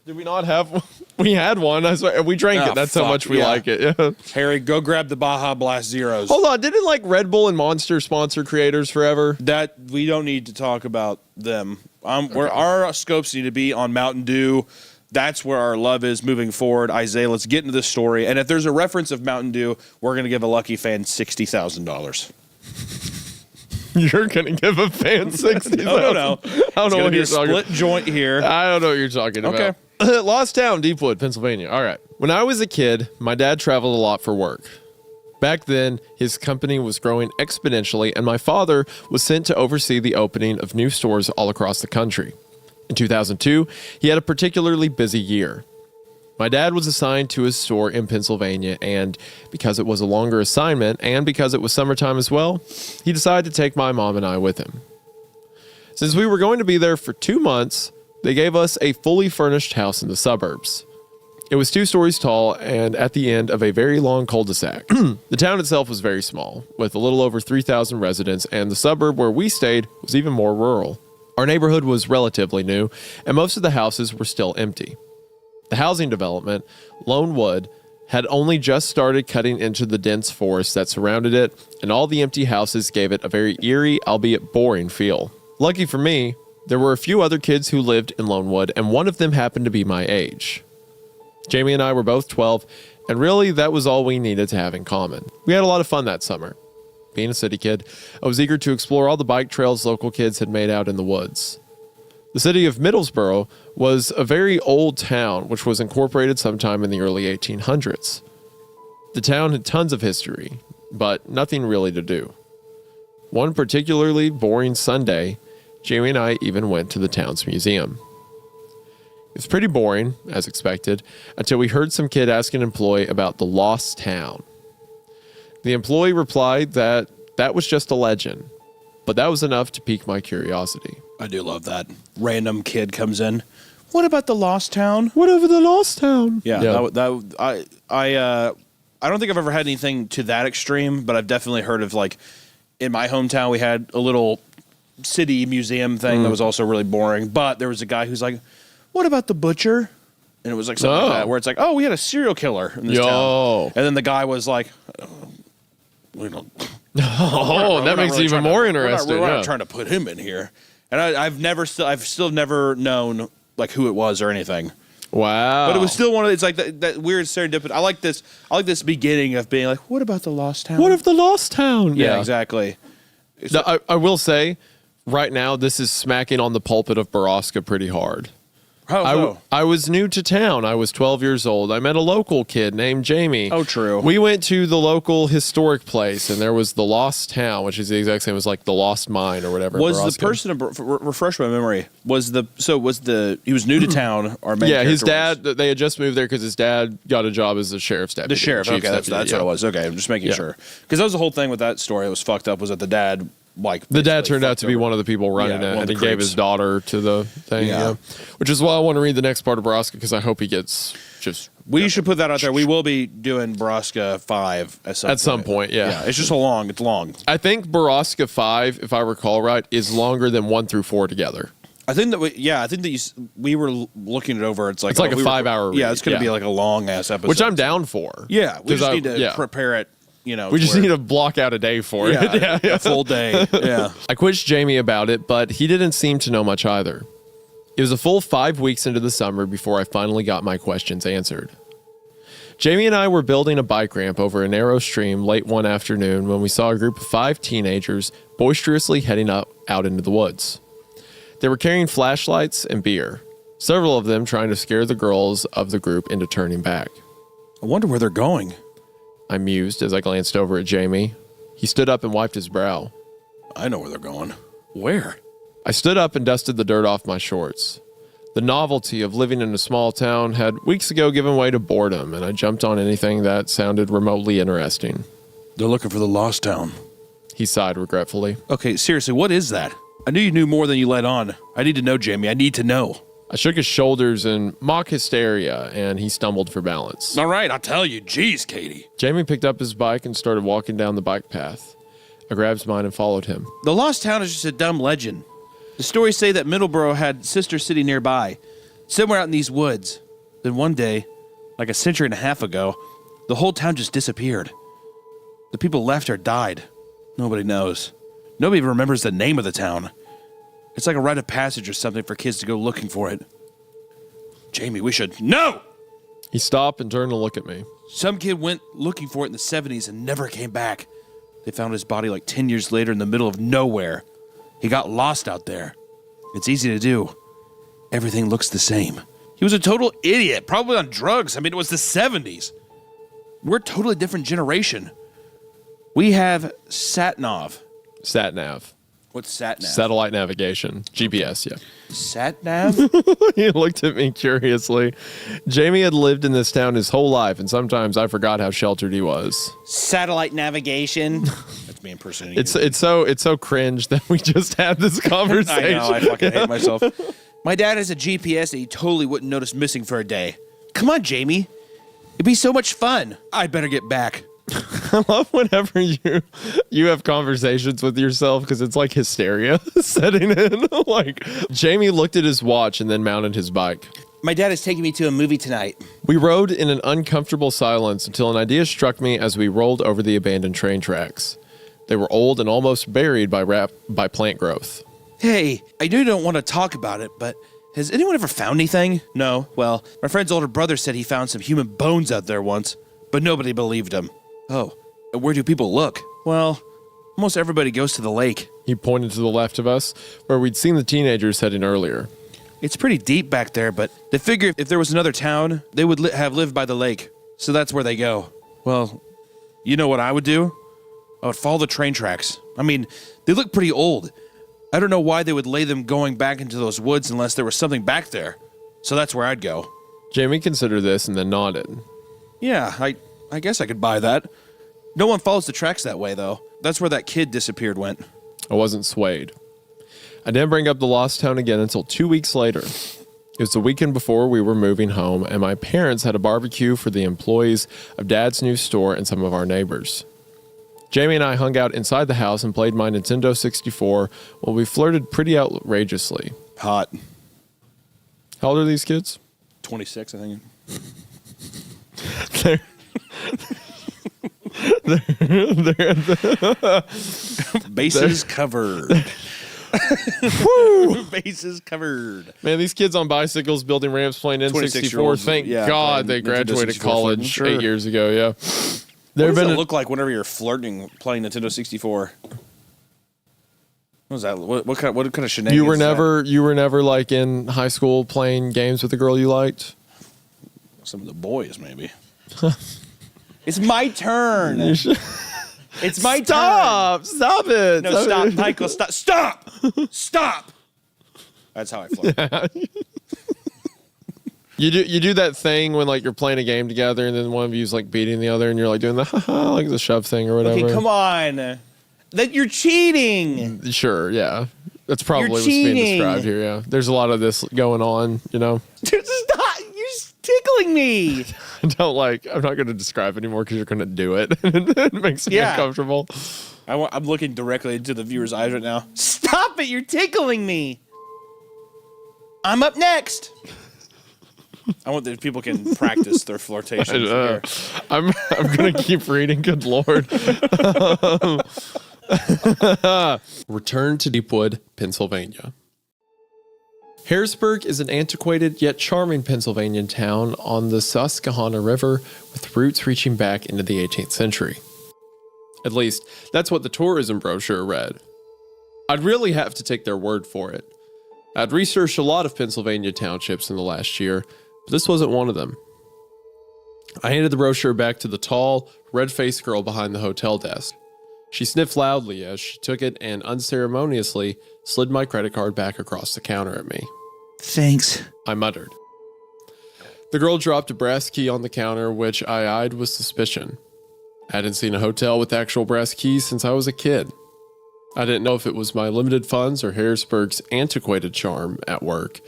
Did we not have one? We had one. I swear. We drank Oh, it. That's how fuck, much we yeah. like it. Yeah. Harry, go grab the Baja Blast Zeros. Hold on. Didn't like Red Bull and Monster sponsor creators forever? That we don't need to talk about them. Where our scopes need to be on Mountain Dew. That's where our love is moving forward. Isaiah, let's get into this story. And if there's a reference of Mountain Dew, we're going to give a lucky fan $60,000. You're gonna give a fan 60. No. I don't know what be you're a talking split joint here. I don't know what you're talking Okay. about. Lost Town, Deepwood, Pennsylvania. All right. When I was a kid, my dad traveled a lot for work. Back then, his company was growing exponentially, and my father was sent to oversee the opening of new stores all across the country. In 2002, he had a particularly busy year. My dad was assigned to his store in Pennsylvania, and because it was a longer assignment and because it was summertime as well, he decided to take my mom and I with him. Since we were going to be there for 2 months, they gave us a fully furnished house in the suburbs. It was 2 stories tall and at the end of a very long cul-de-sac. The town itself was very small, with a little over 3,000 residents, and the suburb where we stayed was even more rural. Our neighborhood was relatively new, and most of the houses were still empty. The housing development, Lone Wood, had only just started cutting into the dense forest that surrounded it, and all the empty houses gave it a very eerie, albeit boring feel. Lucky for me, there were a few other kids who lived in Lone Wood, and one of them happened to be my age. Jamie and I were both 12, and really that was all we needed to have in common. We had a lot of fun that summer. Being a city kid, I was eager to explore all the bike trails local kids had made out in the woods. The city of Middlesboro was a very old town which was incorporated sometime in the early 1800s. The town had tons of history, but nothing really to do. One particularly boring Sunday, Jamie and I even went to the town's museum. It was pretty boring, as expected, until we heard some kid ask an employee about the lost town. The employee replied that that was just a legend, but that was enough to pique my curiosity. I do love that. Random kid comes in. What about the lost town? Whatever the lost town. Yeah. I don't think I've ever had anything to that extreme, but I've definitely heard of, like, in my hometown, we had a little city museum thing that was also really boring. But there was a guy who's like, what about the butcher? And it was like something like that, where it's like, oh, we had a serial killer in this town. And then the guy was like, we don't. That makes it even more interesting. We're not trying to put him in here. And I've still never known like who it was or anything. Wow. But it was still one of it's like that weird serendipity. I like this beginning of being like, what about the lost town? What if the lost town? Yeah, exactly. No, I will say, right now, this is smacking on the pulpit of Baraska pretty hard. I was new to town. I was 12 years old. I met a local kid named Jamie. Oh, true. We went to the local historic place, and there was the Lost Town, which is the exact same as like the Lost Mine or whatever. Was the person refresh my memory? He was new to town? Our main his dad. They had just moved there because his dad got a job as a sheriff's deputy. The sheriff. Okay, that's what it was. Okay, I'm just making sure because that was the whole thing with that story. It was fucked up. Was that the dad? The dad turned out to be one of the people running it, and he gave his daughter to the thing. Yeah. Which is why I want to read the next part of Baraska, because I hope he gets just. We should put that out there. We will be doing Baraska 5 at some point. Yeah. It's just long. It's long. I think Baraska 5, if I recall right, is longer than 1 through 4 together. I think that we were looking it over. It's like a 5-hour read. Yeah, it's going to be like a long ass episode, which I'm down for. Yeah, we just need to prepare it. We just need to block out a day for it. A full day. Yeah. I quizzed Jamie about it, but he didn't seem to know much either. It was a full 5 weeks into the summer before I finally got my questions answered. Jamie and I were building a bike ramp over a narrow stream late one afternoon when we saw a group of 5 teenagers boisterously heading out into the woods. They were carrying flashlights and beer, several of them trying to scare the girls of the group into turning back. I wonder where they're going. I mused as I glanced over at Jamie. He stood up and wiped his brow. I know where they're going. Where? I stood up and dusted the dirt off my shorts. The novelty of living in a small town had weeks ago given way to boredom, and I jumped on anything that sounded remotely interesting. They're looking for the lost town. He sighed regretfully. Okay, seriously, what is that? I knew you knew more than you let on. I need to know, Jamie. I need to know. I shook his shoulders in mock hysteria, and he stumbled for balance. All right, I'll tell you. Jeez, Katie. Jamie picked up his bike and started walking down the bike path. I grabbed mine and followed him. The lost town is just a dumb legend. The stories say that Middlesboro had sister city nearby, somewhere out in these woods. Then one day, like a century and a half ago, the whole town just disappeared. The people left or died. Nobody knows. Nobody even remembers the name of the town. It's like a rite of passage or something for kids to go looking for it. Jamie, we should... No! He stopped and turned to look at me. Some kid went looking for it in the 70s and never came back. They found his body like 10 years later in the middle of nowhere. He got lost out there. It's easy to do. Everything looks the same. He was a total idiot, probably on drugs. I mean, it was the 70s. We're a totally different generation. We have Satnav. Sat-nav. What's sat-nav? Satellite navigation. GPS, yeah. Sat-nav? He looked at me curiously. Jamie had lived in this town his whole life, and sometimes I forgot how sheltered he was. Satellite navigation. That's me impersonating. It's so cringe that we just had this conversation. I know, I fucking hate myself. My dad has a GPS that he totally wouldn't notice missing for a day. Come on, Jamie. It'd be so much fun. I'd better get back. I love whenever you have conversations with yourself because it's like hysteria setting in. Like Jamie looked at his watch and then mounted his bike. My dad is taking me to a movie tonight. We rode in an uncomfortable silence until an idea struck me as we rolled over the abandoned train tracks. They were old and almost buried by plant growth. Hey, I know you don't want to talk about it, but has anyone ever found anything? No. Well, my friend's older brother said he found some human bones out there once, but nobody believed him. Oh, where do people look? Well, almost everybody goes to the lake. He pointed to the left of us, where we'd seen the teenagers heading earlier. It's pretty deep back there, but they figure if there was another town, they would have lived by the lake. So that's where they go. Well, you know what I would do? I would follow the train tracks. I mean, they look pretty old. I don't know why they would lay them going back into those woods unless there was something back there. So that's where I'd go. Jamie considered this and then nodded. Yeah, I guess I could buy that. No one follows the tracks that way, though. That's where that kid disappeared went. I wasn't swayed. I didn't bring up the lost town again until 2 weeks later. It was the weekend before we were moving home, and my parents had a barbecue for the employees of Dad's new store and some of our neighbors. Jamie and I hung out inside the house and played my Nintendo 64 while we flirted pretty outrageously. Hot. How old are these kids? 26, I think. Bases covered. Woo! Bases covered. Man, these kids on bicycles building ramps playing N64. Thank God they graduated college 8 years ago. Yeah. What does it look like whenever you're flirting playing Nintendo 64? What was that? What kind of shenanigans? You were never like in high school playing games with a girl you liked? Some of the boys, maybe. It's my turn. It's my turn. Stop it. No, stop, Michael. Stop. Stop. That's how I flirt. Yeah. You do that thing when like you're playing a game together and then one of you's like beating the other and you're like doing the like the shove thing or whatever. Okay, come on. That you're cheating. Sure, yeah. That's probably what's being described here, yeah. There's a lot of this going on, you know. Dude, stop. You're tickling me. I'm not going to describe anymore because you're going to do it. It makes me uncomfortable. I'm looking directly into the viewer's eyes right now. Stop it. You're tickling me. I'm up next. I want that people can practice their flirtation. I'm going to keep reading. Good Lord. Return to Deepwood, Pennsylvania. Harrisburg is an antiquated yet charming Pennsylvania town on the Susquehanna River with roots reaching back into the 18th century. At least, that's what the tourism brochure read. I'd really have to take their word for it. I'd researched a lot of Pennsylvania townships in the last year, but this wasn't one of them. I handed the brochure back to the tall, red-faced girl behind the hotel desk. She sniffed loudly as she took it and unceremoniously slid my credit card back across the counter at me. Thanks. I muttered. The girl dropped a brass key on the counter, which I eyed with suspicion. I hadn't seen a hotel with actual brass keys since I was a kid. I didn't know if it was my limited funds or Harrisburg's antiquated charm at work,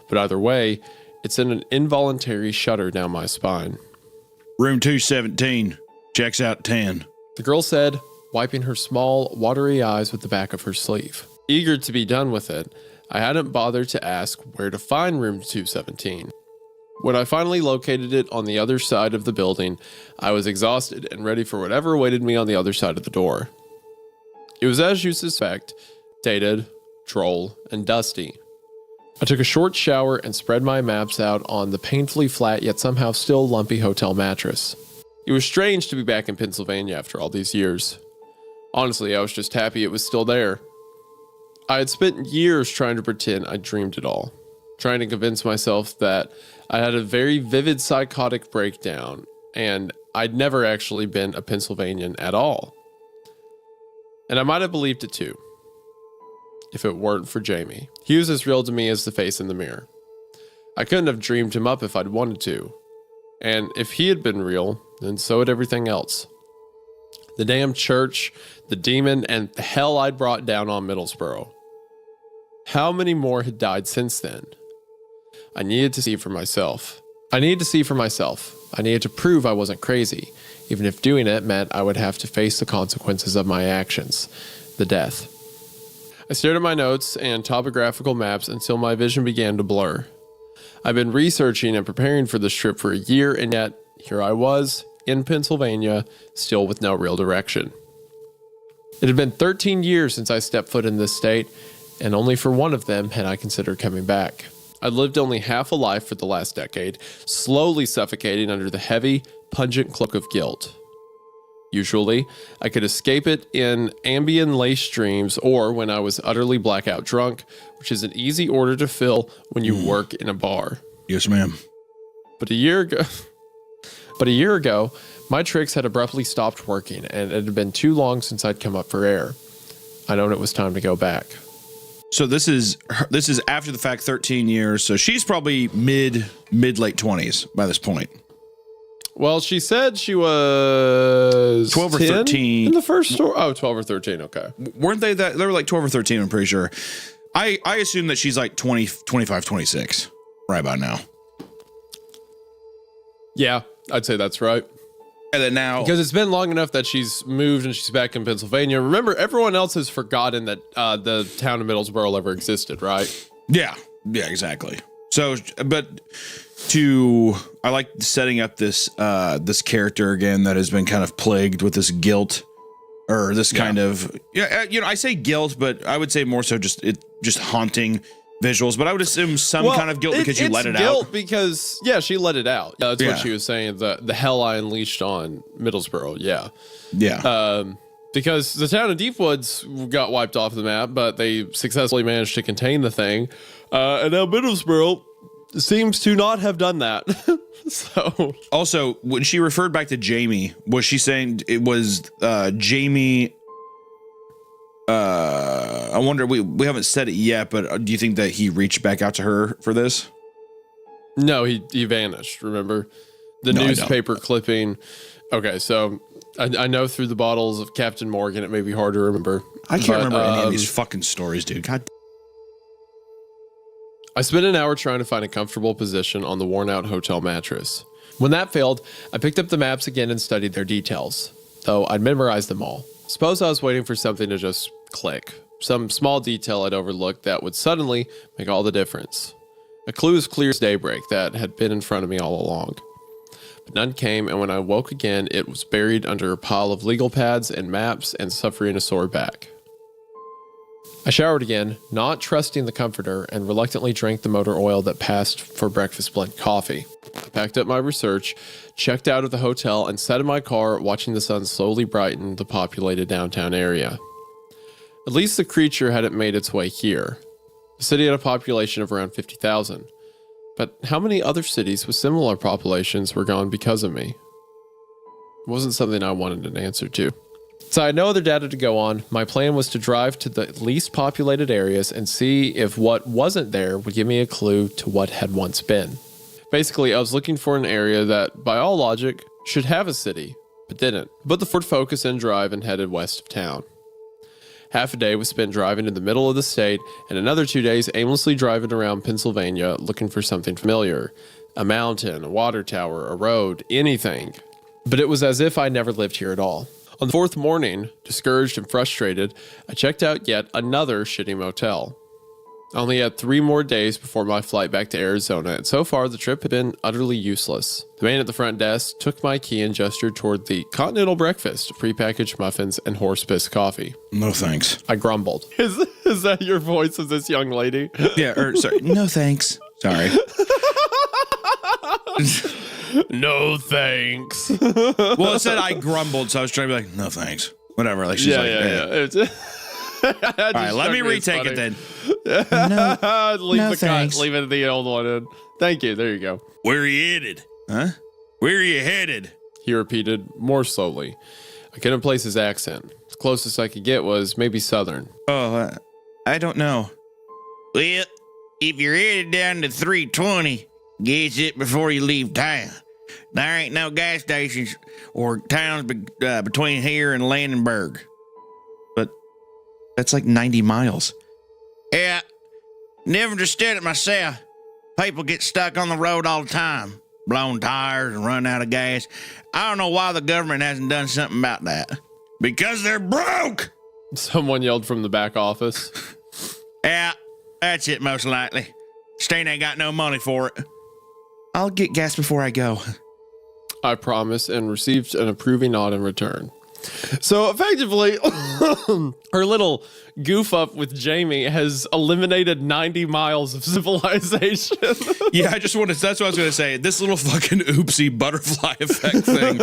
but either way, it sent an involuntary shudder down my spine. Room 217. Checks out 10. The girl said, wiping her small, watery eyes with the back of her sleeve. Eager to be done with it, I hadn't bothered to ask where to find room 217. When I finally located it on the other side of the building, I was exhausted and ready for whatever awaited me on the other side of the door. It was as you suspect, dated, droll, and dusty. I took a short shower and spread my maps out on the painfully flat yet somehow still lumpy hotel mattress. It was strange to be back in Pennsylvania after all these years. Honestly, I was just happy it was still there. I had spent years trying to pretend I dreamed it all, trying to convince myself that I had a very vivid psychotic breakdown and I'd never actually been a Pennsylvanian at all. And I might have believed it too, if it weren't for Jamie. He was as real to me as the face in the mirror. I couldn't have dreamed him up if I'd wanted to. And if he had been real, then so had everything else. The damn church, the demon, and the hell I'd brought down on Middlesboro. How many more had died since then? I needed to see for myself. I needed to see for myself. I needed to prove I wasn't crazy, even if doing it meant I would have to face the consequences of my actions, the death. I stared at my notes and topographical maps until my vision began to blur. I've been researching and preparing for this trip for a year, and yet here I was, in Pennsylvania, still with no real direction. It had been 13 years since I stepped foot in this state, and only for one of them had I considered coming back. I'd lived only half a life for the last decade, slowly suffocating under the heavy, pungent cloak of guilt. Usually, I could escape it in Ambien-laced dreams or when I was utterly blackout drunk, which is an easy order to fill when you work in a bar. Yes, ma'am. But a year ago, my tricks had abruptly stopped working, and it had been too long since I'd come up for air. I known it was time to go back. So this is after the fact, 13 years. So she's probably mid late 20s by this point. Well, she said she was 12 or 10 13 in the first story. Oh, 12 or 13. Okay. Weren't they that? They were like 12 or 13, I'm pretty sure. I assume that she's like 20, 25, 26 right about now. Yeah, I'd say that's right. And then now, Because it's been long enough that she's moved and she's back in Pennsylvania. Remember, everyone else has forgotten that the town of Middlesboro ever existed, right? yeah, exactly. So, but I like setting up this character again that has been kind of plagued with this guilt or this kind of, I say guilt, but I would say more so just haunting visuals, but I would assume some kind of guilt because you let it out. Because, she let it out. Yeah, that's what she was saying. The hell I unleashed on Middlesboro. Yeah. Yeah. Because the town of Deepwoods got wiped off the map, but they successfully managed to contain the thing. And now Middlesboro seems to not have done that. So also, when she referred back to Jamie, was she saying it was Jamie? I wonder, we haven't said it yet, but do you think that he reached back out to her for this? No, he vanished, remember? The No, newspaper clipping. Okay, so I know through the bottles of Captain Morgan, it may be hard to remember. I can't remember any of these fucking stories, dude. God. I spent an hour trying to find a comfortable position on the worn-out hotel mattress. When that failed, I picked up the maps again and studied their details, though I'd memorized them all. Suppose I was waiting for something to just click. Some small detail I'd overlooked that would suddenly make all the difference. A clue as clear as daybreak that had been in front of me all along. But none came, and when I woke again, it was buried under a pile of legal pads and maps and suffering a sore back. I showered again, not trusting the comforter, and reluctantly drank the motor oil that passed for breakfast blend coffee. I packed up my research, checked out of the hotel, and sat in my car watching the sun slowly brighten the populated downtown area. At least the creature hadn't made its way here. The city had a population of around 50,000. But how many other cities with similar populations were gone because of me? It wasn't something I wanted an answer to. So I had no other data to go on. My plan was to drive to the least populated areas and see if what wasn't there would give me a clue to what had once been. Basically, I was looking for an area that, by all logic, should have a city, but didn't. Put the Ford Focus in drive and headed west of town. Half a day was spent driving in the middle of the state, and another 2 days aimlessly driving around Pennsylvania looking for something familiar. A mountain, a water tower, a road, anything. But it was as if I never lived here at all. On the fourth morning, discouraged and frustrated, I checked out yet another shitty motel. I only had 3 more days before my flight back to Arizona, and so far the trip had been utterly useless. The man at the front desk took my key and gestured toward the continental breakfast, prepackaged muffins, and horse-piss coffee. No thanks. I grumbled. Is that your voice of this young lady? Yeah, sorry. No thanks. Sorry. No thanks. Well, it said I grumbled, so I was trying to be like, no thanks. Whatever. Like she's yeah. All right, let me retake it then. No, leave no the thanks. cut. Leave it the old one in. Thank you. There you go. Where are you headed? Huh? Where are you headed? He repeated more slowly. I couldn't place his accent. As closest I could get was maybe Southern. Oh, I don't know. Well, if you're headed down to 320, get it before you leave town. There ain't no gas stations or towns between here and Landenberg. But that's like 90 miles. Yeah, never understood it myself. People get stuck on the road all the time. blown tires and run out of gas. I don't know why the government hasn't done something about that. Because they're broke. Someone yelled from the back office. Yeah, that's it most likely. State ain't got no money for it. I'll get gas before I go. I promised and received an approving nod in return. So effectively, her little goof up with Jamie has eliminated 90 miles of civilization. Yeah, that's what I was going to say. This little fucking oopsie butterfly effect thing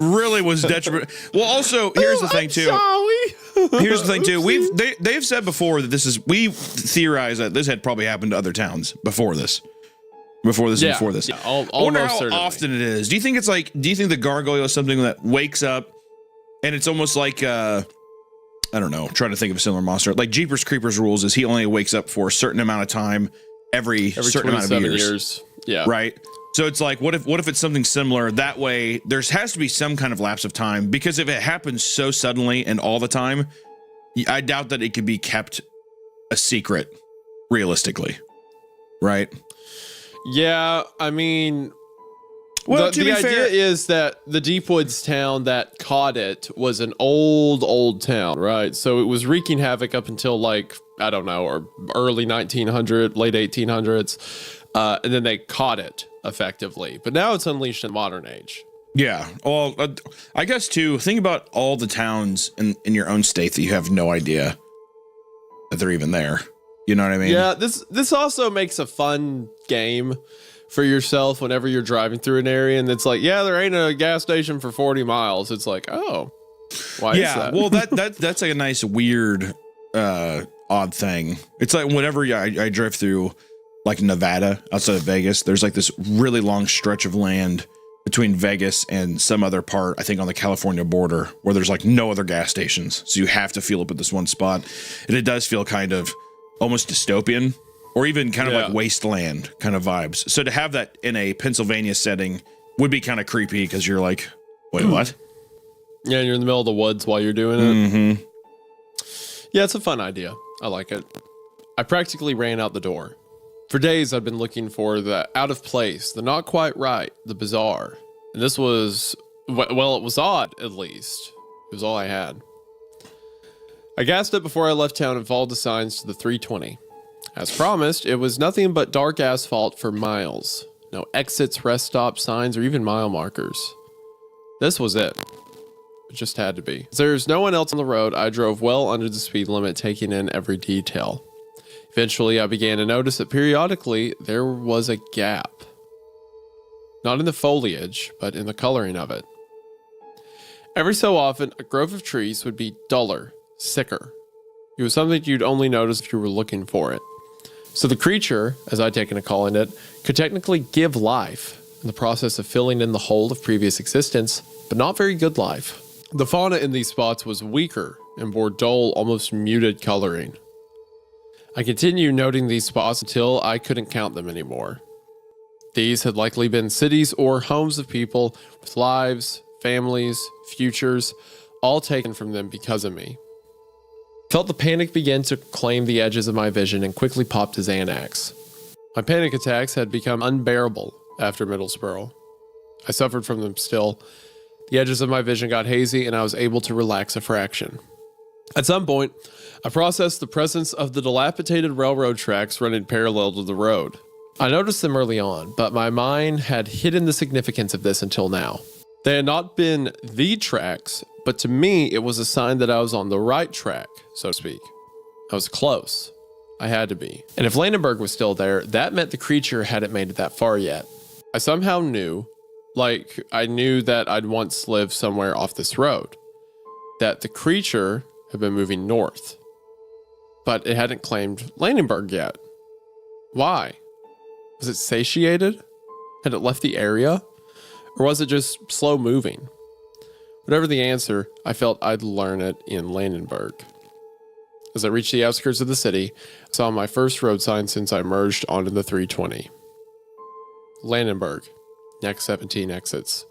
really was detrimental. Well, also, here's the thing, too. Here's the thing, too. They've said before that we theorize that this had probably happened to other towns before this. Before this. Yeah, I wonder how often it is. Do you think the gargoyle is something that wakes up and it's almost like, I don't know, trying to think of a similar monster. Like Jeepers Creepers rules is he only wakes up for a certain amount of time every certain amount of years. Yeah. Right? So it's like, what if it's something similar? That way, there has to be some kind of lapse of time, because if it happens so suddenly and all the time, I doubt that it could be kept a secret, realistically. Right? Yeah, I mean... Well, the idea is that the Deep Woods town that caught it was an old town, right? So it was wreaking havoc up until like, I don't know, or early 1900s, late 1800s. And then they caught it effectively. But now it's unleashed in the modern age. Yeah. Well, I guess too, think about all the towns in your own state that you have no idea that they're even there. You know what I mean? Yeah, this also makes a fun game for yourself whenever you're driving through an area and it's like, yeah, there ain't a gas station for 40 miles. It's like, oh, why is that? Well, that's like a nice, weird, odd thing. It's like whenever I drive through like Nevada outside of Vegas, there's like this really long stretch of land between Vegas and some other part, I think on the California border, where there's like no other gas stations. So you have to fuel up at this one spot. And it does feel kind of almost dystopian, or even kind of like wasteland kind of vibes. So to have that in a Pennsylvania setting would be kind of creepy, because you're like, wait, what? Yeah, you're in the middle of the woods while you're doing it. Mm-hmm. Yeah, it's a fun idea. I like it. I practically ran out the door. For days, I'd been looking for the out of place, the not quite right, the bizarre. And this was, well, it was odd, at least. It was all I had. I gassed it before I left town and followed the signs to the 320. As promised, it was nothing but dark asphalt for miles. No exits, rest stops, signs, or even mile markers. This was it. It just had to be. As there's no one else on the road, I drove well under the speed limit, taking in every detail. Eventually, I began to notice that periodically there was a gap. Not in the foliage, but in the coloring of it. Every so often, a grove of trees would be duller, sicker. It was something you'd only notice if you were looking for it. So the creature, as I'd taken to calling it, could technically give life in the process of filling in the hole of previous existence, but not very good life. The fauna in these spots was weaker and bore dull, almost muted coloring. I continued noting these spots until I couldn't count them anymore. These had likely been cities or homes of people with lives, families, futures, all taken from them because of me. Felt the panic begin to claim the edges of my vision and quickly popped a Xanax. My panic attacks had become unbearable after Middlesboro. I suffered from them still. The edges of my vision got hazy and I was able to relax a fraction. At some point, I processed the presence of the dilapidated railroad tracks running parallel to the road. I noticed them early on, but my mind had hidden the significance of this until now. They had not been the tracks, but to me, it was a sign that I was on the right track, so to speak. I was close. I had to be. And if Landenberg was still there, that meant the creature hadn't made it that far yet. I somehow knew, like I knew that I'd once lived somewhere off this road, that the creature had been moving north. But it hadn't claimed Landenberg yet. Why? Was it satiated? Had it left the area? Or was it just slow moving? Whatever the answer, I felt I'd learn it in Landenberg. As I reached the outskirts of the city, I saw my first road sign since I merged onto the 320. Landenberg, next 17 exits.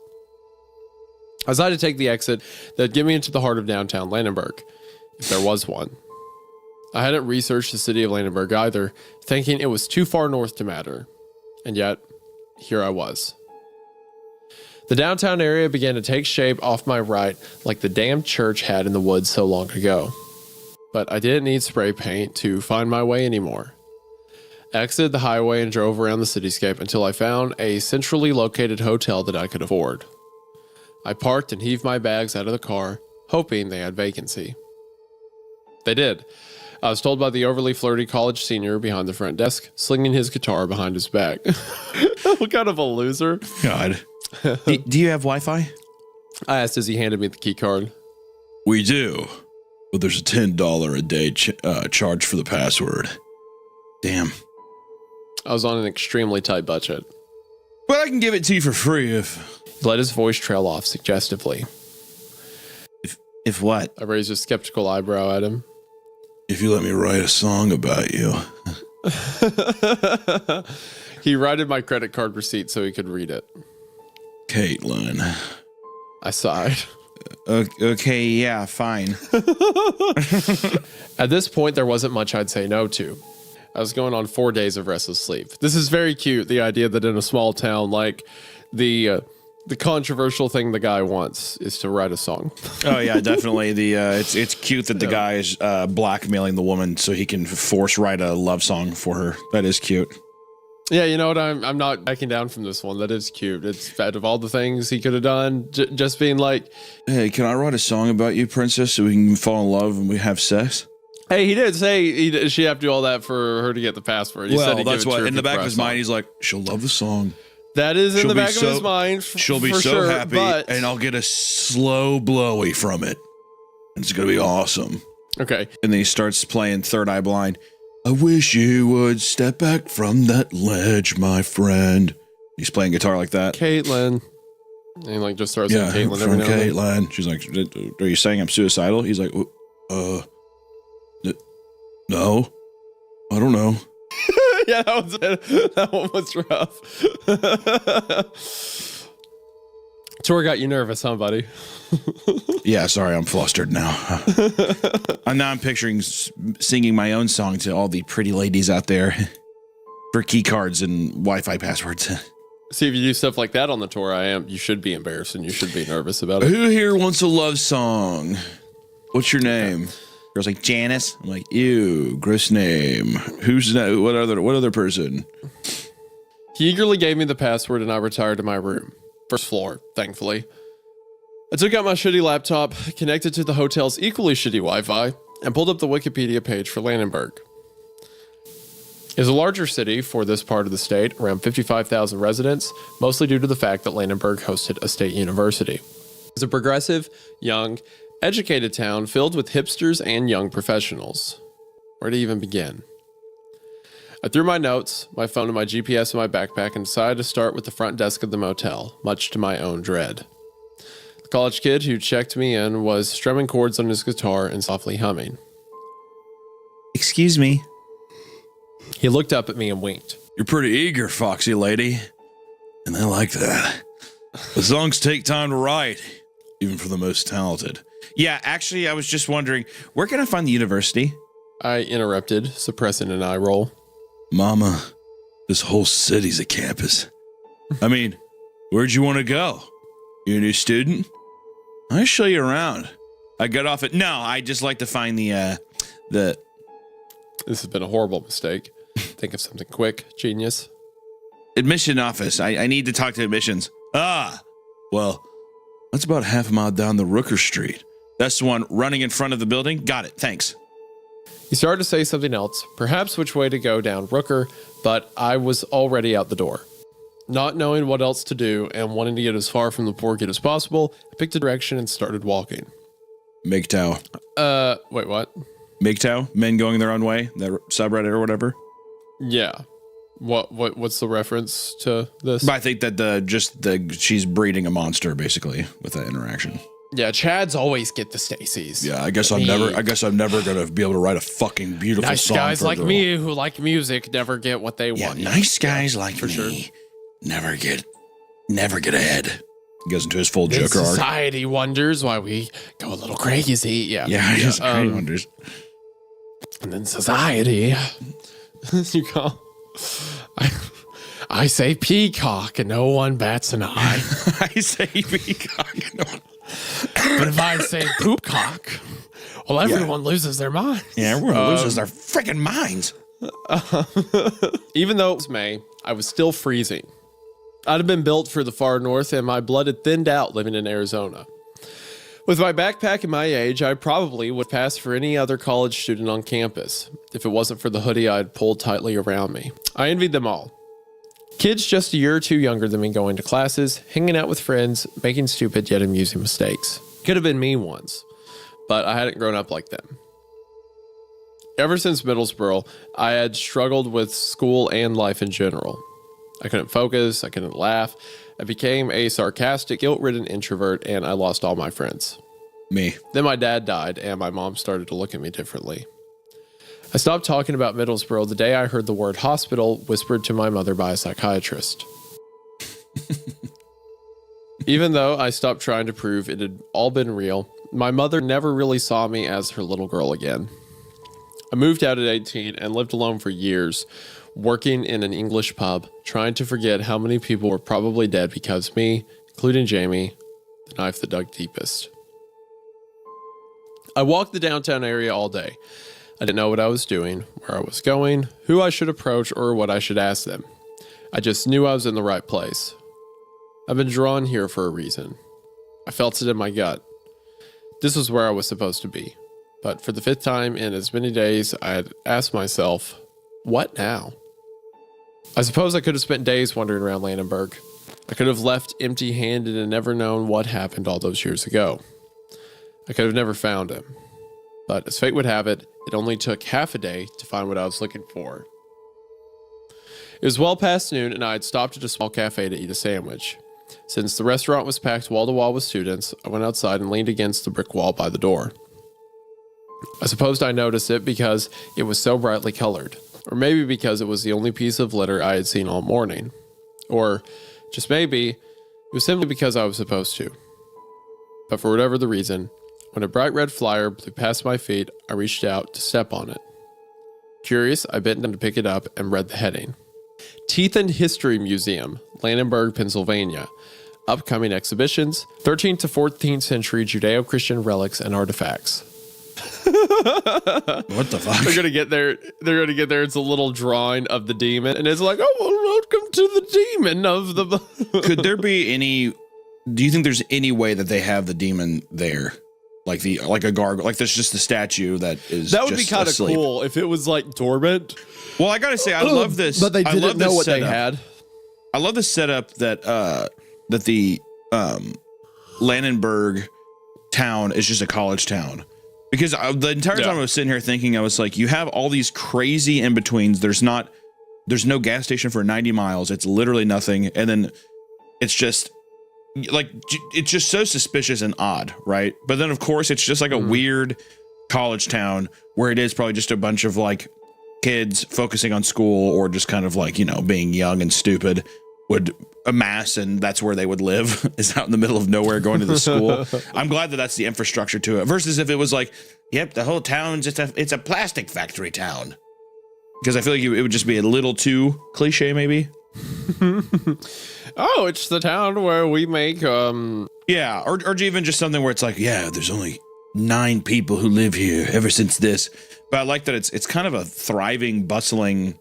I decided to take the exit that'd get me into the heart of downtown Landenberg, if there was one. I hadn't researched the city of Landenberg either, thinking it was too far north to matter. And yet, here I was. The downtown area began to take shape off my right like the damn church had in the woods so long ago. But I didn't need spray paint to find my way anymore. I exited the highway and drove around the cityscape until I found a centrally located hotel that I could afford. I parked and heaved my bags out of the car, hoping they had vacancy. They did. I was told by the overly flirty college senior behind the front desk, slinging his guitar behind his back. What kind of a loser? God. Do you have Wi-Fi? I asked as he handed me the key card. We do, but there's a $10 a day charge for the password. Damn. I was on an extremely tight budget. But I can give it to you for free if... He let his voice trail off suggestively. If what? I raised a skeptical eyebrow at him. If you let me write a song about you. He wrote my credit card receipt so he could read it. Caitlin. I sighed. Okay, yeah, fine. At this point, there wasn't much I'd say no to. I was going on 4 days of restless sleep. This is very cute, the idea that in a small town, like, the controversial thing the guy wants is to write a song. Oh yeah, definitely. It's cute that the guy is blackmailing the woman so he can force write a love song for her. That is cute. Yeah, you know what? I'm not backing down from this one. That is cute. It's out of all the things he could have done, just being like, "Hey, can I write a song about you, princess, so we can fall in love and we have sex?" Hey, he did say she have to do all that for her to get the password. He said that's what. In the back of his mind, he's like, "She'll love the song. That is in the back of his mind. She'll be so happy, and I'll get a slow blowy from it. It's gonna be awesome." Okay. And then he starts playing Third Eye Blind. I wish you would step back from that ledge, my friend. He's playing guitar like that. Caitlin. And he like just starts saying Caitlin every now and then. Caitlin. She's like, are you saying I'm suicidal? He's like, no, I don't know. Yeah, that one was rough. Tour got you nervous, huh, buddy? Yeah, sorry, I'm flustered now. I'm picturing singing my own song to all the pretty ladies out there for key cards and Wi-Fi passwords. See, if you do stuff like that on the tour, you should be embarrassed and you should be nervous about it. Who here wants a love song? What's your name? Girl's like, Janice. I'm like, ew, gross name. Who's that? What other person? He eagerly gave me the password and I retired to my room. First floor, thankfully. I took out my shitty laptop, connected to the hotel's equally shitty Wi-Fi, and pulled up the Wikipedia page for Landenberg. It is a larger city for this part of the state, around 55,000 residents, mostly due to the fact that Landenberg hosted a state university. It's a progressive, young, educated town filled with hipsters and young professionals. Where to even begin? I threw my notes, my phone, and my GPS in my backpack and decided to start with the front desk of the motel, much to my own dread. The college kid who checked me in was strumming chords on his guitar and softly humming. Excuse me. He looked up at me and winked. You're pretty eager, foxy lady. And I like that. The songs take time to write, even for the most talented. Yeah, actually, I was just wondering, where can I find the university? I interrupted, suppressing an eye roll. Mama, this whole city's a campus. I mean, where'd you want to go? You a new student? I'll show you around. I got off at... No, I just like to find the... This has been a horrible mistake. Think of something quick, genius. Admission office. I need to talk to admissions. Well, that's about half a mile down the Rooker Street. That's the one running in front of the building. Got it. Thanks. He started to say something else, perhaps which way to go down Rooker, but I was already out the door. Not knowing what else to do and wanting to get as far from the poor kid as possible, I picked a direction and started walking. MGTOW. Wait, what? MGTOW? Men going their own way? That subreddit or whatever? Yeah. What's the reference to this? But I think that she's breeding a monster basically with that interaction. Yeah, Chads always get the Stacys. Yeah, I guess I'm never gonna be able to write a fucking beautiful nice song. Nice guys for a like girl. me who like music never get what they want. Nice guys like me sure. never get ahead. He goes into his full Then Joker arc. Society wonders why we go a little crazy. Yeah, society wonders. And then society, you go. I say peacock and no one bats an eye. I say peacock. But if I say poopcock, well, everyone loses their mind. Yeah, everyone loses their freaking minds. Even though it was May, I was still freezing. I'd have been built for the far north, and my blood had thinned out living in Arizona. With my backpack and my age, I probably would pass for any other college student on campus, if it wasn't for the hoodie I'd pulled tightly around me. I envied them all. Kids just a year or two younger than me going to classes, hanging out with friends, making stupid yet amusing mistakes. Could have been me once, but I hadn't grown up like them. Ever since Middlesboro, I had struggled with school and life in general. I couldn't focus, I couldn't laugh. I became a sarcastic, guilt-ridden introvert, and I lost all my friends. Me. Then my dad died, and my mom started to look at me differently. I stopped talking about Middlesboro the day I heard the word hospital whispered to my mother by a psychiatrist. Even though I stopped trying to prove it had all been real, my mother never really saw me as her little girl again. I moved out at 18 and lived alone for years, working in an English pub, trying to forget how many people were probably dead because me, including Jamie, the knife that dug deepest. I walked the downtown area all day. I didn't know what I was doing, where I was going, who I should approach, or what I should ask them. I just knew I was in the right place. I've been drawn here for a reason. I felt it in my gut. This was where I was supposed to be. But for the 5th time in as many days, I had asked myself, what now? I suppose I could have spent days wandering around Landenberg. I could have left empty-handed and never known what happened all those years ago. I could have never found him. But as fate would have it, it only took half a day to find what I was looking for. It was well past noon, and I had stopped at a small cafe to eat a sandwich. Since the restaurant was packed wall to wall with students, I went outside and leaned against the brick wall by the door. I supposed I noticed it because it was so brightly colored, or maybe because it was the only piece of litter I had seen all morning, or just maybe it was simply because I was supposed to. But for whatever the reason, when a bright red flyer blew past my feet, I reached out to step on it. Curious, I bent down to pick it up and read the heading. Teeth and History Museum, Landenberg, Pennsylvania. Upcoming exhibitions, 13th to 14th century Judeo-Christian relics and artifacts. What the fuck? They're gonna get there. It's a little drawing of the demon, and it's like, oh, well, welcome to the demon of the. Could there be any? Do you think there's any way that they have the demon there, like a gargoyle? Like there's just the statue that is. That would just be kind of asleep. cool if it was like dormant. Well, I gotta say, I love this. But they I didn't love this know what setup. they had. I love the setup that the Landenberg town is just a college town. Because the entire time I was sitting here thinking, I was like, you have all these crazy in-betweens. There's no gas station for 90 miles. It's literally nothing. And then it's just like, it's just so suspicious and odd, right? But then of course it's just like a weird college town where it is probably just a bunch of like kids focusing on school or just kind of like, you know, being young and stupid would amass, and that's where they would live, is out in the middle of nowhere going to the school. I'm glad that that's the infrastructure to it versus if it was like, yep, the whole town's it's a plastic factory town. Because I feel like it would just be a little too cliche, maybe. Oh, it's the town where we make yeah, or even just something where it's like, yeah, there's only 9 people who live here ever since this. But I like that it's kind of a thriving, bustling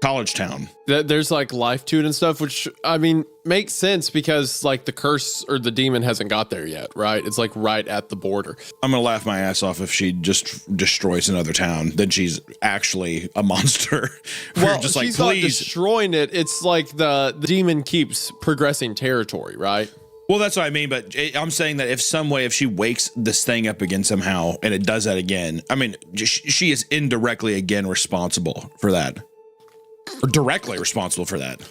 college town. There's like life to it and stuff, which I mean makes sense because like the curse or the demon hasn't got there yet, right? It's like right at the border. I'm gonna laugh my ass off if she just destroys another town. Then she's actually a monster. Well, just like, she's not please. destroying it. It's like the demon keeps progressing territory, right? Well, that's what I mean. But I'm saying that if she wakes this thing up again somehow and it does that again, I mean, she is indirectly again responsible for that. Or directly responsible for that.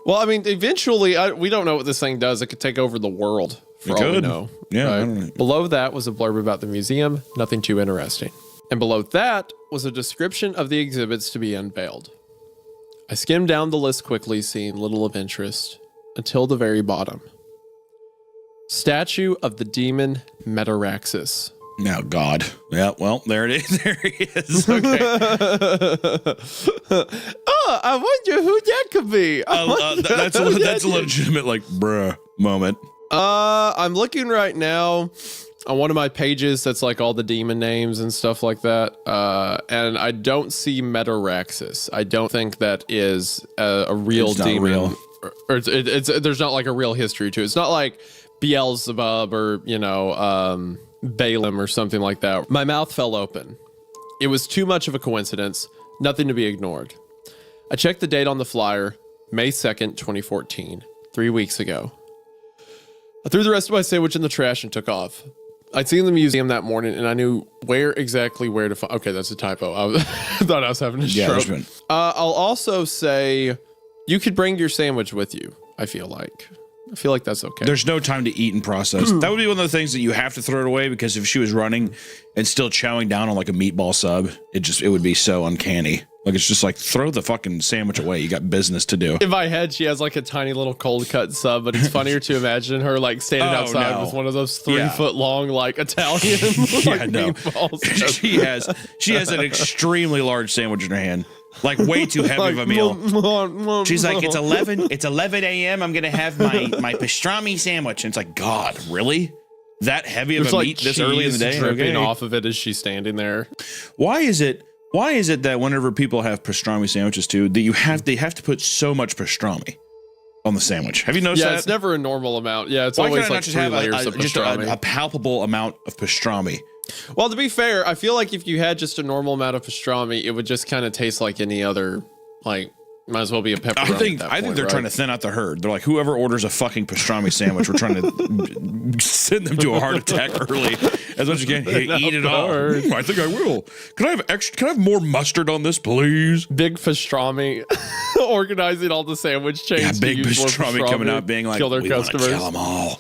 Well, I mean, eventually, we don't know what this thing does. It could take over the world for all we know. Yeah. Right? I don't know. Below that was a blurb about the museum, nothing too interesting. And below that was a description of the exhibits to be unveiled. I skimmed down the list quickly, seeing little of interest, until the very bottom. Statue of the demon Metaraxis. Oh God. Yeah. Well, there it is. There he is. Okay. Oh, I wonder who that could be. That's a legitimate like bruh moment. I'm looking right now on one of my pages that's like all the demon names and stuff like that. And I don't see Metaraxis. I don't think that is a real It's not demon. real. Or there's not like a real history to it. It's not like Beelzebub or, Balaam or something like that. My mouth fell open. It was too much of a coincidence, nothing to be ignored. I checked the date on the flyer, May 2nd, 2014, 3 weeks ago. I threw the rest of my sandwich in the trash and took off. I'd seen the museum that morning and I knew exactly where to find. Okay, that's a typo. I thought I was having a stroke. I'll also say you could bring your sandwich with you, I feel like that's okay. There's no time to eat and process. That would be one of the things that you have to throw it away, because if she was running and still chowing down on like a meatball sub, it would be so uncanny. Like, it's just like, throw the fucking sandwich away. You got business to do. In my head, she has like a tiny little cold cut sub, but it's funnier to imagine her like standing outside with one of those 3 foot long like Italian meatballs. She has an extremely large sandwich in her hand. Like, way too heavy of a meal. She's like, it's 11 a.m. I'm gonna have my pastrami sandwich. And it's like, God, really? That heavy of a meat this early in the day? Dripping off of it as she's standing there. Why is it that whenever people have pastrami sandwiches too, that they have to put so much pastrami on the sandwich? Have you noticed that? Yeah, it's never a normal amount. Yeah, it's always like 3 layers of pastrami. A palpable amount of pastrami. Well, to be fair, I feel like if you had just a normal amount of pastrami, it would just kind of taste like any other, like, might as well be a pepperoni. I think they're trying to thin out the herd. They're like, whoever orders a fucking pastrami sandwich, we're trying to send them to a heart attack early as much as you can. Hey, eat it all. I think I will. Can I have more mustard on this, please? Big pastrami organizing all the sandwich chains. Yeah, big pastrami coming out being like, kill their customers. Kill them all.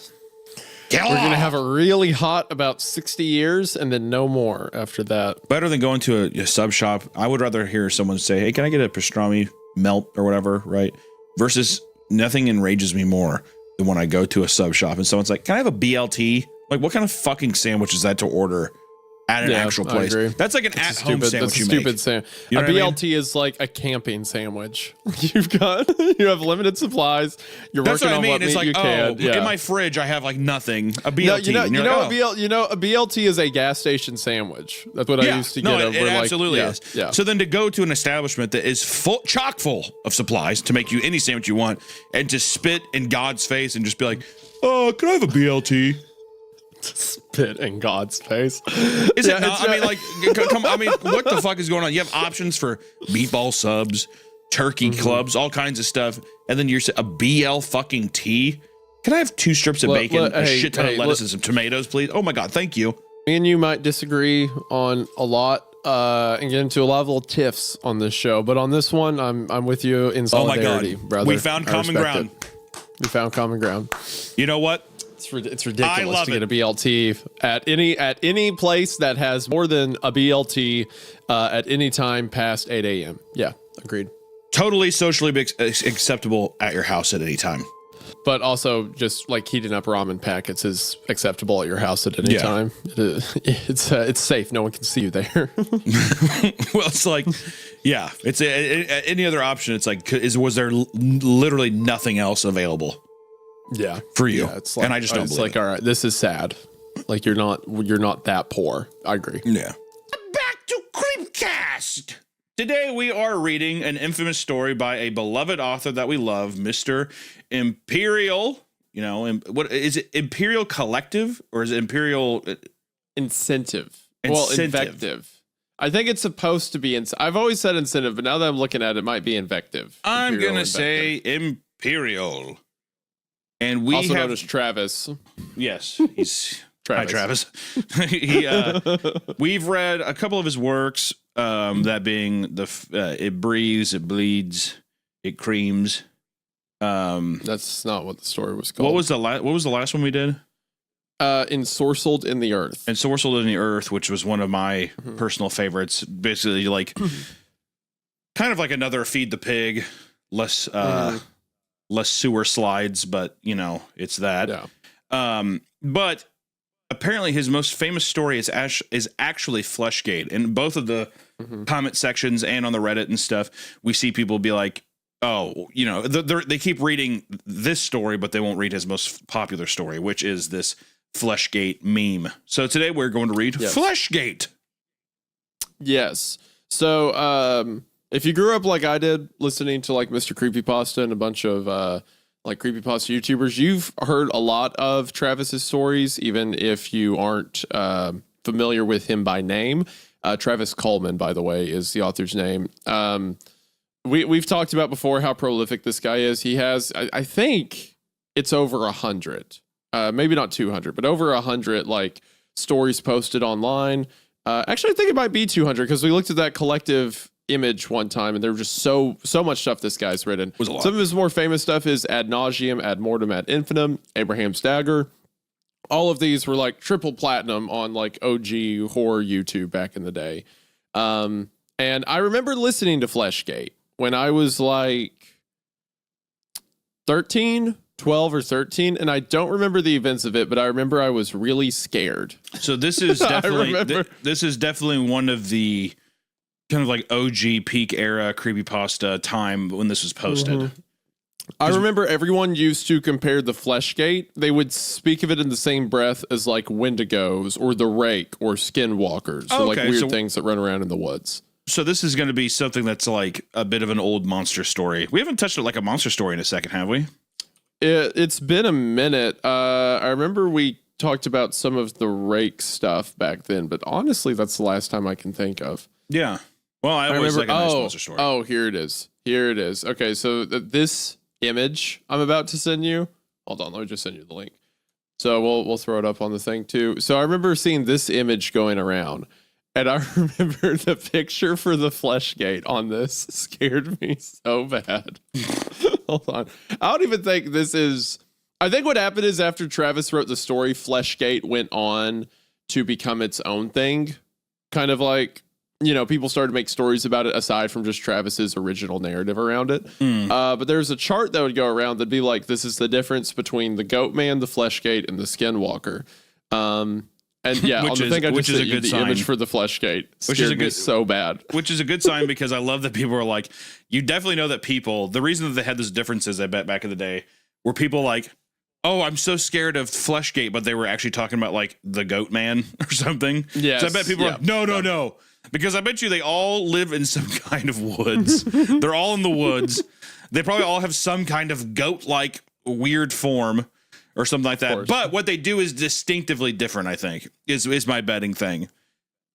We're going to have a really hot about 60 years and then no more after that. Better than going to a sub shop. I would rather hear someone say, hey, can I get a pastrami melt or whatever, right? Versus nothing enrages me more than when I go to a sub shop and someone's like, can I have a BLT? Like, what kind of fucking sandwich is that to order at an actual place? That's like an at-home sandwich you make. That's a stupid sandwich. A BLT is like a camping sandwich. You have limited supplies. You're working on what meat you can. In my fridge I have like nothing. A BLT. A BLT is a gas station sandwich. That's what I used to get. It absolutely is. Yeah. So then to go to an establishment that is chock full of supplies to make you any sandwich you want, and to spit in God's face and just be like, oh, can I have a BLT? Spit in God's face. Is it not? I mean, like, what the fuck is going on? You have options for meatball subs, turkey clubs, all kinds of stuff, and then you're a BL fucking T. Can I have 2 strips of bacon, a shit ton of lettuce, and some tomatoes, please? Oh my God, thank you. Me and you might disagree on a lot and get into a lot of little tiffs on this show, but on this one, I'm with you in solidarity. Oh my God, brother. we found common ground. We found common ground. You know what? It's ridiculous to get a BLT at any place that has more than a BLT at any time past 8 a.m. Yeah, agreed. Totally socially acceptable at your house at any time. But also just like heating up ramen packets is acceptable at your house at any time. It's safe. No one can see you there. Well, it's like, yeah, it's any other option. It's like, was there literally nothing else available? Yeah, for you. Yeah, it's like, and I just don't believe like, all right, this is sad. Like you're not that poor. I agree. Yeah. Back to CreepCast. Today we are reading an infamous story by a beloved author that we love, Mr. Imperial. You know, what is it? Imperial Collective, or is it Imperial Incentive? Well, invective. I think it's supposed to be. I've always said incentive, but now that I'm looking at it, it might be invective. I'm gonna say Imperial. And we also known as Travis. Yes, he's Travis. Hi, Travis. We've read a couple of his works. That being it breathes, it bleeds, it creams. That's not what the story was called. What was the last one we did? Ensorcelled in the Earth. Ensorcelled in the Earth, which was one of my personal favorites. Basically, like kind of like another Feed the Pig, less sewer slides, but you know, it's that. Yeah. But apparently his most famous story is actually Fleshgate. In both of the comment sections and on the Reddit and stuff, we see people be like, oh, you know, they keep reading this story, but they won't read his most popular story, which is this Fleshgate meme. So today we're going to read Fleshgate. Yes. So if you grew up like I did, listening to like Mr. Creepypasta and a bunch of like Creepypasta YouTubers, you've heard a lot of Travis's stories, even if you aren't familiar with him by name. Travis Coleman, by the way, is the author's name. We've talked about before how prolific this guy is. He has, I think it's over 100, maybe not 200, but over 100 like stories posted online. Actually, I think it might be 200 because we looked at that collective image one time and there was just so much stuff this guy's written. Some of his more famous stuff is Ad Nauseam, Ad Mortem, Ad Infinitum, Abraham's Dagger. All of these were like triple platinum on like OG horror YouTube back in the day. And I remember listening to Fleshgate when I was like 12 or 13, and I don't remember the events of it, but I remember I was really scared. So this is definitely this is definitely one of the kind of like OG peak era creepypasta time when this was posted. Mm-hmm. I remember everyone used to compare the Fleshgate. They would speak of it in the same breath as like Wendigos or the Rake or Skinwalkers, or like weird things that run around in the woods. So this is going to be something that's like a bit of an old monster story. We haven't touched it like a monster story in a second, have we? It's been a minute. I remember we talked about some of the Rake stuff back then, but honestly, that's the last time I can think of. Yeah. Well, I always like a nice monster story. Oh, here it is. Okay, so this image I'm about to send you. Hold on, let me just send you the link. So we'll throw it up on the thing too. So I remember seeing this image going around, and I remember the picture for the Fleshgate on this scared me so bad. Hold on. I don't even think this is... I think what happened is after Travis wrote the story, Fleshgate went on to become its own thing. Kind of like, you know, people started to make stories about it aside from just Travis's original narrative around it. But there's a chart that would go around that'd be like, this is the difference between the Goat Man, the Fleshgate, and the Skinwalker. And yeah, which is a good sign. Image for the Fleshgate, which is a good, so bad. Which is a good sign because I love that people are like, you definitely know that people. The reason that they had those differences, I bet back in the day, were people like, oh, I'm so scared of Fleshgate, but they were actually talking about like the Goat Man or something. Yeah, so I bet people are like, no, because I bet you they all live in some kind of woods. They're all in the woods. They probably all have some kind of goat-like weird form. Or something like that. But what they do is distinctively different, I think, is my betting thing.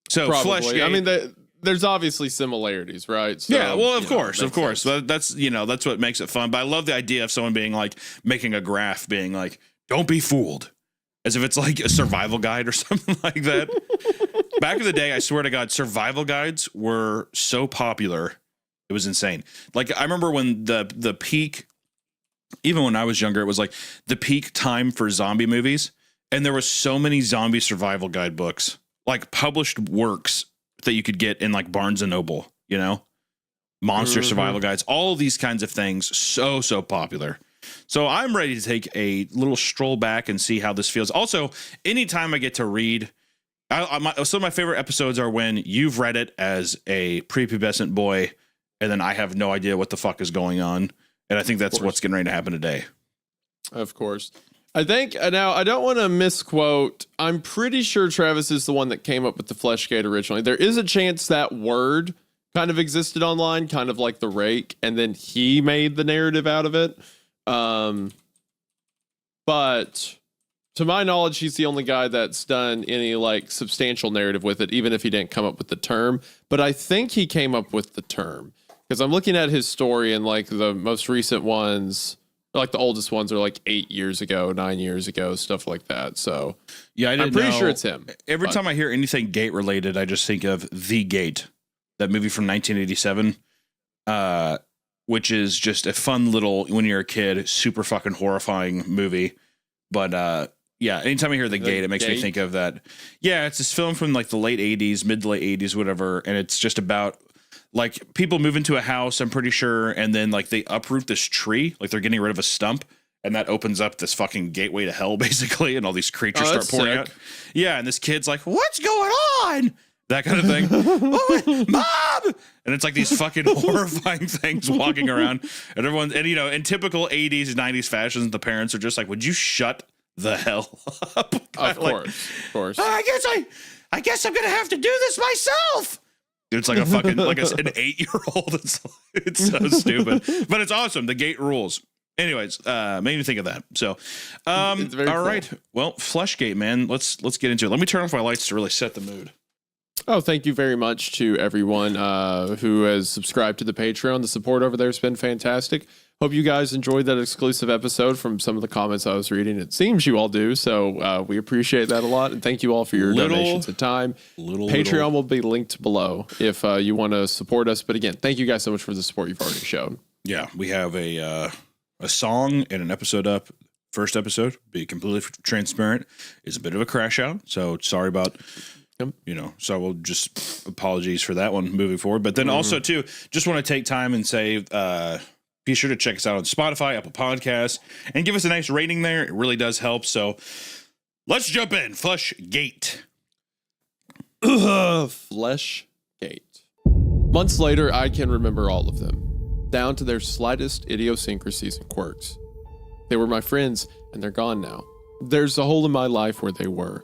So Fleshgate, I mean, there's obviously similarities, right? So, yeah, well, of course. That's what makes it fun. But I love the idea of someone being like, making a graph being like, don't be fooled. As if it's like a survival guide or something like that. Back in the day, I swear to God, survival guides were so popular. It was insane. Like, I remember when the peak... Even when I was younger, it was like the peak time for zombie movies. And there was so many zombie survival guide books, like published works that you could get in like Barnes and Noble, you know, monster survival guides, all of these kinds of things. So popular. So I'm ready to take a little stroll back and see how this feels. Also, anytime I get to read, some of my favorite episodes are when you've read it as a prepubescent boy, and then I have no idea what the fuck is going on. And I think that's what's getting ready to happen today. Of course. I think, now, I don't want to misquote. I'm pretty sure Travis is the one that came up with the Fleshgate originally. There is a chance that word kind of existed online, kind of like the Rake, and then he made the narrative out of it. But to my knowledge, he's the only guy that's done any like substantial narrative with it, even if he didn't come up with the term. But I think he came up with the term. Because I'm looking at his story, and like the most recent ones, like the oldest ones are like 8 years ago, 9 years ago, stuff like that. So yeah, I'm pretty sure it's him. Every time I hear anything gate related, I just think of The Gate, that movie from 1987, which is just a fun little, when you're a kid, super fucking horrifying movie. But yeah, anytime I hear The Gate, it makes me think of that. Yeah, it's this film from like the late 80s, mid to late 80s, whatever. And it's just about like people move into a house, I'm pretty sure, and then like they uproot this tree, like they're getting rid of a stump, and that opens up this fucking gateway to hell, basically, and all these creatures start that's pouring sick. out. Yeah, and this kid's like, "What's going on?" That kind of thing. Oh, Mom! And it's like these fucking horrifying things walking around, and everyone, and in typical 80s, 90s fashions, the parents are just like, "Would you shut the hell up?" Of Like, course. I guess I'm gonna have to do this myself. It's like a fucking an 8-year-old. It's so stupid, but it's awesome. The gate rules. Anyways, made me think of that. So, It's very all cool. right. Well, Fleshgate, man. Let's get into it. Let me turn off my lights to really set the mood. Oh, thank you very much to everyone who has subscribed to the Patreon. The support over there has been fantastic. Hope you guys enjoyed that exclusive episode from some of the comments I was reading. It seems you all do, so we appreciate that a lot. And thank you all for your donations of time. Patreon will be linked below if you want to support us. But again, thank you guys so much for the support you've already shown. Yeah, we have a song and an episode up. First episode, be completely transparent, is a bit of a crash out. So sorry about... so we'll just apologies for that one moving forward. But then also too, just want to take time and say, be sure to check us out on Spotify, Apple Podcasts, and give us a nice rating there. It really does help. So let's jump in. Fleshgate. Fleshgate. Months later, I can remember all of them, down to their slightest idiosyncrasies and quirks. They were my friends, and they're gone now. There's a hole in my life where they were.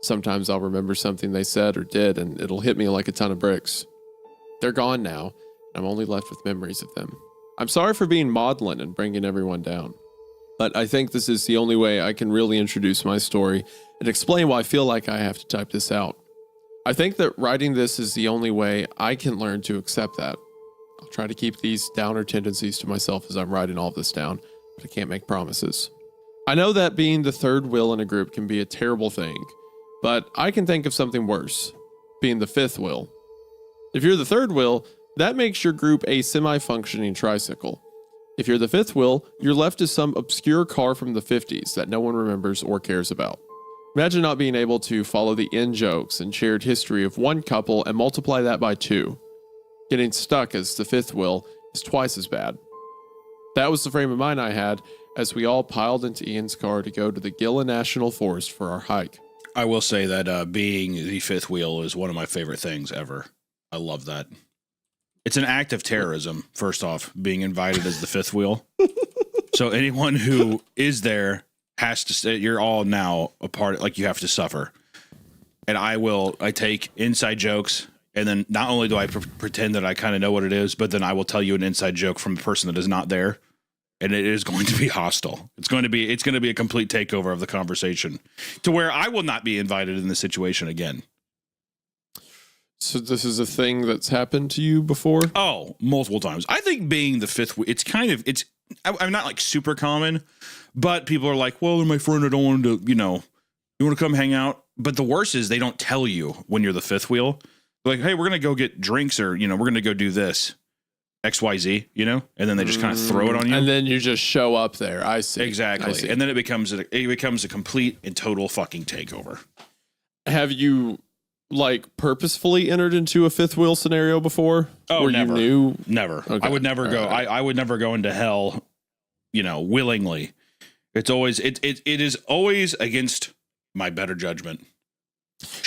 Sometimes I'll remember something they said or did, and it'll hit me like a ton of bricks. They're gone now, and I'm only left with memories of them. I'm sorry for being maudlin and bringing everyone down, but I think this is the only way I can really introduce my story and explain why I feel like I have to type this out. I think that writing this is the only way I can learn to accept that. I'll try to keep these downer tendencies to myself as I'm writing all this down, but I can't make promises. I know that being the third wheel in a group can be a terrible thing, but I can think of something worse, being the fifth wheel. If you're the third wheel, that makes your group a semi-functioning tricycle. If you're the fifth wheel, you're left as some obscure car from the 50s that no one remembers or cares about. Imagine not being able to follow the in-jokes and shared history of one couple and multiply that by 2. Getting stuck as the fifth wheel is twice as bad. That was the frame of mind I had as we all piled into Ian's car to go to the Gila National Forest for our hike. I will say that being the fifth wheel is one of my favorite things ever. I love that. It's an act of terrorism, first off, being invited as the fifth wheel. So anyone who is there has to say, you're all now a part, like you have to suffer. And I take inside jokes, and then not only do I pretend that I kind of know what it is, but then I will tell you an inside joke from a person that is not there. And it is going to be hostile. It's going to be a complete takeover of the conversation to where I will not be invited in this situation again. So this is a thing that's happened to you before? Oh, multiple times. I think being the fifth, I'm not like super common, but people are like, well, they're my friend. I don't want to, you want to come hang out. But the worst is they don't tell you when you're the fifth wheel. They're like, hey, we're going to go get drinks or, we're going to go do this. XYZ, and then they just kind of throw it on you. And then you just show up there. I see. Exactly. I see. And then it becomes a complete and total fucking takeover. Have you purposefully entered into a fifth wheel scenario before? Oh, where never. You knew? Never. Okay. I would never go. Right. I would never go into hell, willingly. It's always, it is always against my better judgment.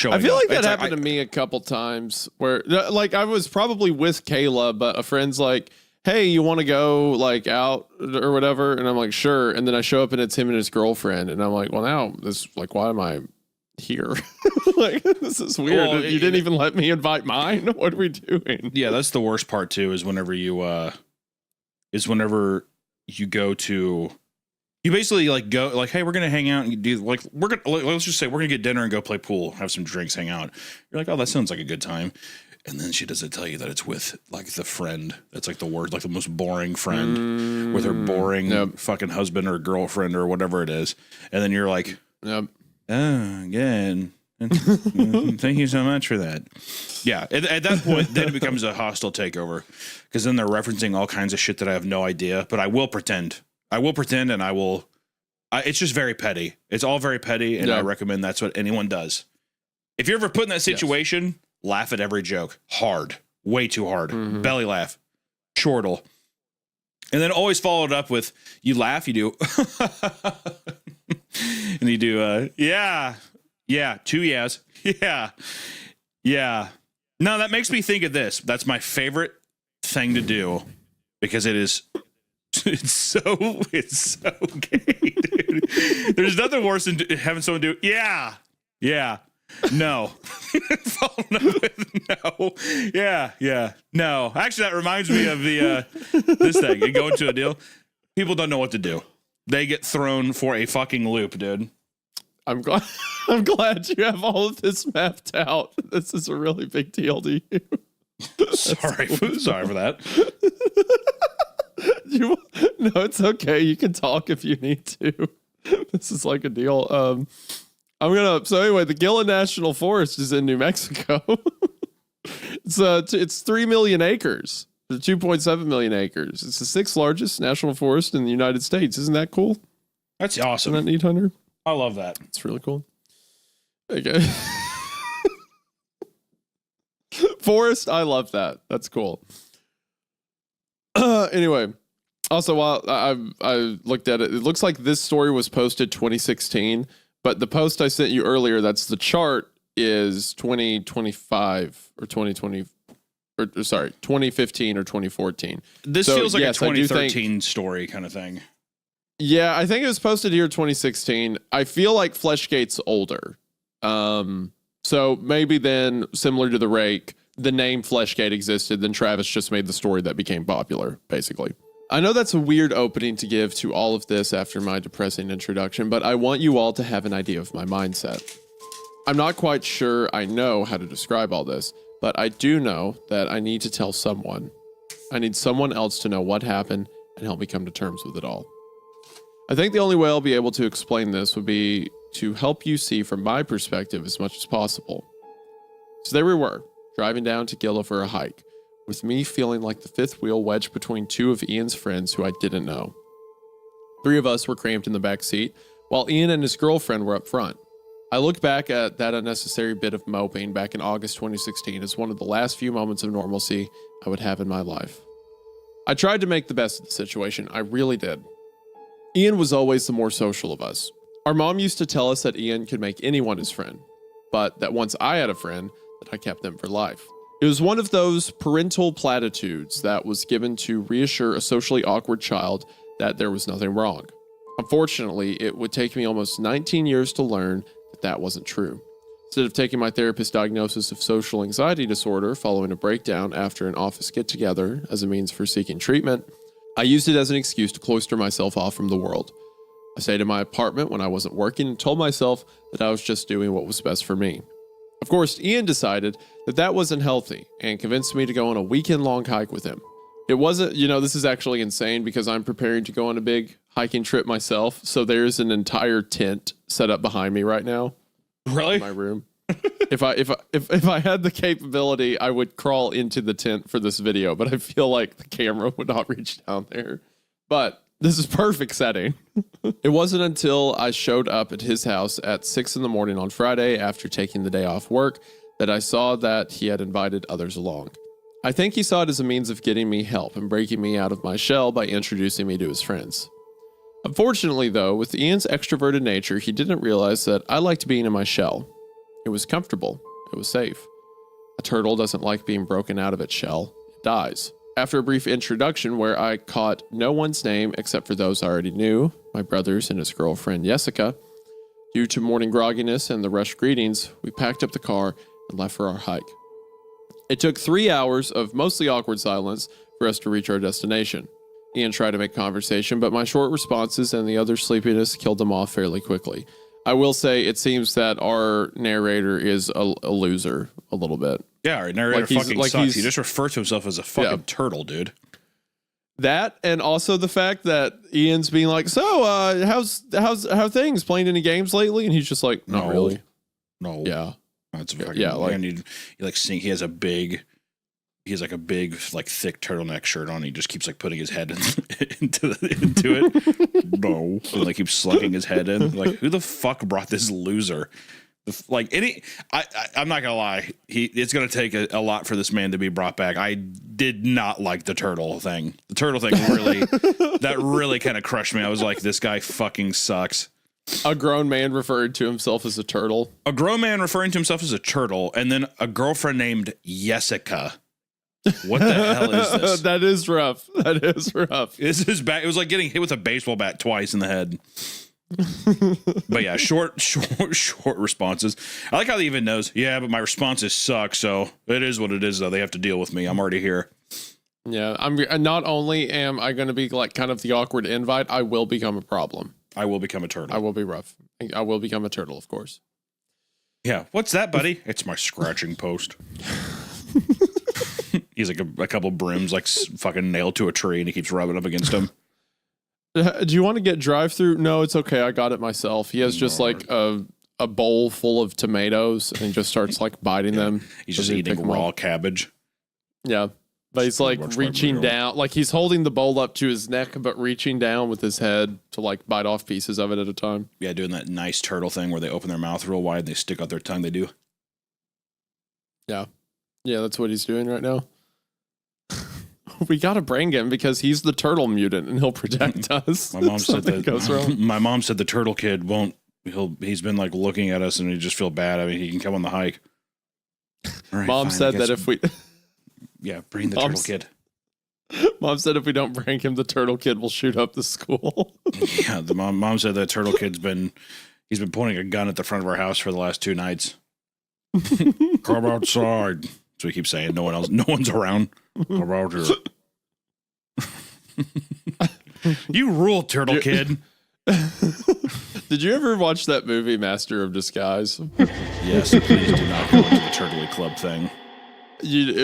I feel like that It's happened to me a couple times where I was probably with Kayla, but a friend's like, hey, you want to go out or whatever? And I'm like, sure. And then I show up and it's him and his girlfriend. And I'm like, well, now this, why am I here? This is weird. Well, you didn't even let me invite mine. What are we doing? Yeah, that's the worst part too, is whenever you go to, you basically go hey, we're gonna hang out and do let's just say we're gonna get dinner and go play pool, have some drinks, hang out. You're like, oh, that sounds like a good time. And then she doesn't tell you that it's with the friend that's the worst, the most boring friend with her boring fucking husband or girlfriend or whatever it is. And then you're like, Yep. oh, good. Thank you so much for that. Yeah, at that point, then it becomes a hostile takeover because then they're referencing all kinds of shit that I have no idea, but I will pretend. And I will. It's just very petty. It's all very petty, and I recommend that's what anyone does. If you're ever put in that situation, laugh at every joke hard, way too hard, belly laugh, chortle. And then always follow it up with, you laugh, you do, and you do, yeah, 2 yeahs, yeah. No, that makes me think of this. That's my favorite thing to do because it's so gay, dude. There's nothing worse than having someone do, yeah, no. Following up with no. Yeah. No. Actually, that reminds me of the this thing. You go into a deal. People don't know what to do. They get thrown for a fucking loop, dude. I'm glad you have all of this mapped out. This is a really big deal to you. Sorry for that. No, it's okay. You can talk if you need to. This is like a deal. So anyway, the Gila National Forest is in New Mexico. It's 3 million acres. 2.7 million acres. It's the 6th largest national forest in the United States. Isn't that cool? That's awesome. Isn't that neat, Hunter? I love that. It's really cool. Okay. Forest, I love that. That's cool. Anyway, also while I looked at it, it looks like this story was posted 2016, but the post I sent you earlier, that's the chart, is 2025 or 2020, or sorry, 2015 or 2014. This feels like a 2013 story kind of thing. Yeah, I think it was posted here 2016. I feel like Fleshgate's older. So maybe then, similar to the Rake, the name Fleshgate existed, then Travis just made the story that became popular, basically. I know that's a weird opening to give to all of this after my depressing introduction, but I want you all to have an idea of my mindset. I'm not quite sure I know how to describe all this, but I do know that I need to tell someone. I need someone else to know what happened and help me come to terms with it all. I think the only way I'll be able to explain this would be to help you see from my perspective as much as possible. So there we were, driving down to Gila for a hike, with me feeling like the fifth wheel wedged between two of Ian's friends who I didn't know. 3 of us were cramped in the back seat, while Ian and his girlfriend were up front. I look back at that unnecessary bit of moping back in August 2016 as one of the last few moments of normalcy I would have in my life. I tried to make the best of the situation, I really did. Ian was always the more social of us. Our mom used to tell us that Ian could make anyone his friend, but that once I had a friend, that I kept them for life. It was one of those parental platitudes that was given to reassure a socially awkward child that there was nothing wrong. Unfortunately, it would take me almost 19 years to learn that that wasn't true. Instead of taking my therapist's diagnosis of social anxiety disorder following a breakdown after an office get-together as a means for seeking treatment, I used it as an excuse to cloister myself off from the world. I stayed in my apartment when I wasn't working and told myself that I was just doing what was best for me. Of course, Ian decided that that wasn't healthy and convinced me to go on a weekend-long hike with him. It wasn't, this is actually insane because I'm preparing to go on a big hiking trip myself, so there's an entire tent set up behind me right now. Really? In my room. If I had the capability, I would crawl into the tent for this video, but I feel like the camera would not reach down there. But this is perfect setting. It wasn't until I showed up at his house at 6 a.m. on Friday after taking the day off work that I saw that he had invited others along. I think he saw it as a means of getting me help and breaking me out of my shell by introducing me to his friends. Unfortunately, though, with Ian's extroverted nature, he didn't realize that I liked being in my shell. It was comfortable. It was safe. A turtle doesn't like being broken out of its shell. It dies. After a brief introduction where I caught no one's name except for those I already knew, my brothers and his girlfriend Jessica, due to morning grogginess and the rushed greetings, we packed up the car and left for our hike. It took 3 hours of mostly awkward silence for us to reach our destination. Ian tried to make conversation, but my short responses and the other sleepiness killed him off fairly quickly. I will say it seems that our narrator is a loser a little bit. Yeah, our narrator fucking sucks. He just refers to himself as a fucking turtle, dude. That, and also the fact that Ian's being like, so, how things? Playing any games lately? And he's just like, not really. No. Yeah. That's fucking, he has a big thick turtleneck shirt on. He just keeps like putting his head into it. No, and like keeps slugging his head in. Like, who the fuck brought this loser Like I'm not gonna lie. It's gonna take a lot for this man to be brought back. I did not like the turtle thing. The turtle thing really kind of crushed me. I was like, this guy fucking sucks. A grown man referred to himself as a turtle. A grown man referring to himself as a turtle, and then a girlfriend named Jessica. What the hell is this? That is rough. That is rough. This is bad. It was like getting hit with a baseball bat twice in the head. But yeah, short responses. I like how he even knows. Yeah, but my responses suck. So it is what it is. Though they have to deal with me. I'm already here. Yeah, I'm. Not only am I going to be like kind of the awkward invite, I will become a problem. I will become a turtle. I will be rough. I will become a turtle, of course. Yeah. What's that, buddy? It's my scratching post. He's like a couple brooms like fucking nailed to a tree, and he keeps rubbing up against him. Do you want to get drive-through? No, it's okay. I got it myself. He has just like a bowl full of tomatoes and just starts like biting them. He's just eating raw cabbage. Yeah. But he's like reaching down, like he's holding the bowl up to his neck, but reaching down with his head to like bite off pieces of it at a time. Yeah, doing that nice turtle thing where they open their mouth real wide, they stick out their tongue. They do. Yeah. Yeah, that's what he's doing right now. We gotta bring him because he's the turtle mutant and he'll protect us. My mom said that goes wrong. My mom said the turtle kid won't. He's been like looking at us and he just feel bad. I mean, he can come on the hike. Right, Mom said that if we, bring the turtle kid. Mom said if we don't bring him, the turtle kid will shoot up the school. Yeah, the mom said that turtle kid's been pointing a gun at the front of our house for the last 2 nights. Come outside. So we keep saying no one's around. Come out here. You rule, turtle kid. Did you ever watch that movie, Master of Disguise? Yes, please do not go into the Turtley Club thing.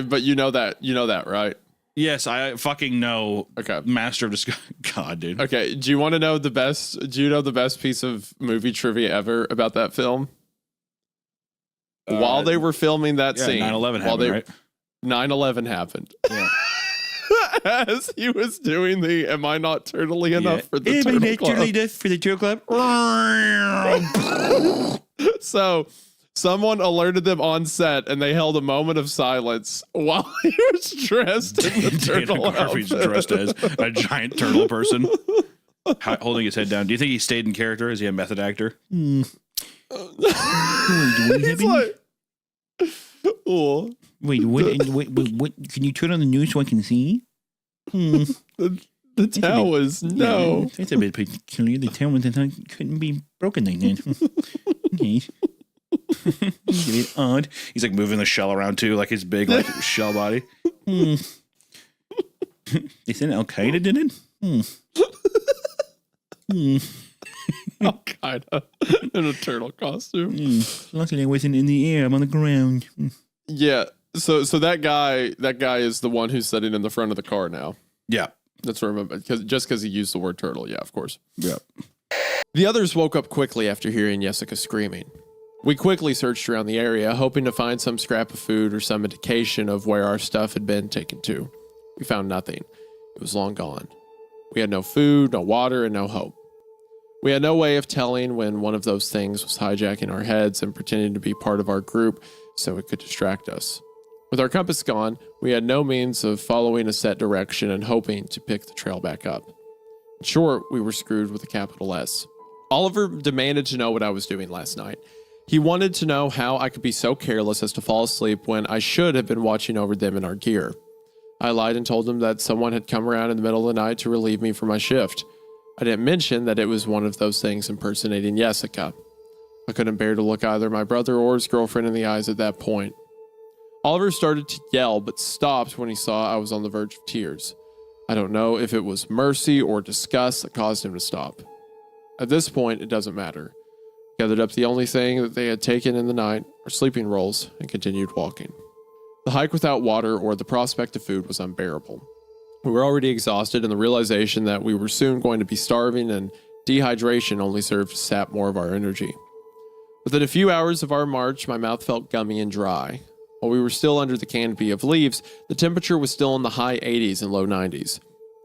But you know that, right? Yes, I fucking know. Okay. Master of Disguise. God, dude. Okay. Do you want to know the best? Do you know the best piece of movie trivia ever about that film? While they were filming that scene, 9/11 happened, right? 9/11 happened. Yeah. As he was doing the "Am I not turtly enough for the turtle club?" For the turtle club. So someone alerted them on set, and they held a moment of silence while he was dressed in the turtle outfit. Dressed as a giant turtle person, holding his head down. Do you think he stayed in character? Is he a method actor? He's like, oh. Wait, what? Can you turn on the news so I can see? The towel was no. That's a bit peculiar. The towel couldn't be broken like that. Okay. It's a bit odd. He's like moving the shell around too, like his big like shell body. They said Al Qaeda did it? Al Qaeda in a turtle costume. Luckily I wasn't in the air. I'm on the ground. Yeah. So that guy is the one who's sitting in the front of the car now. Yeah. That's what I remember. Because he used the word turtle. Yeah, of course. Yeah. The others woke up quickly after hearing Jessica screaming. We quickly searched around the area, hoping to find some scrap of food or some indication of where our stuff had been taken to. We found nothing. It was long gone. We had no food, no water, and no hope. We had no way of telling when one of those things was hijacking our heads and pretending to be part of our group so it could distract us. With our compass gone, we had no means of following a set direction and hoping to pick the trail back up. In short, we were screwed with a capital S. Oliver demanded to know what I was doing last night. He wanted to know how I could be so careless as to fall asleep when I should have been watching over them and our gear. I lied and told him that someone had come around in the middle of the night to relieve me from my shift. I didn't mention that it was one of those things impersonating Jessica. I couldn't bear to look either my brother or his girlfriend in the eyes at that point. Oliver started to yell, but stopped when he saw I was on the verge of tears. I don't know if it was mercy or disgust that caused him to stop. At this point, it doesn't matter. Gathered up the only thing that they had taken in the night, our sleeping rolls, and continued walking. The hike without water or the prospect of food was unbearable. We were already exhausted, and the realization that we were soon going to be starving and dehydration only served to sap more of our energy. Within a few hours of our march, my mouth felt gummy and dry. While we were still under the canopy of leaves, the temperature was still in the high 80s and low 90s.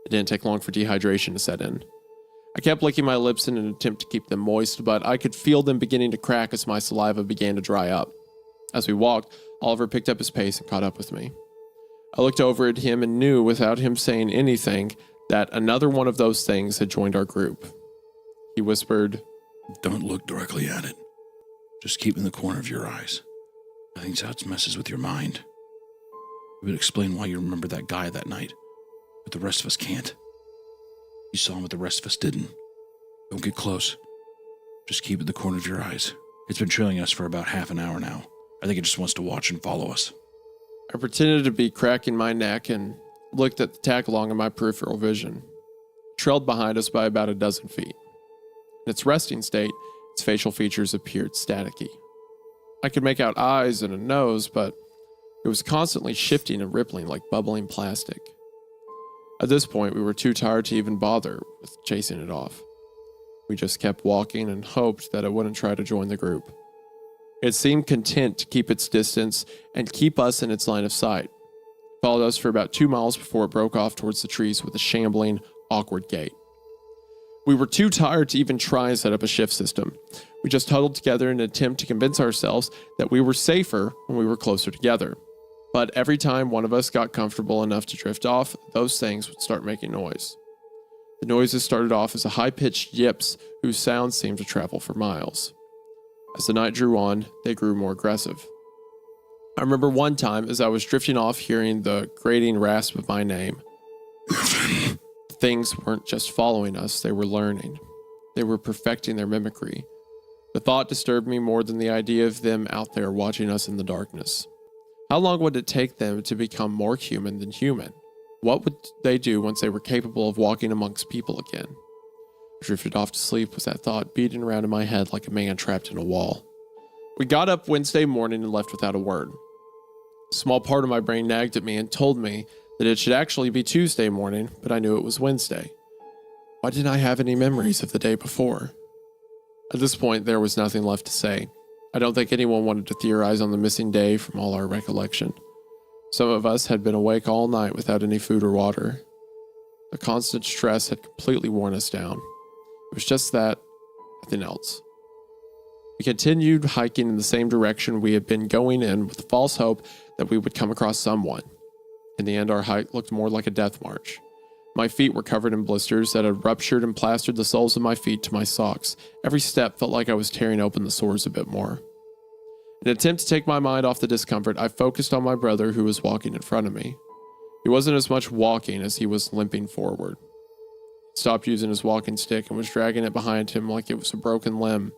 It didn't take long for dehydration to set in. I kept licking my lips in an attempt to keep them moist, but I could feel them beginning to crack as my saliva began to dry up. As we walked, Oliver picked up his pace and caught up with me. I looked over at him and knew, without him saying anything, that another one of those things had joined our group. He whispered, Don't look directly at it. Just keep it in the corner of your eyes. I think that's how it messes with your mind. It would explain why you remember that guy that night, but the rest of us can't. You saw him, but the rest of us didn't. Don't get close. Just keep it in the corner of your eyes. It's been trailing us for about half an hour now. I think it just wants to watch and follow us. I pretended to be cracking my neck and looked at the tag along in my peripheral vision. It trailed behind us by about a dozen feet. In its resting state, its facial features appeared staticky. I could make out eyes and a nose, but it was constantly shifting and rippling like bubbling plastic. At this point, we were too tired to even bother with chasing it off. We just kept walking and hoped that it wouldn't try to join the group. It seemed content to keep its distance and keep us in its line of sight. It followed us for about 2 miles before it broke off towards the trees with a shambling, awkward gait. We were too tired to even try and set up a shift system. We just huddled together in an attempt to convince ourselves that we were safer when we were closer together. But every time one of us got comfortable enough to drift off, those things would start making noise. The noises started off as a high-pitched yips whose sound seemed to travel for miles. As the night drew on, they grew more aggressive. I remember one time as I was drifting off hearing the grating rasp of my name. Things weren't just following us, they were learning. They were perfecting their mimicry. The thought disturbed me more than the idea of them out there watching us in the darkness. How long would it take them to become more human than human? What would they do once they were capable of walking amongst people again? I drifted off to sleep with that thought beating around in my head like a man trapped in a wall. We got up Wednesday morning and left without a word. A small part of my brain nagged at me and told me that it should actually be Tuesday morning, but I knew it was Wednesday. Why didn't I have any memories of the day before? At this point, there was nothing left to say. I don't think anyone wanted to theorize on the missing day from all our recollection. Some of us had been awake all night without any food or water. The constant stress had completely worn us down. It was just that, nothing else. We continued hiking in the same direction we had been going in with the false hope that we would come across someone. In the end, our hike looked more like a death march. My feet were covered in blisters that had ruptured and plastered the soles of my feet to my socks. Every step felt like I was tearing open the sores a bit more. In an attempt to take my mind off the discomfort, I focused on my brother who was walking in front of me. He wasn't as much walking as he was limping forward. He stopped using his walking stick and was dragging it behind him like it was a broken limb.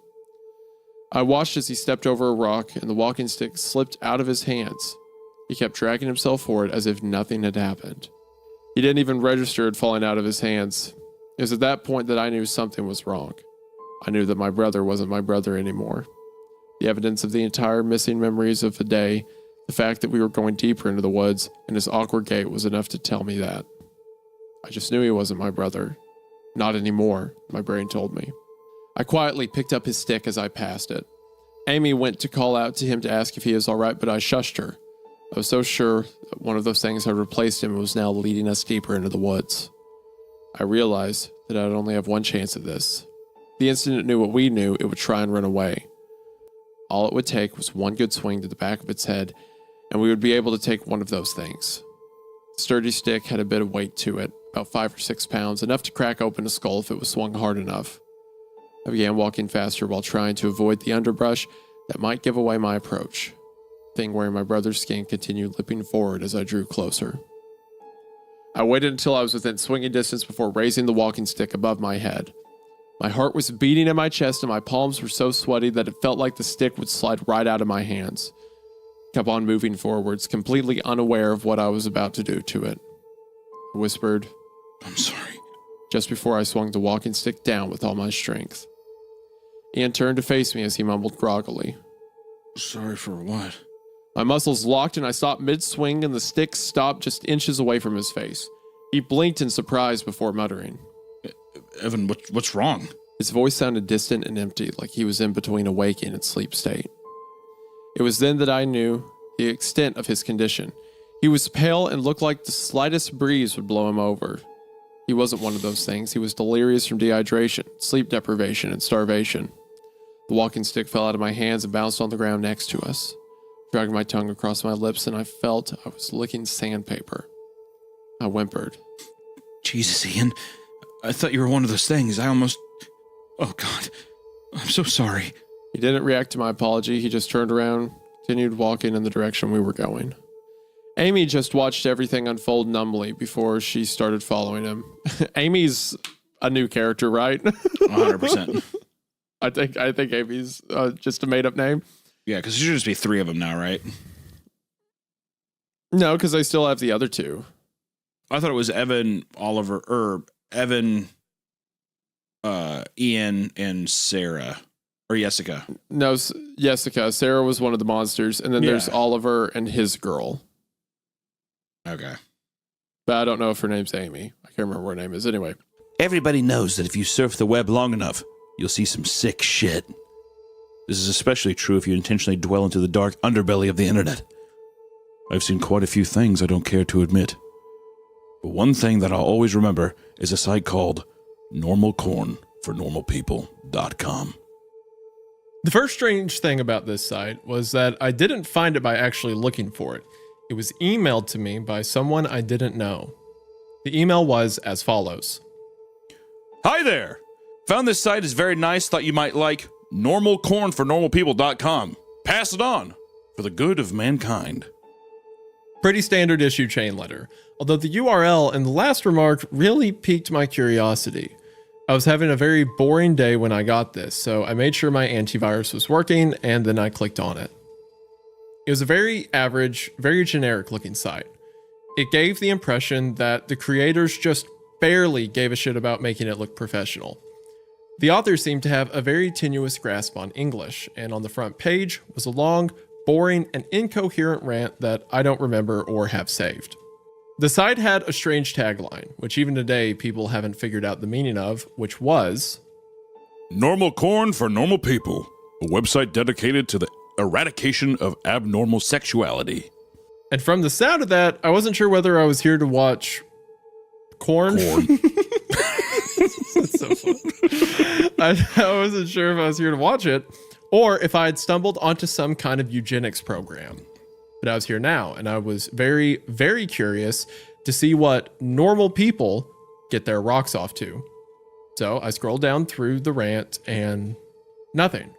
I watched as he stepped over a rock and the walking stick slipped out of his hands. He kept dragging himself forward as if nothing had happened. He didn't even register it falling out of his hands. It was at that point that I knew something was wrong. I knew that my brother wasn't my brother anymore. The evidence of the entire missing memories of the day, the fact that we were going deeper into the woods, and his awkward gait was enough to tell me that. I just knew he wasn't my brother. Not anymore, my brain told me. I quietly picked up his stick as I passed it. Amy went to call out to him to ask if he was all right, but I shushed her. I was so sure that one of those things had replaced him and was now leading us deeper into the woods. I realized that I'd only have one chance at this. The instant it knew what we knew, it would try and run away. All it would take was one good swing to the back of its head, and we would be able to take one of those things. The sturdy stick had a bit of weight to it, about 5 or 6 pounds, enough to crack open a skull if it was swung hard enough. I began walking faster while trying to avoid the underbrush that might give away my approach. The thing wearing my brother's skin continued lipping forward as I drew closer. I waited until I was within swinging distance before raising the walking stick above my head. My heart was beating in my chest and my palms were so sweaty that it felt like the stick would slide right out of my hands. I kept on moving forwards, completely unaware of what I was about to do to it. I whispered, I'm sorry, just before I swung the walking stick down with all my strength. Ian turned to face me as he mumbled groggily. Sorry for what? My muscles locked and I stopped mid-swing and the stick stopped just inches away from his face. He blinked in surprise before muttering. Evan, what's wrong? His voice sounded distant and empty, like he was in between a waking and sleep state. It was then that I knew the extent of his condition. He was pale and looked like the slightest breeze would blow him over. He wasn't one of those things. He was delirious from dehydration, sleep deprivation, and starvation. The walking stick fell out of my hands and bounced on the ground next to us. Dragging my tongue across my lips, and I felt I was licking sandpaper. I whimpered. Jesus, Ian. I thought you were one of those things. Oh, God. I'm so sorry. He didn't react to my apology. He just turned around, continued walking in the direction we were going. Amy just watched everything unfold numbly before she started following him. Amy's a new character, right? 100%. I think Amy's just a made-up name. Yeah, because there should just be 3 of them now, right? No, because I still have the other 2. I thought it was Evan, Ian, and Sarah. Or Jessica. No, Jessica. Sarah was one of the monsters. And then there's Oliver and his girl. Okay. But I don't know if her name's Amy. I can't remember what her name is. Anyway. Everybody knows that if you surf the web long enough, you'll see some sick shit. This is especially true if you intentionally dwell into the dark underbelly of the internet. I've seen quite a few things I don't care to admit. But one thing that I'll always remember is a site called normalcornfornormalpeople.com. The first strange thing about this site was that I didn't find it by actually looking for it. It was emailed to me by someone I didn't know. The email was as follows. Hi there. Found this site is very nice. Thought you might like normalcornfornormalpeople.com. Pass it on for the good of mankind. Pretty standard issue chain letter, although the URL and the last remark really piqued my curiosity. I was having a very boring day when I got this, so I made sure my antivirus was working, and then I clicked on it. It was a very average, very generic looking site. It gave the impression that the creators just barely gave a shit about making it look professional. The authors seemed to have a very tenuous grasp on English, and on the front page was a long, boring, and incoherent rant that I don't remember or have saved. The site had a strange tagline, which even today people haven't figured out the meaning of, which was... Normal Corn for Normal People, a website dedicated to the eradication of abnormal sexuality. And from the sound of that, I wasn't sure whether I was here to watch corn. That's so fun. I wasn't sure if I was here to watch it, or if I had stumbled onto some kind of eugenics program. But I was here now, and I was very, very curious to see what normal people get their rocks off to. So I scrolled down through the rant, and nothing.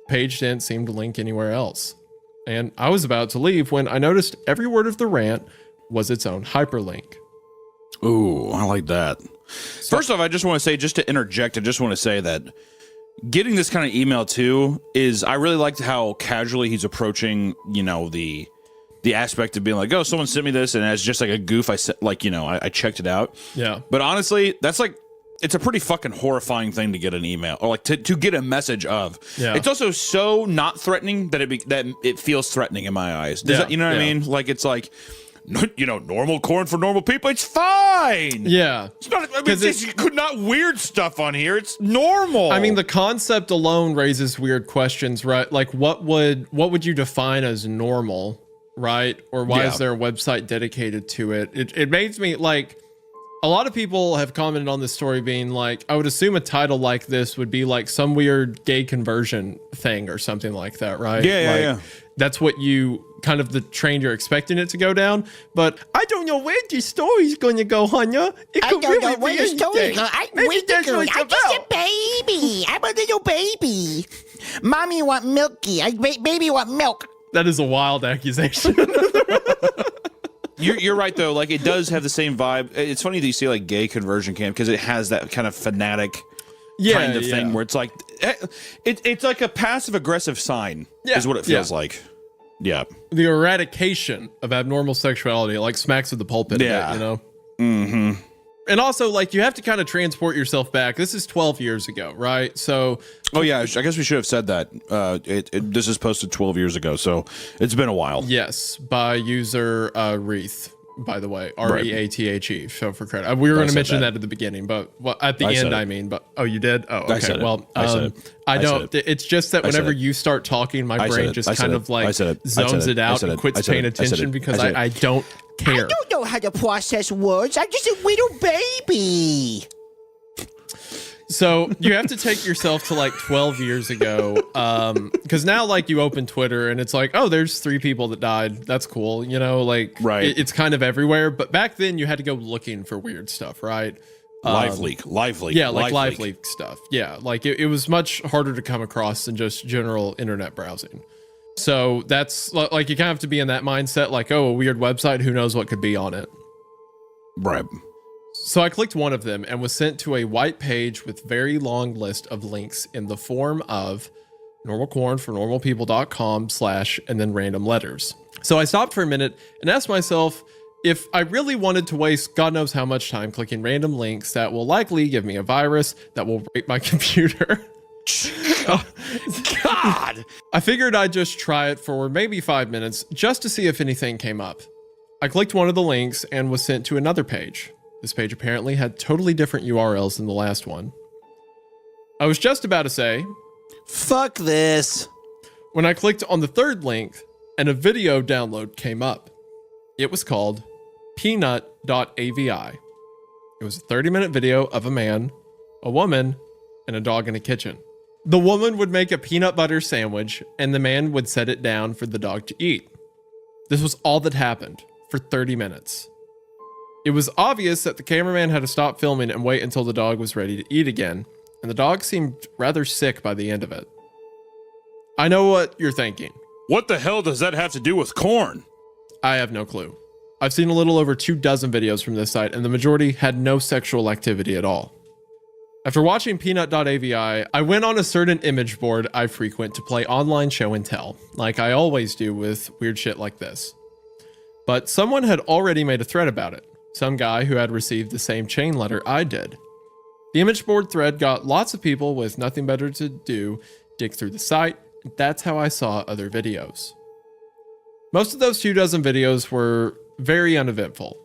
Page didn't seem to link anywhere else. And I was about to leave when I noticed every word of the rant was its own hyperlink. Ooh, I like that. First off, I just want to say, just to interject, I just want to say that getting this kind of email too is, I really liked how casually he's approaching, you know, the aspect of being like, oh, someone sent me this, and as just like a goof, I said, like, you know, I checked it out. Yeah. But honestly, that's like, it's a pretty fucking horrifying thing to get an email, or like to get a message of. Yeah. It's also so not threatening that it feels threatening in my eyes. Does that, you know what I mean? Like, it's like, you know, normal corn for normal people. It's fine. Yeah. It's not, I mean, it's not weird stuff on here. It's normal. I mean, the concept alone raises weird questions, right? Like, what would you define as normal, right? Or why is there a website dedicated to it? It makes me like, a lot of people have commented on this story being like, I would assume a title like this would be like some weird gay conversion thing or something like that, right? Yeah. That's what you kind of the train you're expecting it to go down. But I don't know where this story's going to go, Hanya. It could really be anything. Maybe that's what it's I'm just a about. baby. I'm a little baby. Mommy want milky. Baby want milk. That is a wild accusation. You're right though. Like, it does have the same vibe. It's funny that you say like gay conversion camp, because it has that kind of fanatic kind of thing where it's like it's like a passive aggressive sign is what it feels like. Yeah. The eradication of abnormal sexuality, like smacks of the pulpit. Yeah. A bit, you know. Mm-hmm. And also, like, you have to kind of transport yourself back. This is 12 years ago, right? So. Oh yeah, I guess we should have said that. This is posted 12 years ago, so it's been a while. Yes, by user Wreath, by the way. REATHE. So for credit. We were going to mention that at the beginning, but at the end, I mean, but you did? Oh, okay. Well, I don't. It's just that whenever you start talking, my brain just kind of like zones it out and quits paying attention because I don't care. I don't know how to process words. I'm just a little baby. So you have to take yourself to like 12 years ago, because now like you open Twitter and it's like, oh, there's 3 people that died. That's cool, you know, like it's kind of everywhere. But back then you had to go looking for weird stuff, right? Live leak. Yeah, like live leak stuff. Yeah, like it was much harder to come across than just general internet browsing. So that's like you kind of have to be in that mindset, like, oh, a weird website, who knows what could be on it. Right. So I clicked one of them and was sent to a white page with very long list of links in the form of normalcorn for normalpeople.com / and then random letters. So I stopped for a minute and asked myself if I really wanted to waste God knows how much time clicking random links that will likely give me a virus that will break my computer. God. I figured I'd just try it for maybe 5 minutes just to see if anything came up. I clicked one of the links and was sent to another page. This page apparently had totally different URLs than the last one. I was just about to say, fuck this, when I clicked on the third link and a video download came up. It was called peanut.avi. It was a 30-minute video of a man, a woman, and a dog in a kitchen. The woman would make a peanut butter sandwich and the man would set it down for the dog to eat. This was all that happened for 30 minutes. It was obvious that the cameraman had to stop filming and wait until the dog was ready to eat again, and the dog seemed rather sick by the end of it. I know what you're thinking. What the hell does that have to do with corn? I have no clue. I've seen a little over 24 videos from this site, and the majority had no sexual activity at all. After watching peanut.avi, I went on a certain image board I frequent to play online show and tell, like I always do with weird shit like this. But someone had already made a thread about it. Some guy who had received the same chain letter I did. The image board thread got lots of people with nothing better to do dig through the site. That's how I saw other videos. Most of those 24 videos were very uneventful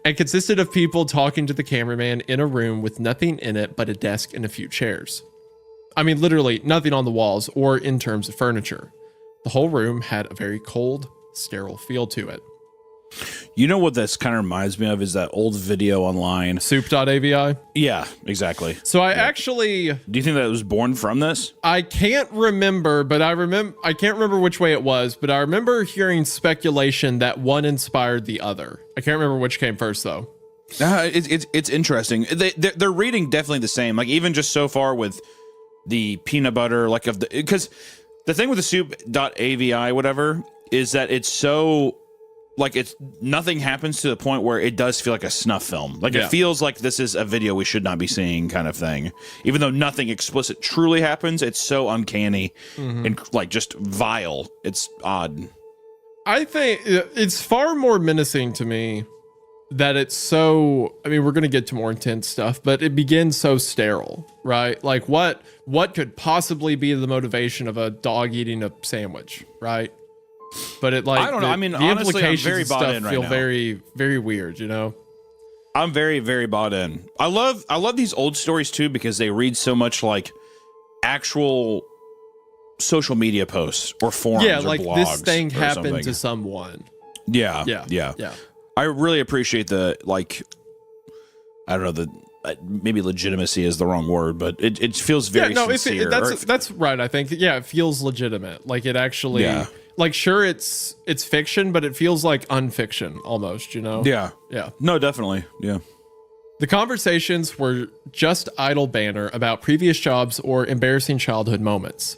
and consisted of people talking to the cameraman in a room with nothing in it but a desk and a few chairs. I mean, literally nothing on the walls or in terms of furniture. The whole room had a very cold, sterile feel to it. You know what this kind of reminds me of is that old video online. Soup.avi? Yeah, exactly. So I actually... Do you think that it was born from this? I can't remember, but I can't remember which way it was, but I remember hearing speculation that one inspired the other. I can't remember which came first, though. It's interesting. They're reading definitely the same. Like, even just so far with the peanut butter, like, of the... Because the thing with the soup.avi, whatever, is that it's so... Like, it's nothing happens to the point where it does feel like a snuff film. Like, it feels like this is a video we should not be seeing kind of thing. Even though nothing explicit truly happens, it's so uncanny and, like, just vile. It's odd. I think it's far more menacing to me that it's so... I mean, we're going to get to more intense stuff, but it begins so sterile, right? Like, what could possibly be the motivation of a dog eating a sandwich, right? But it, like, I don't know. I mean, the honestly, I'm implications very and bought stuff in right feel now. very, very weird, you know? I'm very, very bought in. I love these old stories too because they read so much like actual social media posts or forums Yeah, or like blogs this thing or happened something. to someone. Yeah. I really appreciate the, like, I don't know, the maybe legitimacy is the wrong word, but it feels very sincere. That's right. I think it feels legitimate. Like, it actually, like, sure, it's fiction, but it feels like unfiction almost, you know? Yeah. No, definitely. Yeah. The conversations were just idle banter about previous jobs or embarrassing childhood moments.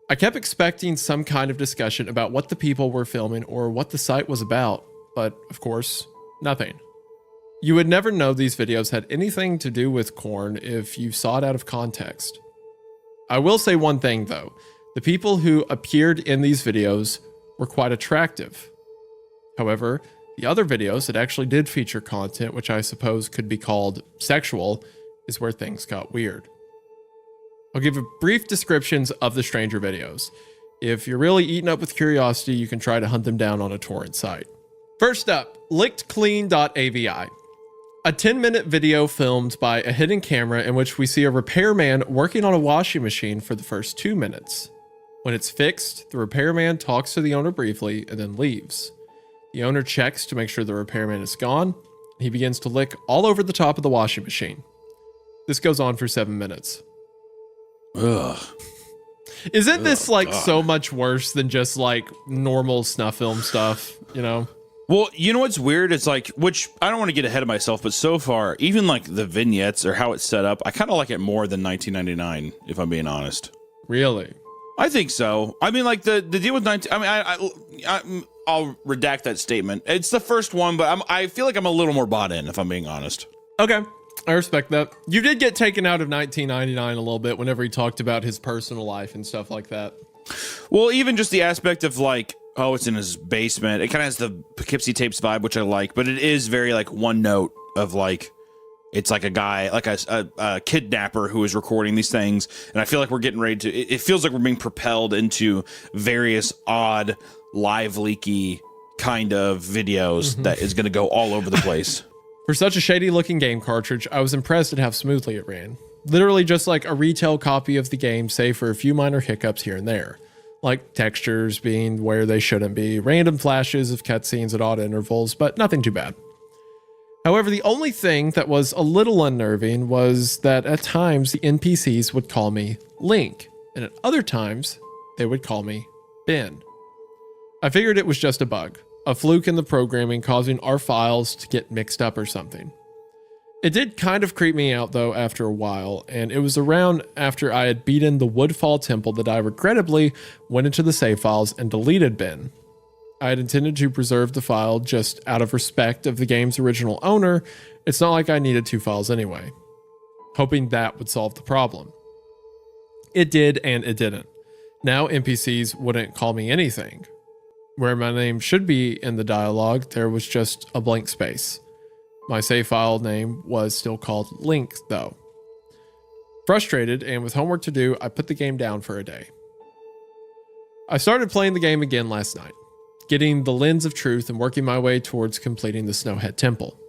I kept expecting some kind of discussion about what the people were filming or what the site was about, but of course, nothing. You would never know these videos had anything to do with corn if you saw it out of context. I will say one thing though. The people who appeared in these videos were quite attractive. However, the other videos that actually did feature content, which I suppose could be called sexual, is where things got weird. I'll give a brief descriptions of the stranger videos. If you're really eaten up with curiosity, you can try to hunt them down on a torrent site. First up, lickedclean.avi. A 10-minute video filmed by a hidden camera in which we see a repairman working on a washing machine for the first 2 minutes. When it's fixed, the repairman talks to the owner briefly and then leaves. The owner checks to make sure the repairman is gone. He begins to lick all over the top of the washing machine. This goes on for 7 minutes. Ugh. Isn't this like so much worse than just like normal snuff film stuff, you know? Well, you know what's weird? It's like, which I don't want to get ahead of myself, but so far, even like the vignettes or how it's set up, I kind of like it more than 1999, if I'm being honest. Really? I think so. I mean, like the deal with 19. I mean, I'll redact that statement. It's the first one, but I feel like I'm a little more bought in, if I'm being honest. Okay. I respect that. You did get taken out of 1999 a little bit whenever he talked about his personal life and stuff like that. Well, even just the aspect of like, oh, it's in his basement. It kind of has the Poughkeepsie Tapes vibe, which I like, but it is very like one note of like, it's like a guy, like a kidnapper who is recording these things. And I feel like we're getting ready to, it feels like we're being propelled into various odd, live leaky kind of videos that is going to go all over the place. For such a shady looking game cartridge, I was impressed at how smoothly it ran. Literally just like a retail copy of the game, save for a few minor hiccups here and there. Like textures being where they shouldn't be, random flashes of cutscenes at odd intervals, but nothing too bad. However, the only thing that was a little unnerving was that at times the NPCs would call me Link, and at other times they would call me Ben. I figured it was just a bug, a fluke in the programming causing our files to get mixed up or something. It did kind of creep me out though after a while, and it was around after I had beaten the Woodfall Temple that I regrettably went into the save files and deleted Ben. I had intended to preserve the file just out of respect of the game's original owner. It's not like I needed 2 files anyway, hoping that would solve the problem. It did, and it didn't. Now NPCs wouldn't call me anything. Where my name should be in the dialogue, there was just a blank space. My save file name was still called Link, though. Frustrated and with homework to do, I put the game down for a day. I started playing the game again last night, getting the lens of truth and working my way towards completing the Snowhead Temple.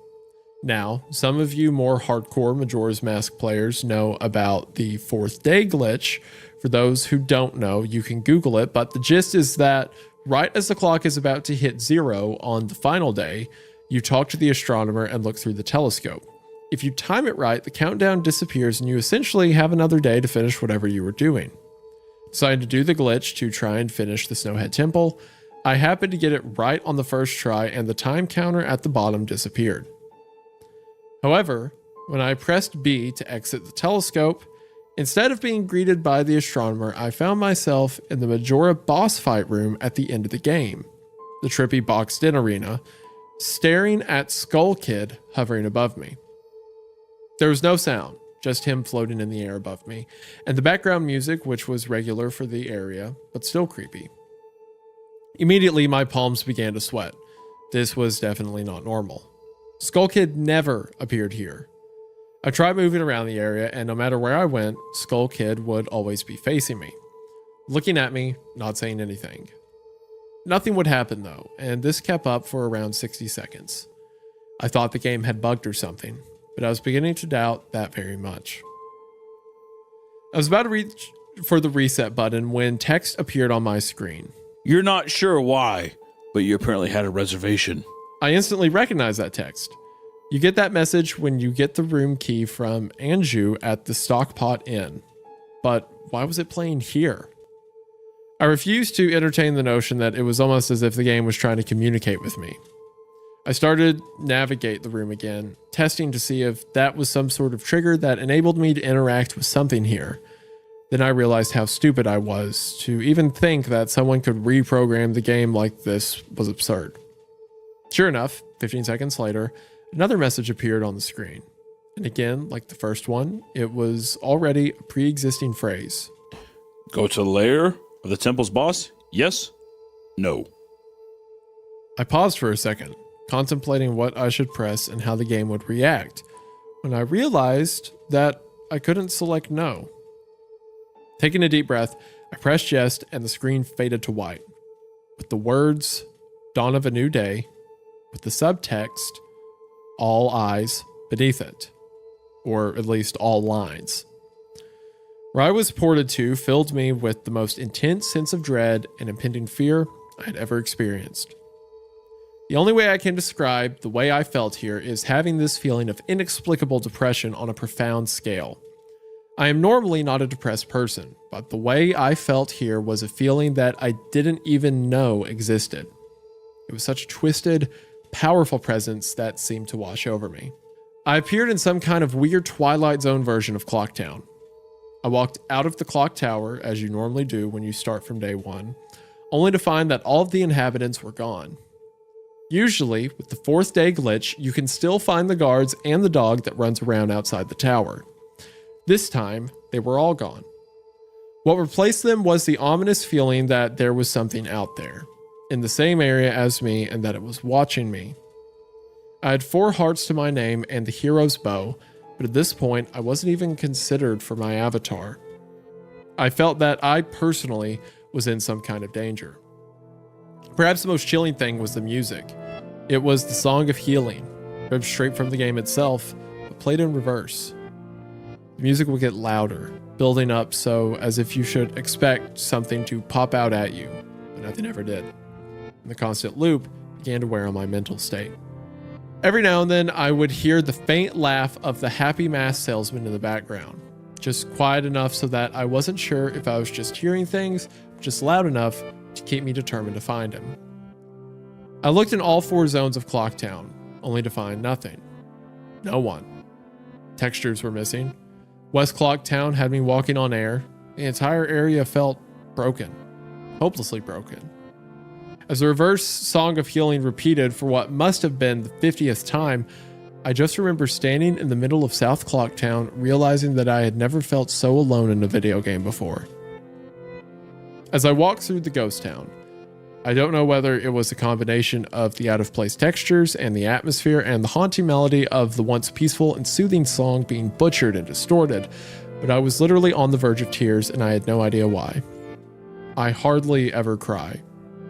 Now, some of you more hardcore Majora's Mask players know about the 4th day glitch. For those who don't know, you can Google it, but the gist is that right as the clock is about to hit 0 on the final day, you talk to the astronomer and look through the telescope. If you time it right, the countdown disappears and you essentially have another day to finish whatever you were doing. Decided to do the glitch to try and finish the Snowhead Temple. I happened to get it right on the first try and the time counter at the bottom disappeared. However, when I pressed B to exit the telescope, instead of being greeted by the astronomer, I found myself in the Majora boss fight room at the end of the game, the trippy boxed-in arena, staring at Skull Kid hovering above me. There was no sound, just him floating in the air above me, and the background music, which was regular for the area, but still creepy. Immediately, my palms began to sweat. This was definitely not normal. Skull Kid never appeared here. I tried moving around the area, and no matter where I went, Skull Kid would always be facing me, looking at me, not saying anything. Nothing would happen though, and this kept up for around 60 seconds. I thought the game had bugged or something, but I was beginning to doubt that very much. I was about to reach for the reset button when text appeared on my screen. You're not sure why, but you apparently had a reservation. I instantly recognized that text. You get that message when you get the room key from Anju at the Stockpot Inn. But why was it playing here? I refused to entertain the notion that it was almost as if the game was trying to communicate with me. I started navigate the room again, testing to see if that was some sort of trigger that enabled me to interact with something here. Then I realized how stupid I was to even think that someone could reprogram the game like this was absurd. Sure enough, 15 seconds later, another message appeared on the screen. And again, like the first one, it was already a pre-existing phrase. Go to the lair of the temple's boss? Yes? No. I paused for a second, contemplating what I should press and how the game would react, when I realized that I couldn't select no. Taking a deep breath, I pressed yes and the screen faded to white, with the words, Dawn of a New Day, with the subtext, all eyes beneath it, or at least all lines. Where I was ported to filled me with the most intense sense of dread and impending fear I had ever experienced. The only way I can describe the way I felt here is having this feeling of inexplicable depression on a profound scale. I am normally not a depressed person, but the way I felt here was a feeling that I didn't even know existed. It was such a twisted, powerful presence that seemed to wash over me. I appeared in some kind of weird Twilight Zone version of Clocktown. I walked out of the clock tower, as you normally do when you start from day one, only to find that all of the inhabitants were gone. Usually, with the 4th day glitch, you can still find the guards and the dog that runs around outside the tower. This time, they were all gone. What replaced them was the ominous feeling that there was something out there, in the same area as me, and that it was watching me. I had 4 hearts to my name and the hero's bow, but at this point, I wasn't even considered for my avatar. I felt that I personally was in some kind of danger. Perhaps the most chilling thing was the music. It was the Song of Healing, ripped straight from the game itself, but played in reverse. The music would get louder, building up so as if you should expect something to pop out at you, but nothing ever did. And the constant loop began to wear on my mental state. Every now and then, I would hear the faint laugh of the happy mask salesman in the background, just quiet enough so that I wasn't sure if I was just hearing things, just loud enough to keep me determined to find him. I looked in all 4 zones of Clocktown, only to find nothing. No one. Textures were missing. West Clocktown had me walking on air. The entire area felt broken. Hopelessly broken. As the reverse Song of Healing repeated for what must have been the 50th time, I just remember standing in the middle of South Clocktown, realizing that I had never felt so alone in a video game before. As I walked through the ghost town, I don't know whether it was a combination of the out-of-place textures and the atmosphere and the haunting melody of the once peaceful and soothing song being butchered and distorted, but I was literally on the verge of tears and I had no idea why. I hardly ever cry.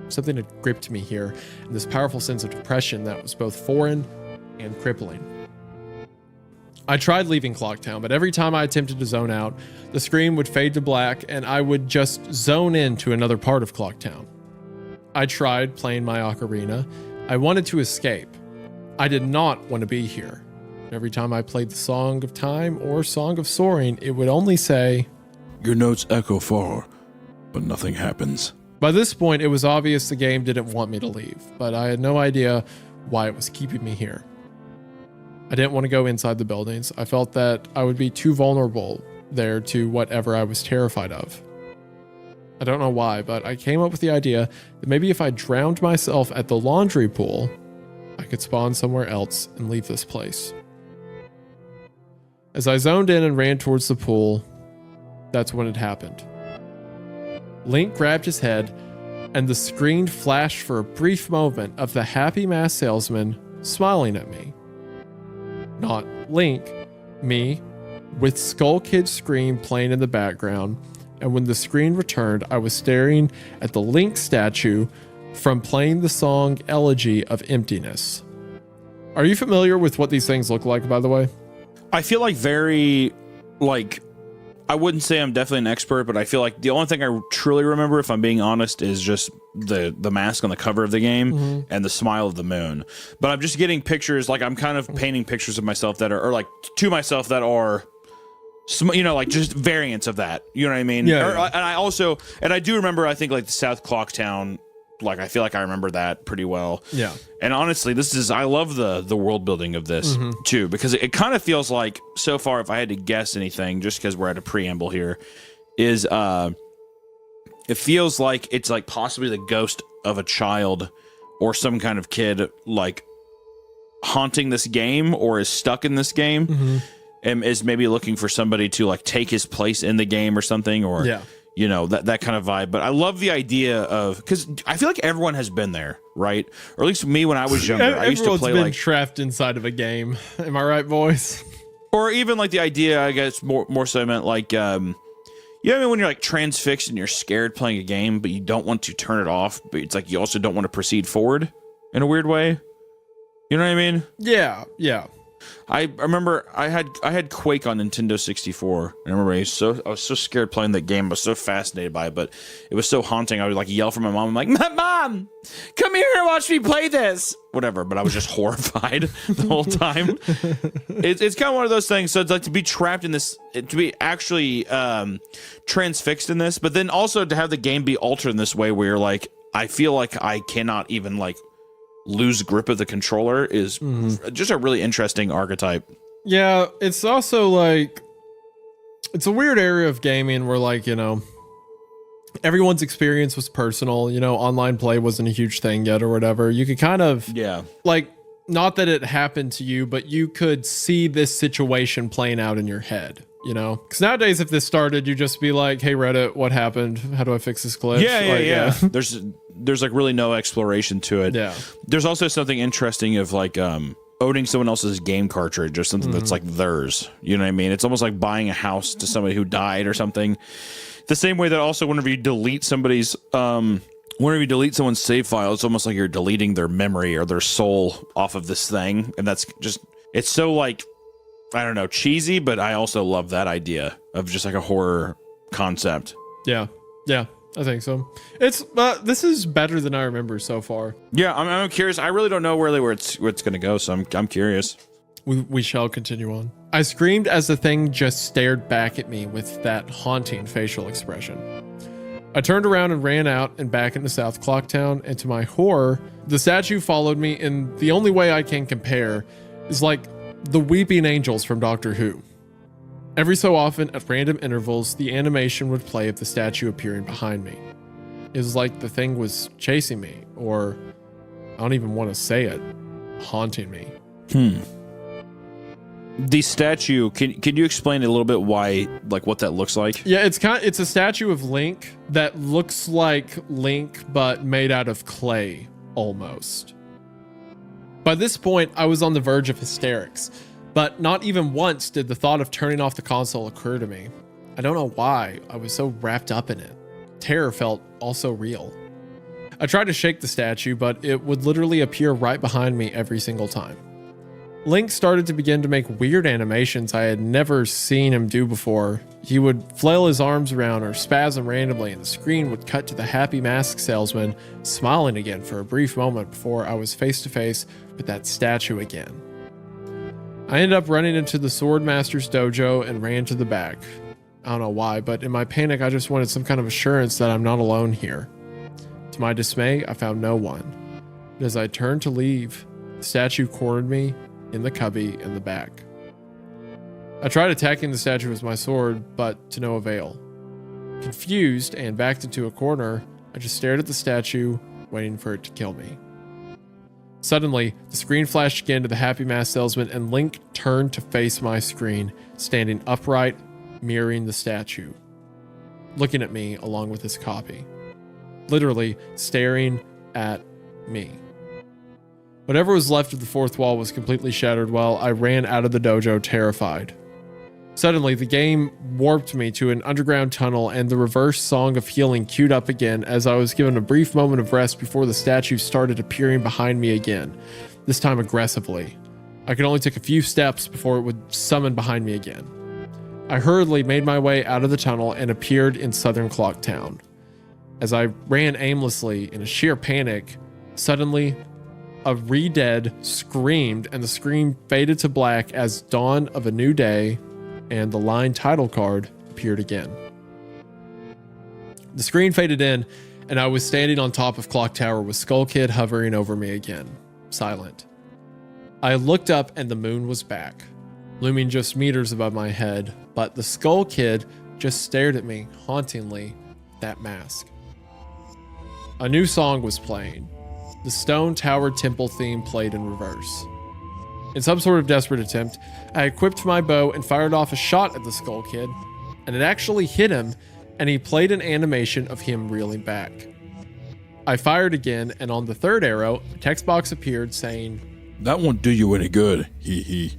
Something had gripped me here, and this powerful sense of depression that was both foreign and crippling. I tried leaving Clocktown, but every time I attempted to zone out, the screen would fade to black and I would just zone into another part of Clocktown. I tried playing my ocarina. I wanted to escape. I did not want to be here. Every time I played the Song of Time or Song of Soaring, it would only say, "Your notes echo far, but nothing happens." By this point, it was obvious the game didn't want me to leave, but I had no idea why it was keeping me here. I didn't want to go inside the buildings. I felt that I would be too vulnerable there to whatever I was terrified of. I don't know why, but I came up with the idea that maybe if I drowned myself at the laundry pool, I could spawn somewhere else and leave this place. As I zoned in and ran towards the pool, that's when it happened. Link grabbed his head, and the screen flashed for a brief moment of the happy mask salesman smiling at me. Not Link, me, with Skull Kid's scream playing in the background, and when the screen returned, I was staring at the Link statue from playing the song Elegy of Emptiness. Are you familiar with what these things look like, by the way? I feel like I wouldn't say I'm definitely an expert, but I feel like the only thing I truly remember, if I'm being honest, is just the mask on the cover of the game and the smile of the moon. But I'm just getting pictures, like I'm kind of painting pictures of myself that are, or like to myself that are, like just variants of that. You know what I mean? Yeah. And I do remember, I think like the South Clocktown, like I feel like I remember that pretty well. Yeah. And honestly, I love the world building of this too, because it kind of feels like, so far, if I had to guess anything, just because we're at a preamble here, is it feels like it's like possibly the ghost of a child or some kind of kid like haunting this game or is stuck in this game and is maybe looking for somebody to like take his place in the game or something, or that kind of vibe. But I love the idea of, because I feel like everyone has been there, right? Or at least me when I was younger. I used to play been like trapped inside of a game. Am I right, boys? Or even like the idea, I guess more so I meant like, you know what I mean, when you're like transfixed and you're scared playing a game, but you don't want to turn it off, but it's like you also don't want to proceed forward in a weird way. You know what I mean? Yeah, yeah. I remember I had Quake on Nintendo 64. I remember I was so scared playing that game. I was so fascinated by it, but it was so haunting. I would like yell for my mom. I'm like, Mom, come here and watch me play this. Whatever, but I was just horrified the whole time. It's kind of one of those things. So it's like to be trapped in this, to be actually transfixed in this, but then also to have the game be altered in this way where you're like, I feel like I cannot even like lose grip of the controller is just a really interesting archetype. Yeah, it's also like, it's a weird area of gaming where like, you know, everyone's experience was personal. You know, online play wasn't a huge thing yet or whatever. You could kind of, like, not that it happened to you, but you could see this situation playing out in your head, you know? Because nowadays, if this started, you just be like, hey, Reddit, what happened? How do I fix this glitch? Yeah. There's like really no exploration to it. Yeah. There's also something interesting of like owning someone else's game cartridge or something that's like theirs. You know what I mean? It's almost like buying a house to somebody who died or something. The same way that also whenever you delete someone's save file, it's almost like you're deleting their memory or their soul off of this thing. And that's just, it's so like, I don't know, cheesy, but I also love that idea of just like a horror concept. Yeah. I think so. It's this is better than I remember so far. Yeah, I'm curious. I really don't know where it's going to go, so I'm curious. We shall continue on. I screamed as the thing just stared back at me with that haunting facial expression. I turned around and ran out and back into South Clocktown, and to my horror, the statue followed me in the only way I can compare is like the weeping angels from Doctor Who. Every so often, at random intervals, the animation would play of the statue appearing behind me. It was like the thing was chasing me, or I don't even want to say it, haunting me. The statue, can you explain a little bit why, like what that looks like? Yeah, it's a statue of Link that looks like Link, but made out of clay, almost. By this point, I was on the verge of hysterics. But not even once did the thought of turning off the console occur to me. I don't know why, I was so wrapped up in it. Terror felt also real. I tried to shake the statue, but it would literally appear right behind me every single time. Link started to begin to make weird animations I had never seen him do before. He would flail his arms around or spasm randomly, and the screen would cut to the happy mask salesman smiling again for a brief moment before I was face to face with that statue again. I ended up running into the Swordmaster's dojo and ran to the back. I don't know why, but in my panic, I just wanted some kind of assurance that I'm not alone here. To my dismay, I found no one. But as I turned to leave, the statue cornered me in the cubby in the back. I tried attacking the statue with my sword, but to no avail. Confused and backed into a corner, I just stared at the statue, waiting for it to kill me. Suddenly, the screen flashed again to the happy mask salesman, and Link turned to face my screen, standing upright, mirroring the statue, looking at me along with his copy. Literally staring at me. Whatever was left of the fourth wall was completely shattered while I ran out of the dojo terrified. Suddenly, the game warped me to an underground tunnel, and the reverse song of healing queued up again as I was given a brief moment of rest before the statue started appearing behind me again, this time aggressively. I could only take a few steps before it would summon behind me again. I hurriedly made my way out of the tunnel and appeared in Southern Clocktown. As I ran aimlessly in a sheer panic, suddenly a re-dead screamed, and the screen faded to black as dawn of a new day and the line title card appeared again. The screen faded in, and I was standing on top of Clock Tower with Skull Kid hovering over me again, silent. I looked up and the moon was back, looming just meters above my head, but the Skull Kid just stared at me hauntingly with that mask. A new song was playing. The Stone Tower Temple theme played in reverse. In some sort of desperate attempt, I equipped my bow and fired off a shot at the Skull Kid, and it actually hit him, and he played an animation of him reeling back. I fired again, and on the third arrow, a text box appeared saying, "That won't do you any good, hee hee."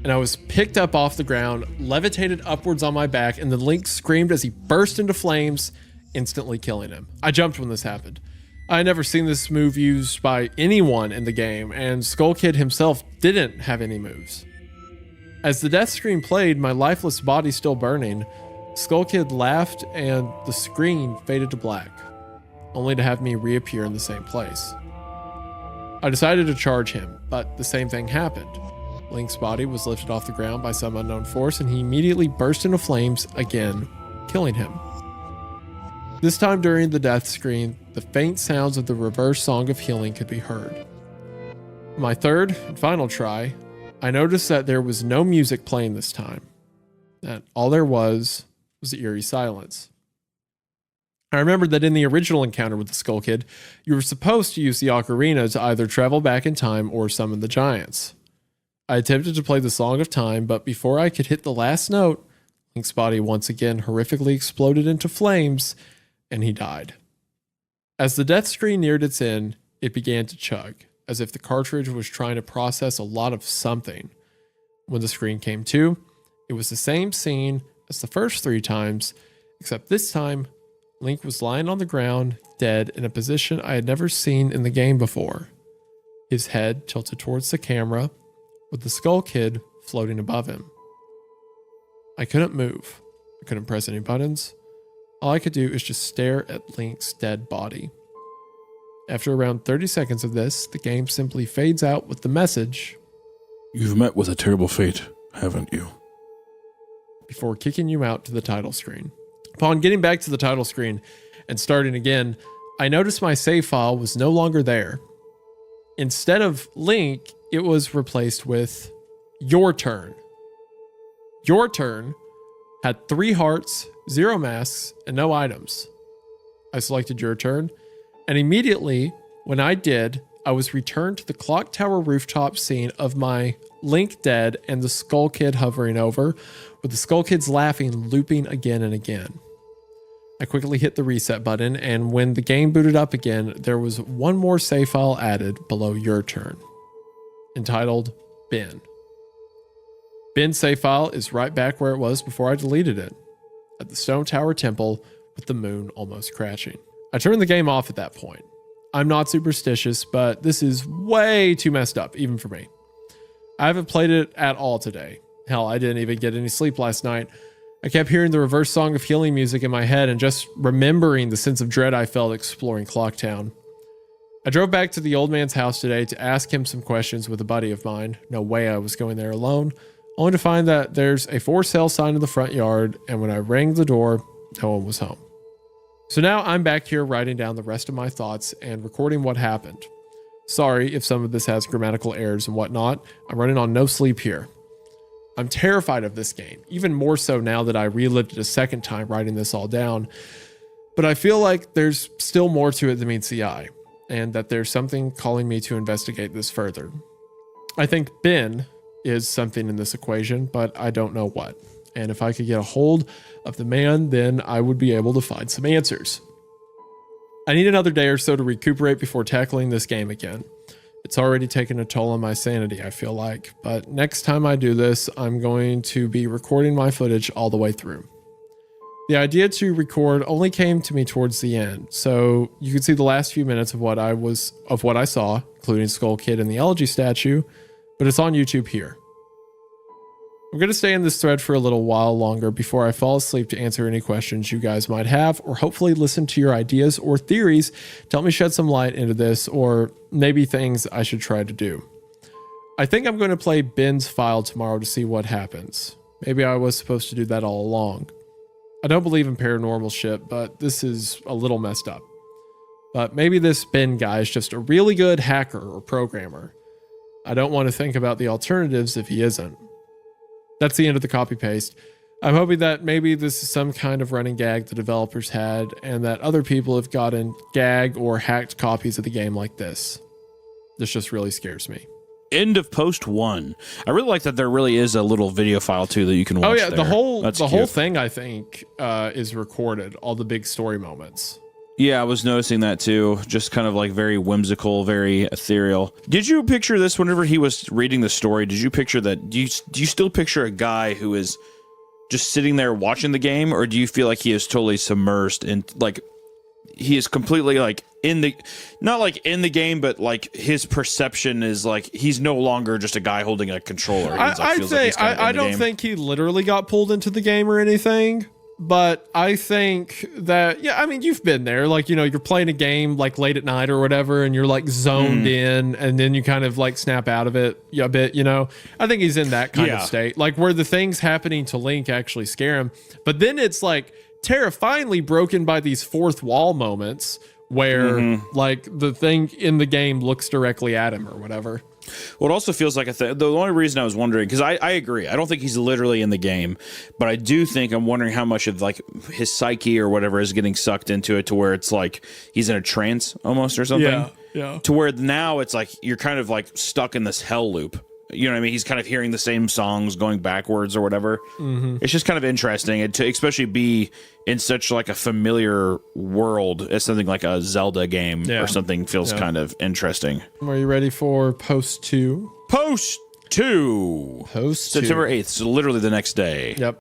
And I was picked up off the ground, levitated upwards on my back, and then Link screamed as he burst into flames, instantly killing him. I jumped when this happened. I had never seen this move used by anyone in the game, and Skull Kid himself didn't have any moves. As the death screen played, my lifeless body still burning, Skull Kid laughed and the screen faded to black, only to have me reappear in the same place. I decided to charge him, but the same thing happened. Link's body was lifted off the ground by some unknown force, and he immediately burst into flames again, killing him. This time during the death screen, the faint sounds of the reverse song of healing could be heard. My third and final try, I noticed that there was no music playing this time. That all there was the eerie silence. I remembered that in the original encounter with the Skull Kid, you were supposed to use the ocarina to either travel back in time or summon the giants. I attempted to play the Song of Time, but before I could hit the last note, Link's body once again horrifically exploded into flames, and he died. As the death screen neared its end, it began to chug, as if the cartridge was trying to process a lot of something. When the screen came to, it was the same scene as the first 3 times, except this time, Link was lying on the ground, dead, in a position I had never seen in the game before. His head tilted towards the camera, with the Skull Kid floating above him. I couldn't move. I couldn't press any buttons. All I could do is just stare at Link's dead body. After around 30 seconds of this, the game simply fades out with the message, "You've met with a terrible fate, haven't you?" before kicking you out to the title screen. Upon getting back to the title screen and starting again, I noticed my save file was no longer there. Instead of Link, it was replaced with Your Turn. Your Turn had 3 hearts, 0 masks, and no items. I selected Your Turn, and immediately, when I did, I was returned to the clock tower rooftop scene of my Link dead and the Skull Kid hovering over, with the Skull Kid's laughing looping again and again. I quickly hit the reset button, and when the game booted up again, there was one more save file added below Your Turn, entitled Bin. Bin's save file is right back where it was before I deleted it, at the Stone Tower Temple with the moon almost crashing. I turned the game off at that point. I'm not superstitious, but this is way too messed up, even for me. I haven't played it at all today. Hell, I didn't even get any sleep last night. I kept hearing the reverse song of healing music in my head and just remembering the sense of dread I felt exploring Clocktown. I drove back to the old man's house today to ask him some questions with a buddy of mine. No way I was going there alone, only to find that there's a for sale sign in the front yard, and when I rang the door, no one was home. So now I'm back here writing down the rest of my thoughts and recording what happened. Sorry if some of this has grammatical errors and whatnot. I'm running on no sleep here. I'm terrified of this game, even more so now that I relived it a second time writing this all down. But I feel like there's still more to it than meets the eye, and that there's something calling me to investigate this further. I think Bin is something in this equation, but I don't know what. And if I could get a hold of the man, then I would be able to find some answers. I need another day or so to recuperate before tackling this game again. It's already taken a toll on my sanity, I feel like, but next time I do this, I'm going to be recording my footage all the way through. The idea to record only came to me towards the end, so you can see the last few minutes of what I saw, including Skull Kid and the elegy statue, but it's on YouTube here. I'm going to stay in this thread for a little while longer before I fall asleep to answer any questions you guys might have, or hopefully listen to your ideas or theories to help me shed some light into this, or maybe things I should try to do. I think I'm going to play Bin's file tomorrow to see what happens. Maybe I was supposed to do that all along. I don't believe in paranormal shit, but this is a little messed up. But maybe this Bin guy is just a really good hacker or programmer. I don't want to think about the alternatives if he isn't. That's the end of the copy paste. I'm hoping that maybe this is some kind of running gag the developers had, and that other people have gotten gag or hacked copies of the game like this. This just really scares me. End of post 1. I really like that there really is a little video file too that you can watch. Oh yeah, there. the whole cute. thing I think is recorded. All the big story moments. Yeah, I was noticing that too. Just kind of like very whimsical, very ethereal. Did you picture this whenever he was reading the story? Did you picture that? Do you still picture a guy who is just sitting there watching the game, or do you feel like he is totally submersed in, like, he is completely like not like in the game, but like his perception is like he's no longer just a guy holding a controller. I don't think he literally got pulled into the game or anything. But I think that, yeah, I mean, you've been there. Like, you know, you're playing a game like late at night or whatever, and you're like zoned in, and then you kind of like snap out of it a bit, you know? I think he's in that kind of state, like where the things happening to Link actually scare him. But then it's like terrifyingly broken by these fourth wall moments where like the thing in the game looks directly at him or whatever. Well, it also feels like the only reason I was wondering, because I agree, I don't think he's literally in the game, but I do think I'm wondering how much of like his psyche or whatever is getting sucked into it to where it's like he's in a trance almost or something. Yeah. To where now it's like you're kind of like stuck in this hell loop. You know what I mean? He's kind of hearing the same songs going backwards or whatever. It's just kind of interesting, to especially be in such like a familiar world as something like a Zelda game or something feels kind of interesting. Are you ready for Post 2? Post 2. Post 2. September 8th, so literally the next day. Yep.